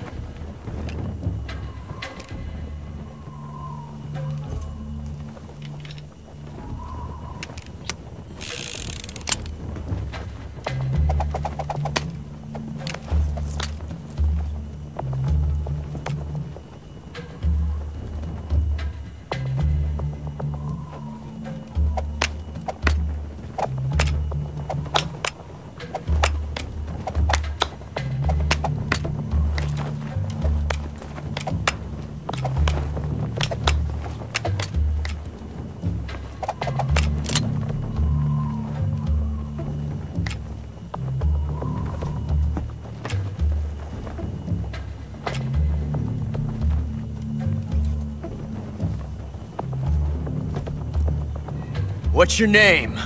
S10: What's your name?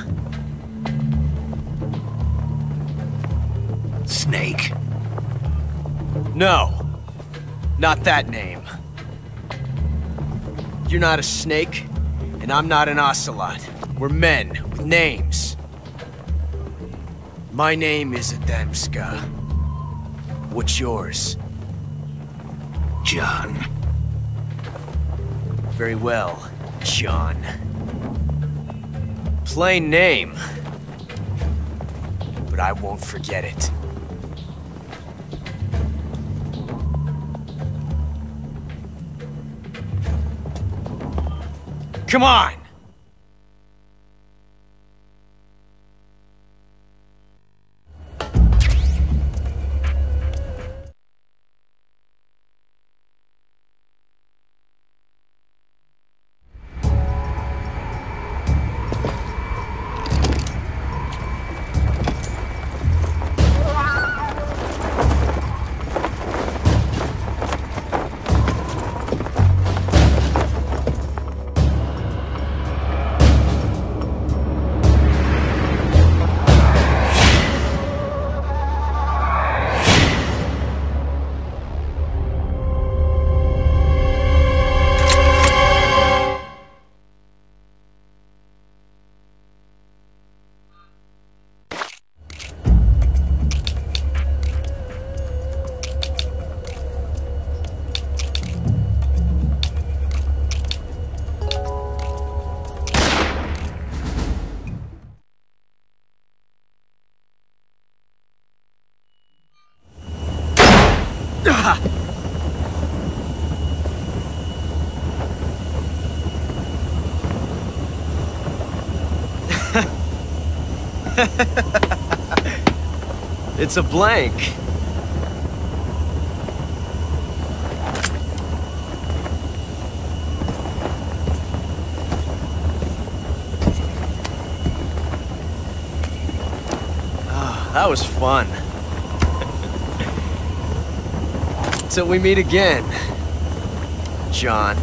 S3: Snake.
S10: No. Not that name. You're not a snake, and I'm not an ocelot. We're men with names. My name is Adamska. What's yours?
S3: John.
S10: Very well, John. Plain name. But I won't forget it. Come on! It's a blank. Oh, that was fun. Till we meet again, John.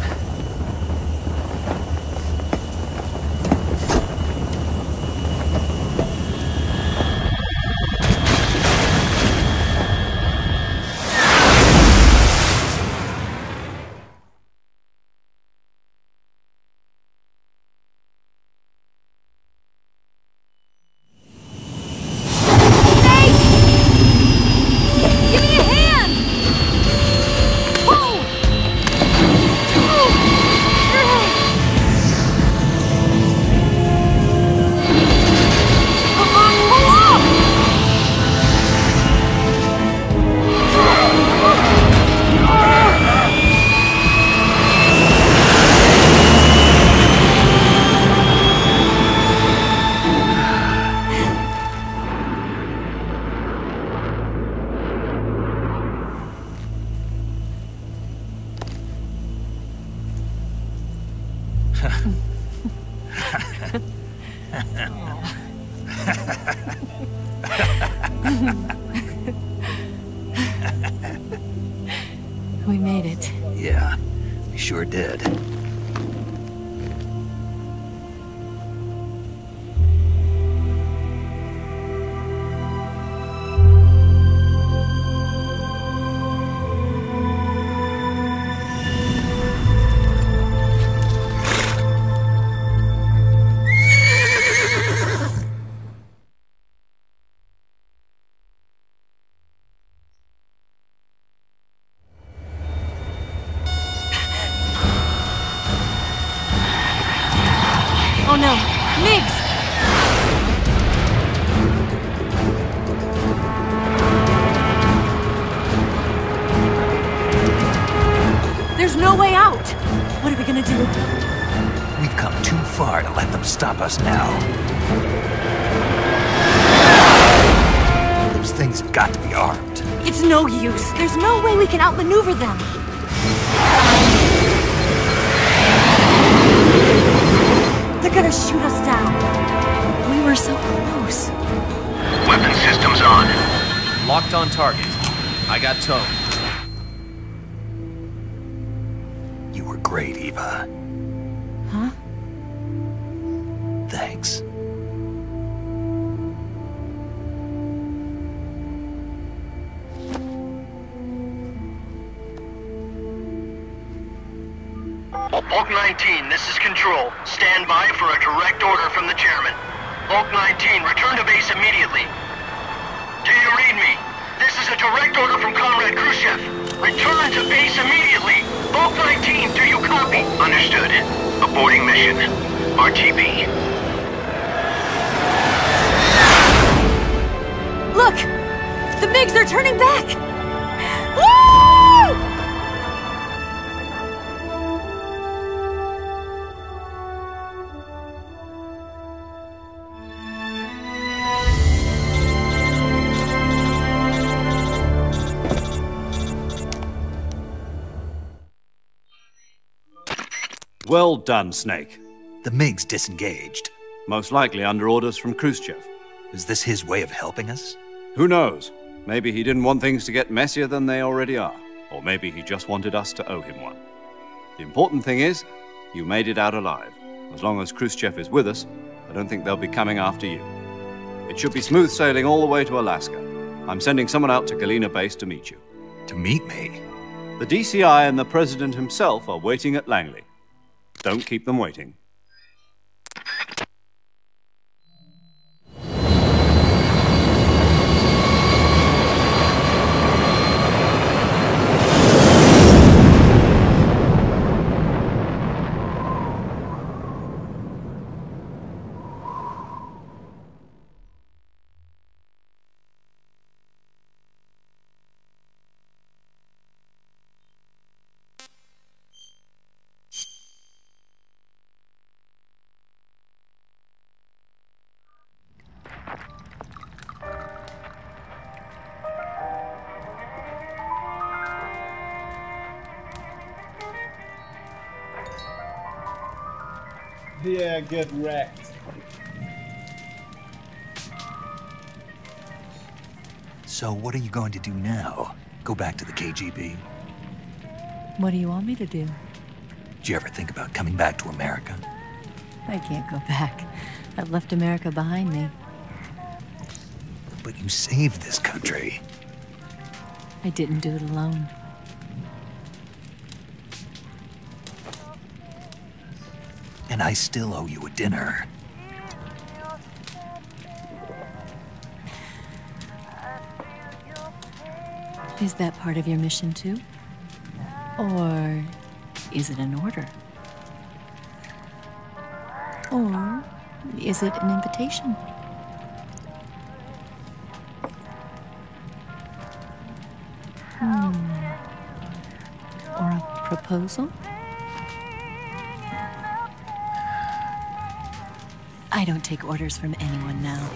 S2: We made it.
S3: Yeah, we sure did.
S2: Oh no, Niggs! There's no way out! What are we gonna do?
S3: We've come too far to let them stop us now. Those things have got to be armed.
S2: It's no use. There's no way we can outmaneuver them. They're gonna shoot us down. We were so close.
S14: Weapon systems on.
S10: Locked on target. I got towed.
S3: You were great, Eva.
S2: Huh?
S3: Thanks.
S14: Bulk 19, this is Control. Stand by for a direct order from the chairman. Bulk 19, return to base immediately. Do you read me? This is a direct order from Comrade Khrushchev. Return to base immediately. Bulk 19, do you copy? Understood. Aborting mission. RTB.
S2: Look! The MiGs are turning back! Woo!
S6: Well done, Snake.
S3: The MiGs disengaged.
S6: Most likely under orders from Khrushchev.
S3: Is this his way of helping us?
S6: Who knows? Maybe he didn't want things to get messier than they already are. Or maybe he just wanted us to owe him one. The important thing is, you made it out alive. As long as Khrushchev is with us, I don't think they'll be coming after you. It should be smooth sailing all the way to Alaska. I'm sending someone out to Galena Base to meet you.
S3: To meet me?
S6: The DCI and the President himself are waiting at Langley. Don't keep them waiting.
S1: Yeah, get wrecked.
S3: So what are you going to do now? Go back to the KGB?
S2: What do you want me to do?
S3: Did you ever think about coming back to America?
S2: I can't go back. I've left America behind me.
S3: But you saved this country.
S2: I didn't do it alone.
S3: And I still owe you a dinner.
S2: Is that part of your mission too? Or is it an order? Or is it an invitation? Or a proposal? I don't take orders from anyone now.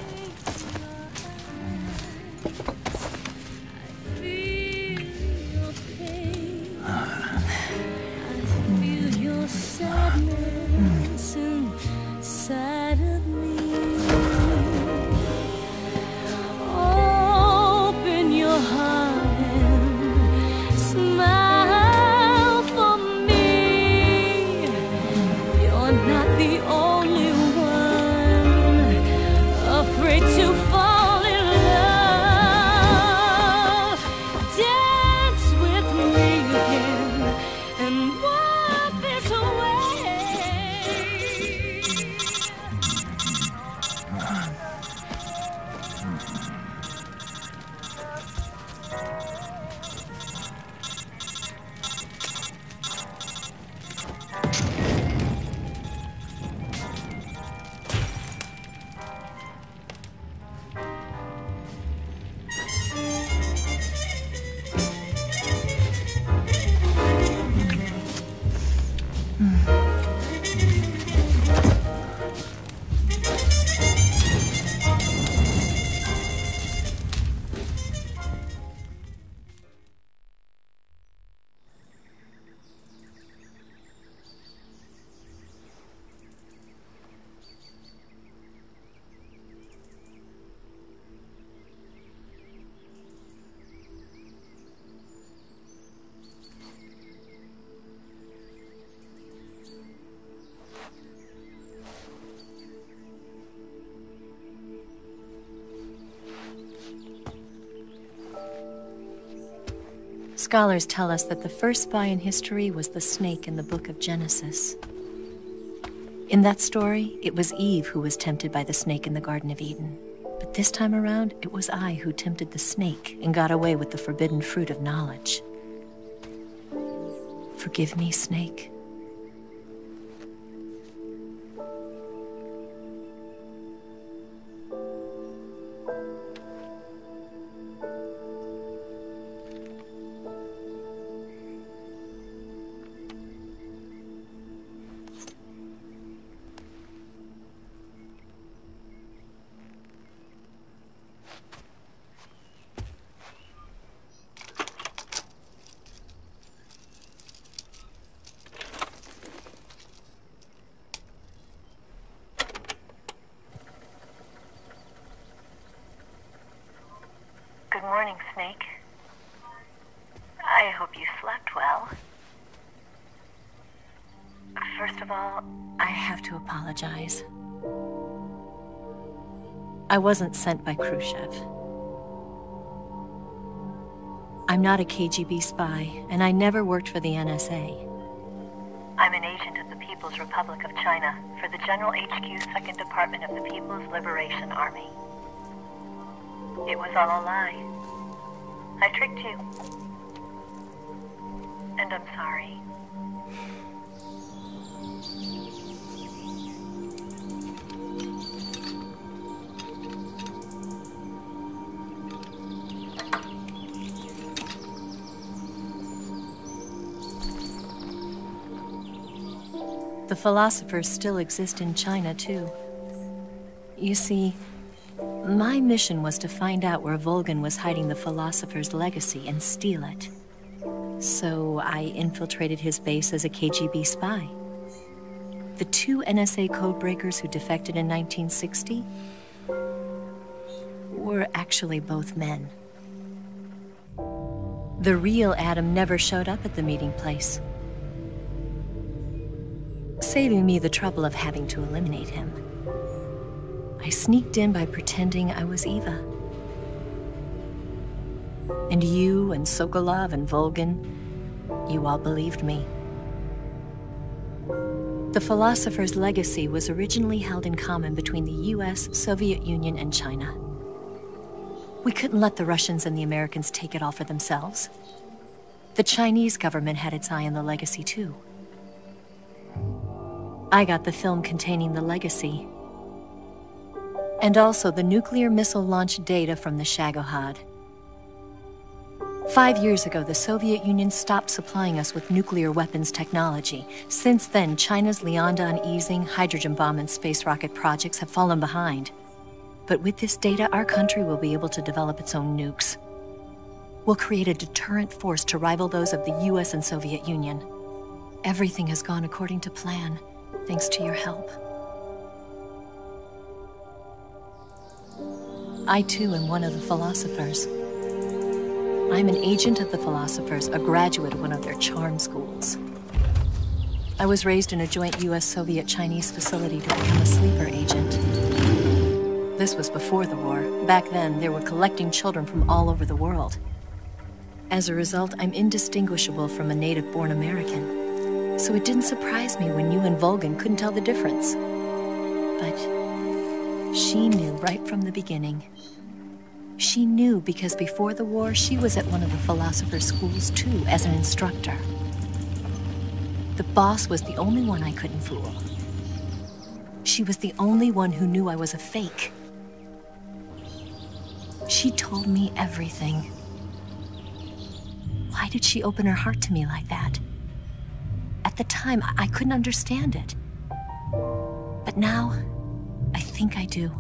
S2: Scholars tell us that the first spy in history was the snake in the book of Genesis. In that story, it was Eve who was tempted by the snake in the Garden of Eden. But this time around, it was I who tempted the snake and got away with the forbidden fruit of knowledge. Forgive me, Snake.
S15: Good morning, Snake. I hope you slept well. First of all,
S2: I have to apologize. I wasn't sent by Khrushchev. I'm not a KGB spy, and I never worked for the NSA.
S15: I'm an agent of the People's Republic of China for the General HQ 2nd Department of the People's Liberation Army. It was all a lie. I tricked you. And I'm sorry.
S2: The philosophers still exist in China, too. You see, my mission was to find out where Volgin was hiding the philosopher's legacy and steal it. So I infiltrated his base as a KGB spy. The two NSA codebreakers who defected in 1960 were actually both men. The real Adam never showed up at the meeting place, saving me the trouble of having to eliminate him. I sneaked in by pretending I was Eva. And you and Sokolov and Volgin, you all believed me. The philosopher's legacy was originally held in common between the US, Soviet Union, and China. We couldn't let the Russians and the Americans take it all for themselves. The Chinese government had its eye on the legacy, too. I got the film containing the legacy, and also the nuclear missile launch data from the Shagohod. 5 years ago, the Soviet Union stopped supplying us with nuclear weapons technology. Since then, China's Liaodong easing, hydrogen bomb, and space rocket projects have fallen behind. But with this data, our country will be able to develop its own nukes. We'll create a deterrent force to rival those of the US and Soviet Union. Everything has gone according to plan, thanks to your help. I, too, am one of the philosophers. I'm an agent of the philosophers, a graduate of one of their charm schools. I was raised in a joint US-Soviet-Chinese facility to become a sleeper agent. This was before the war. Back then, they were collecting children from all over the world. As a result, I'm indistinguishable from a native-born American. So it didn't surprise me when you and Volgin couldn't tell the difference. But she knew right from the beginning. She knew because before the war, she was at one of the philosopher's schools too, as an instructor. The boss was the only one I couldn't fool. She was the only one who knew I was a fake. She told me everything. Why did she open her heart to me like that? At the time, I couldn't understand it. But now, I think I do.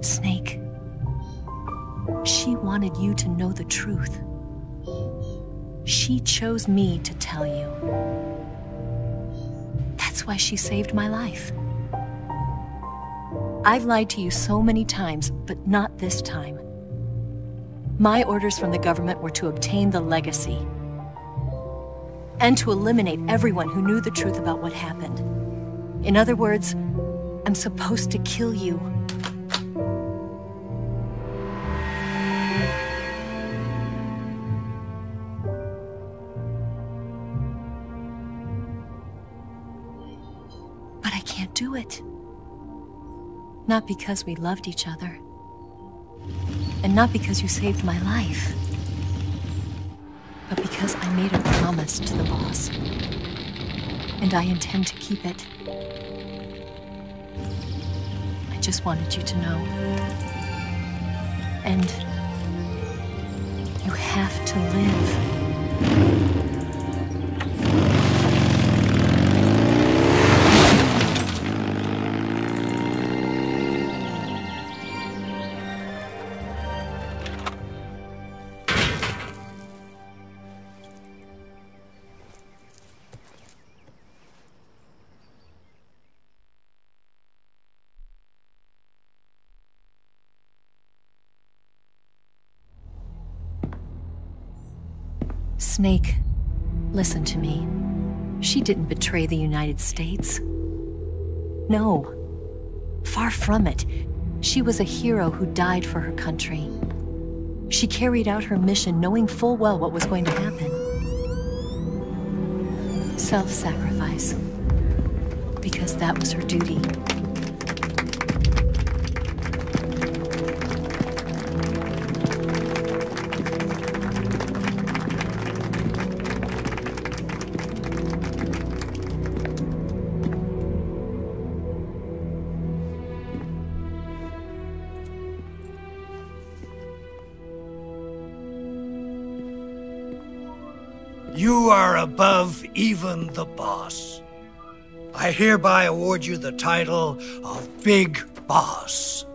S2: Snake. She wanted you to know the truth. She chose me to tell you. That's why she saved my life. I've lied to you so many times, but not this time. My orders from the government were to obtain the legacy and to eliminate everyone who knew the truth about what happened. In other words, I'm supposed to kill you. can't do it. Not because we loved each other. And not because you saved my life. But because I made a promise to the boss. And I intend to keep it. I just wanted you to know. And you have to live. Snake, listen to me. She didn't betray the United States. No. Far from it. She was a hero who died for her country. She carried out her mission knowing full well what was going to happen. Self-sacrifice. Because that was her duty.
S16: You are above even the boss. I hereby award you the title of Big Boss.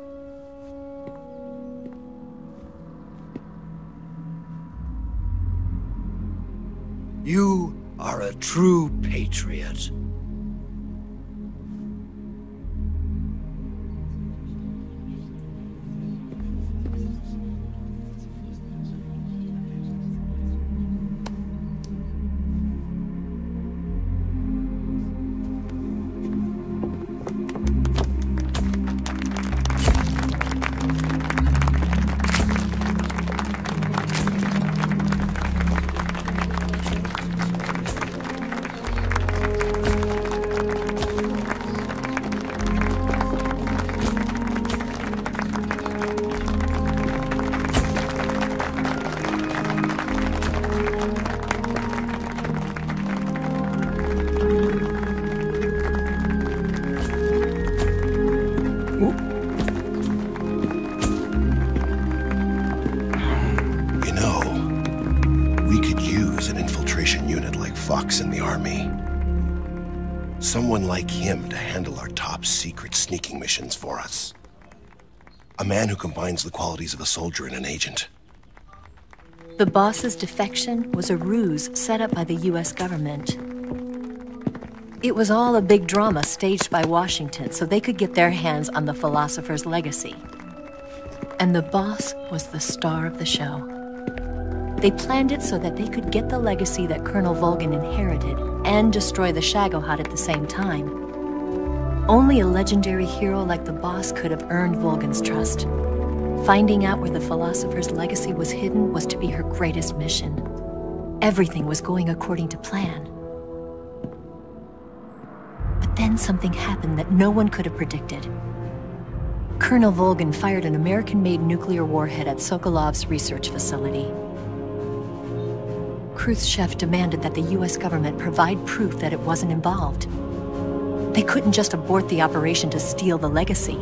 S16: You are a true patriot.
S17: In the army. Someone like him to handle our top secret sneaking missions for us. A man who combines the qualities of a soldier and an agent.
S2: The boss's defection was a ruse set up by the US government. It was all a big drama staged by Washington so they could get their hands on the philosopher's legacy. And the boss was the star of the show. They planned it so that they could get the legacy that Colonel Volgin inherited and destroy the Shagohod at the same time. Only a legendary hero like the boss could have earned Volgin's trust. Finding out where the philosopher's legacy was hidden was to be her greatest mission. Everything was going according to plan. But then something happened that no one could have predicted. Colonel Volgin fired an American-made nuclear warhead at Sokolov's research facility. Khrushchev demanded that the US government provide proof that it wasn't involved. They couldn't just abort the operation to steal the legacy.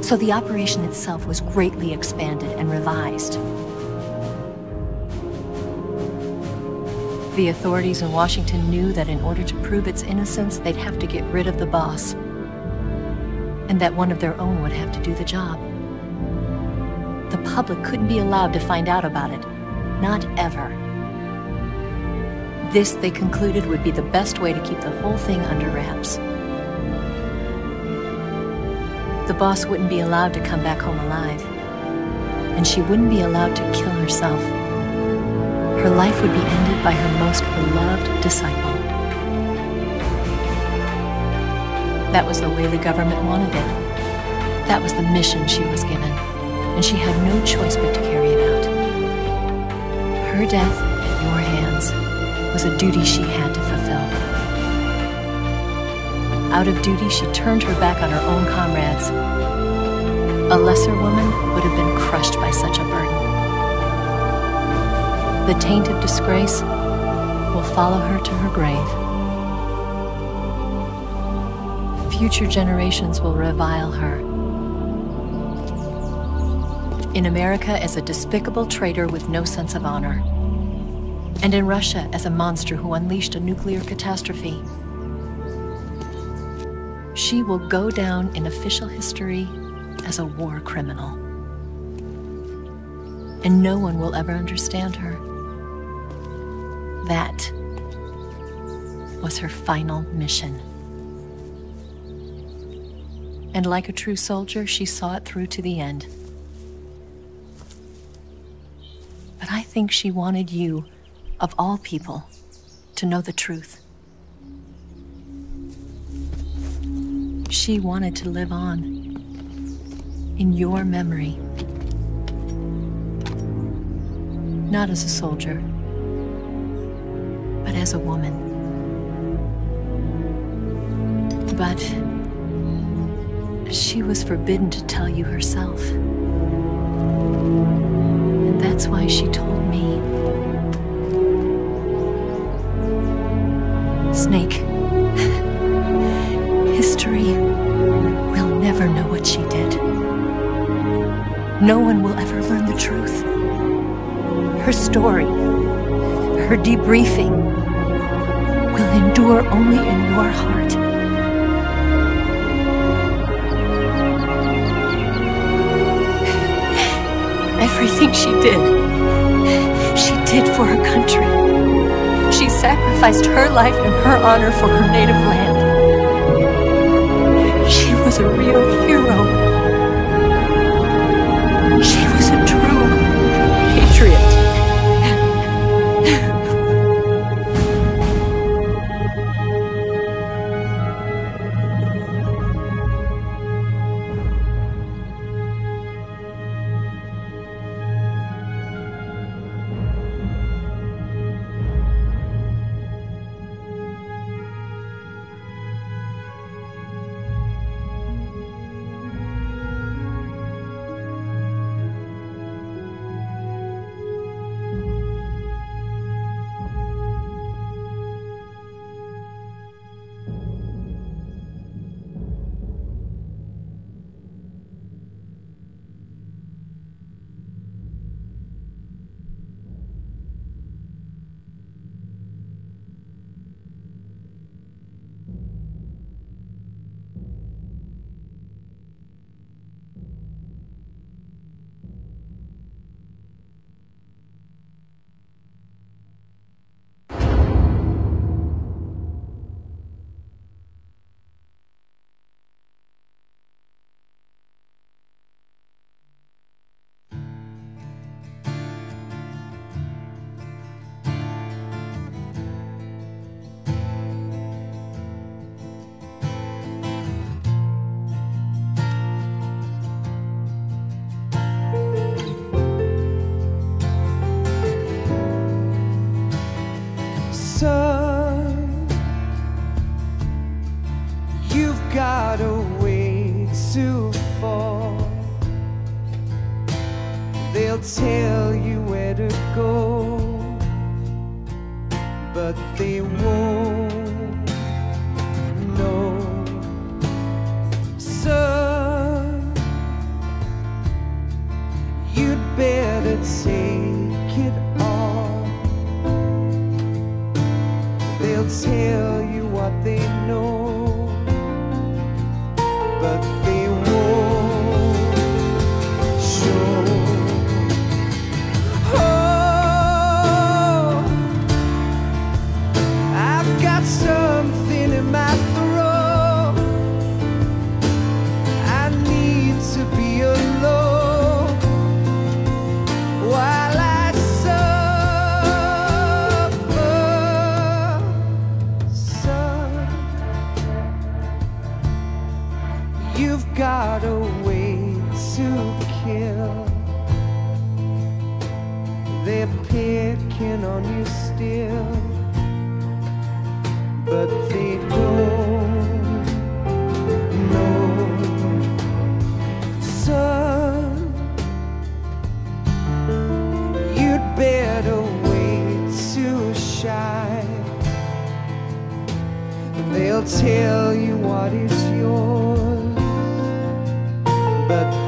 S2: So the operation itself was greatly expanded and revised. The authorities in Washington knew that in order to prove its innocence, they'd have to get rid of the boss. And that one of their own would have to do the job. The public couldn't be allowed to find out about it. Not ever. This, they concluded, would be the best way to keep the whole thing under wraps. The boss wouldn't be allowed to come back home alive. And she wouldn't be allowed to kill herself. Her life would be ended by her most beloved disciple. That was the way the government wanted it. That was the mission she was given. And she had no choice but to carry it out. Her death at your hands was a duty she had to fulfill. Out of duty, she turned her back on her own comrades. A lesser woman would have been crushed by such a burden. The taint of disgrace will follow her to her grave. Future generations will revile her. In America as a despicable traitor with no sense of honor. And in Russia as a monster who unleashed a nuclear catastrophe. She will go down in official history as a war criminal. And no one will ever understand her. That was her final mission. And like a true soldier, she saw it through to the end. But I think she wanted you, of all people, to know the truth. She wanted to live on in your memory. Not as a soldier, but as a woman. But she was forbidden to tell you herself. And that's why she told me. Snake, history will never know what she did. No one will ever learn the truth. Her story, her debriefing, will endure only in your heart. Everything she did for her country. She sacrificed her life and her honor for her native land. She was a real hero. She was a true patriot.
S18: got a way to fall. They'll tell you where to go, but they won't know. Son, you'd better take it all. They'll tell you what they know, but they won't show. Oh, I've got something in my throat. I need to be alone while I suffer. Son, you've got a way to kill. They're picking on you still, but they don't tell you what is yours, but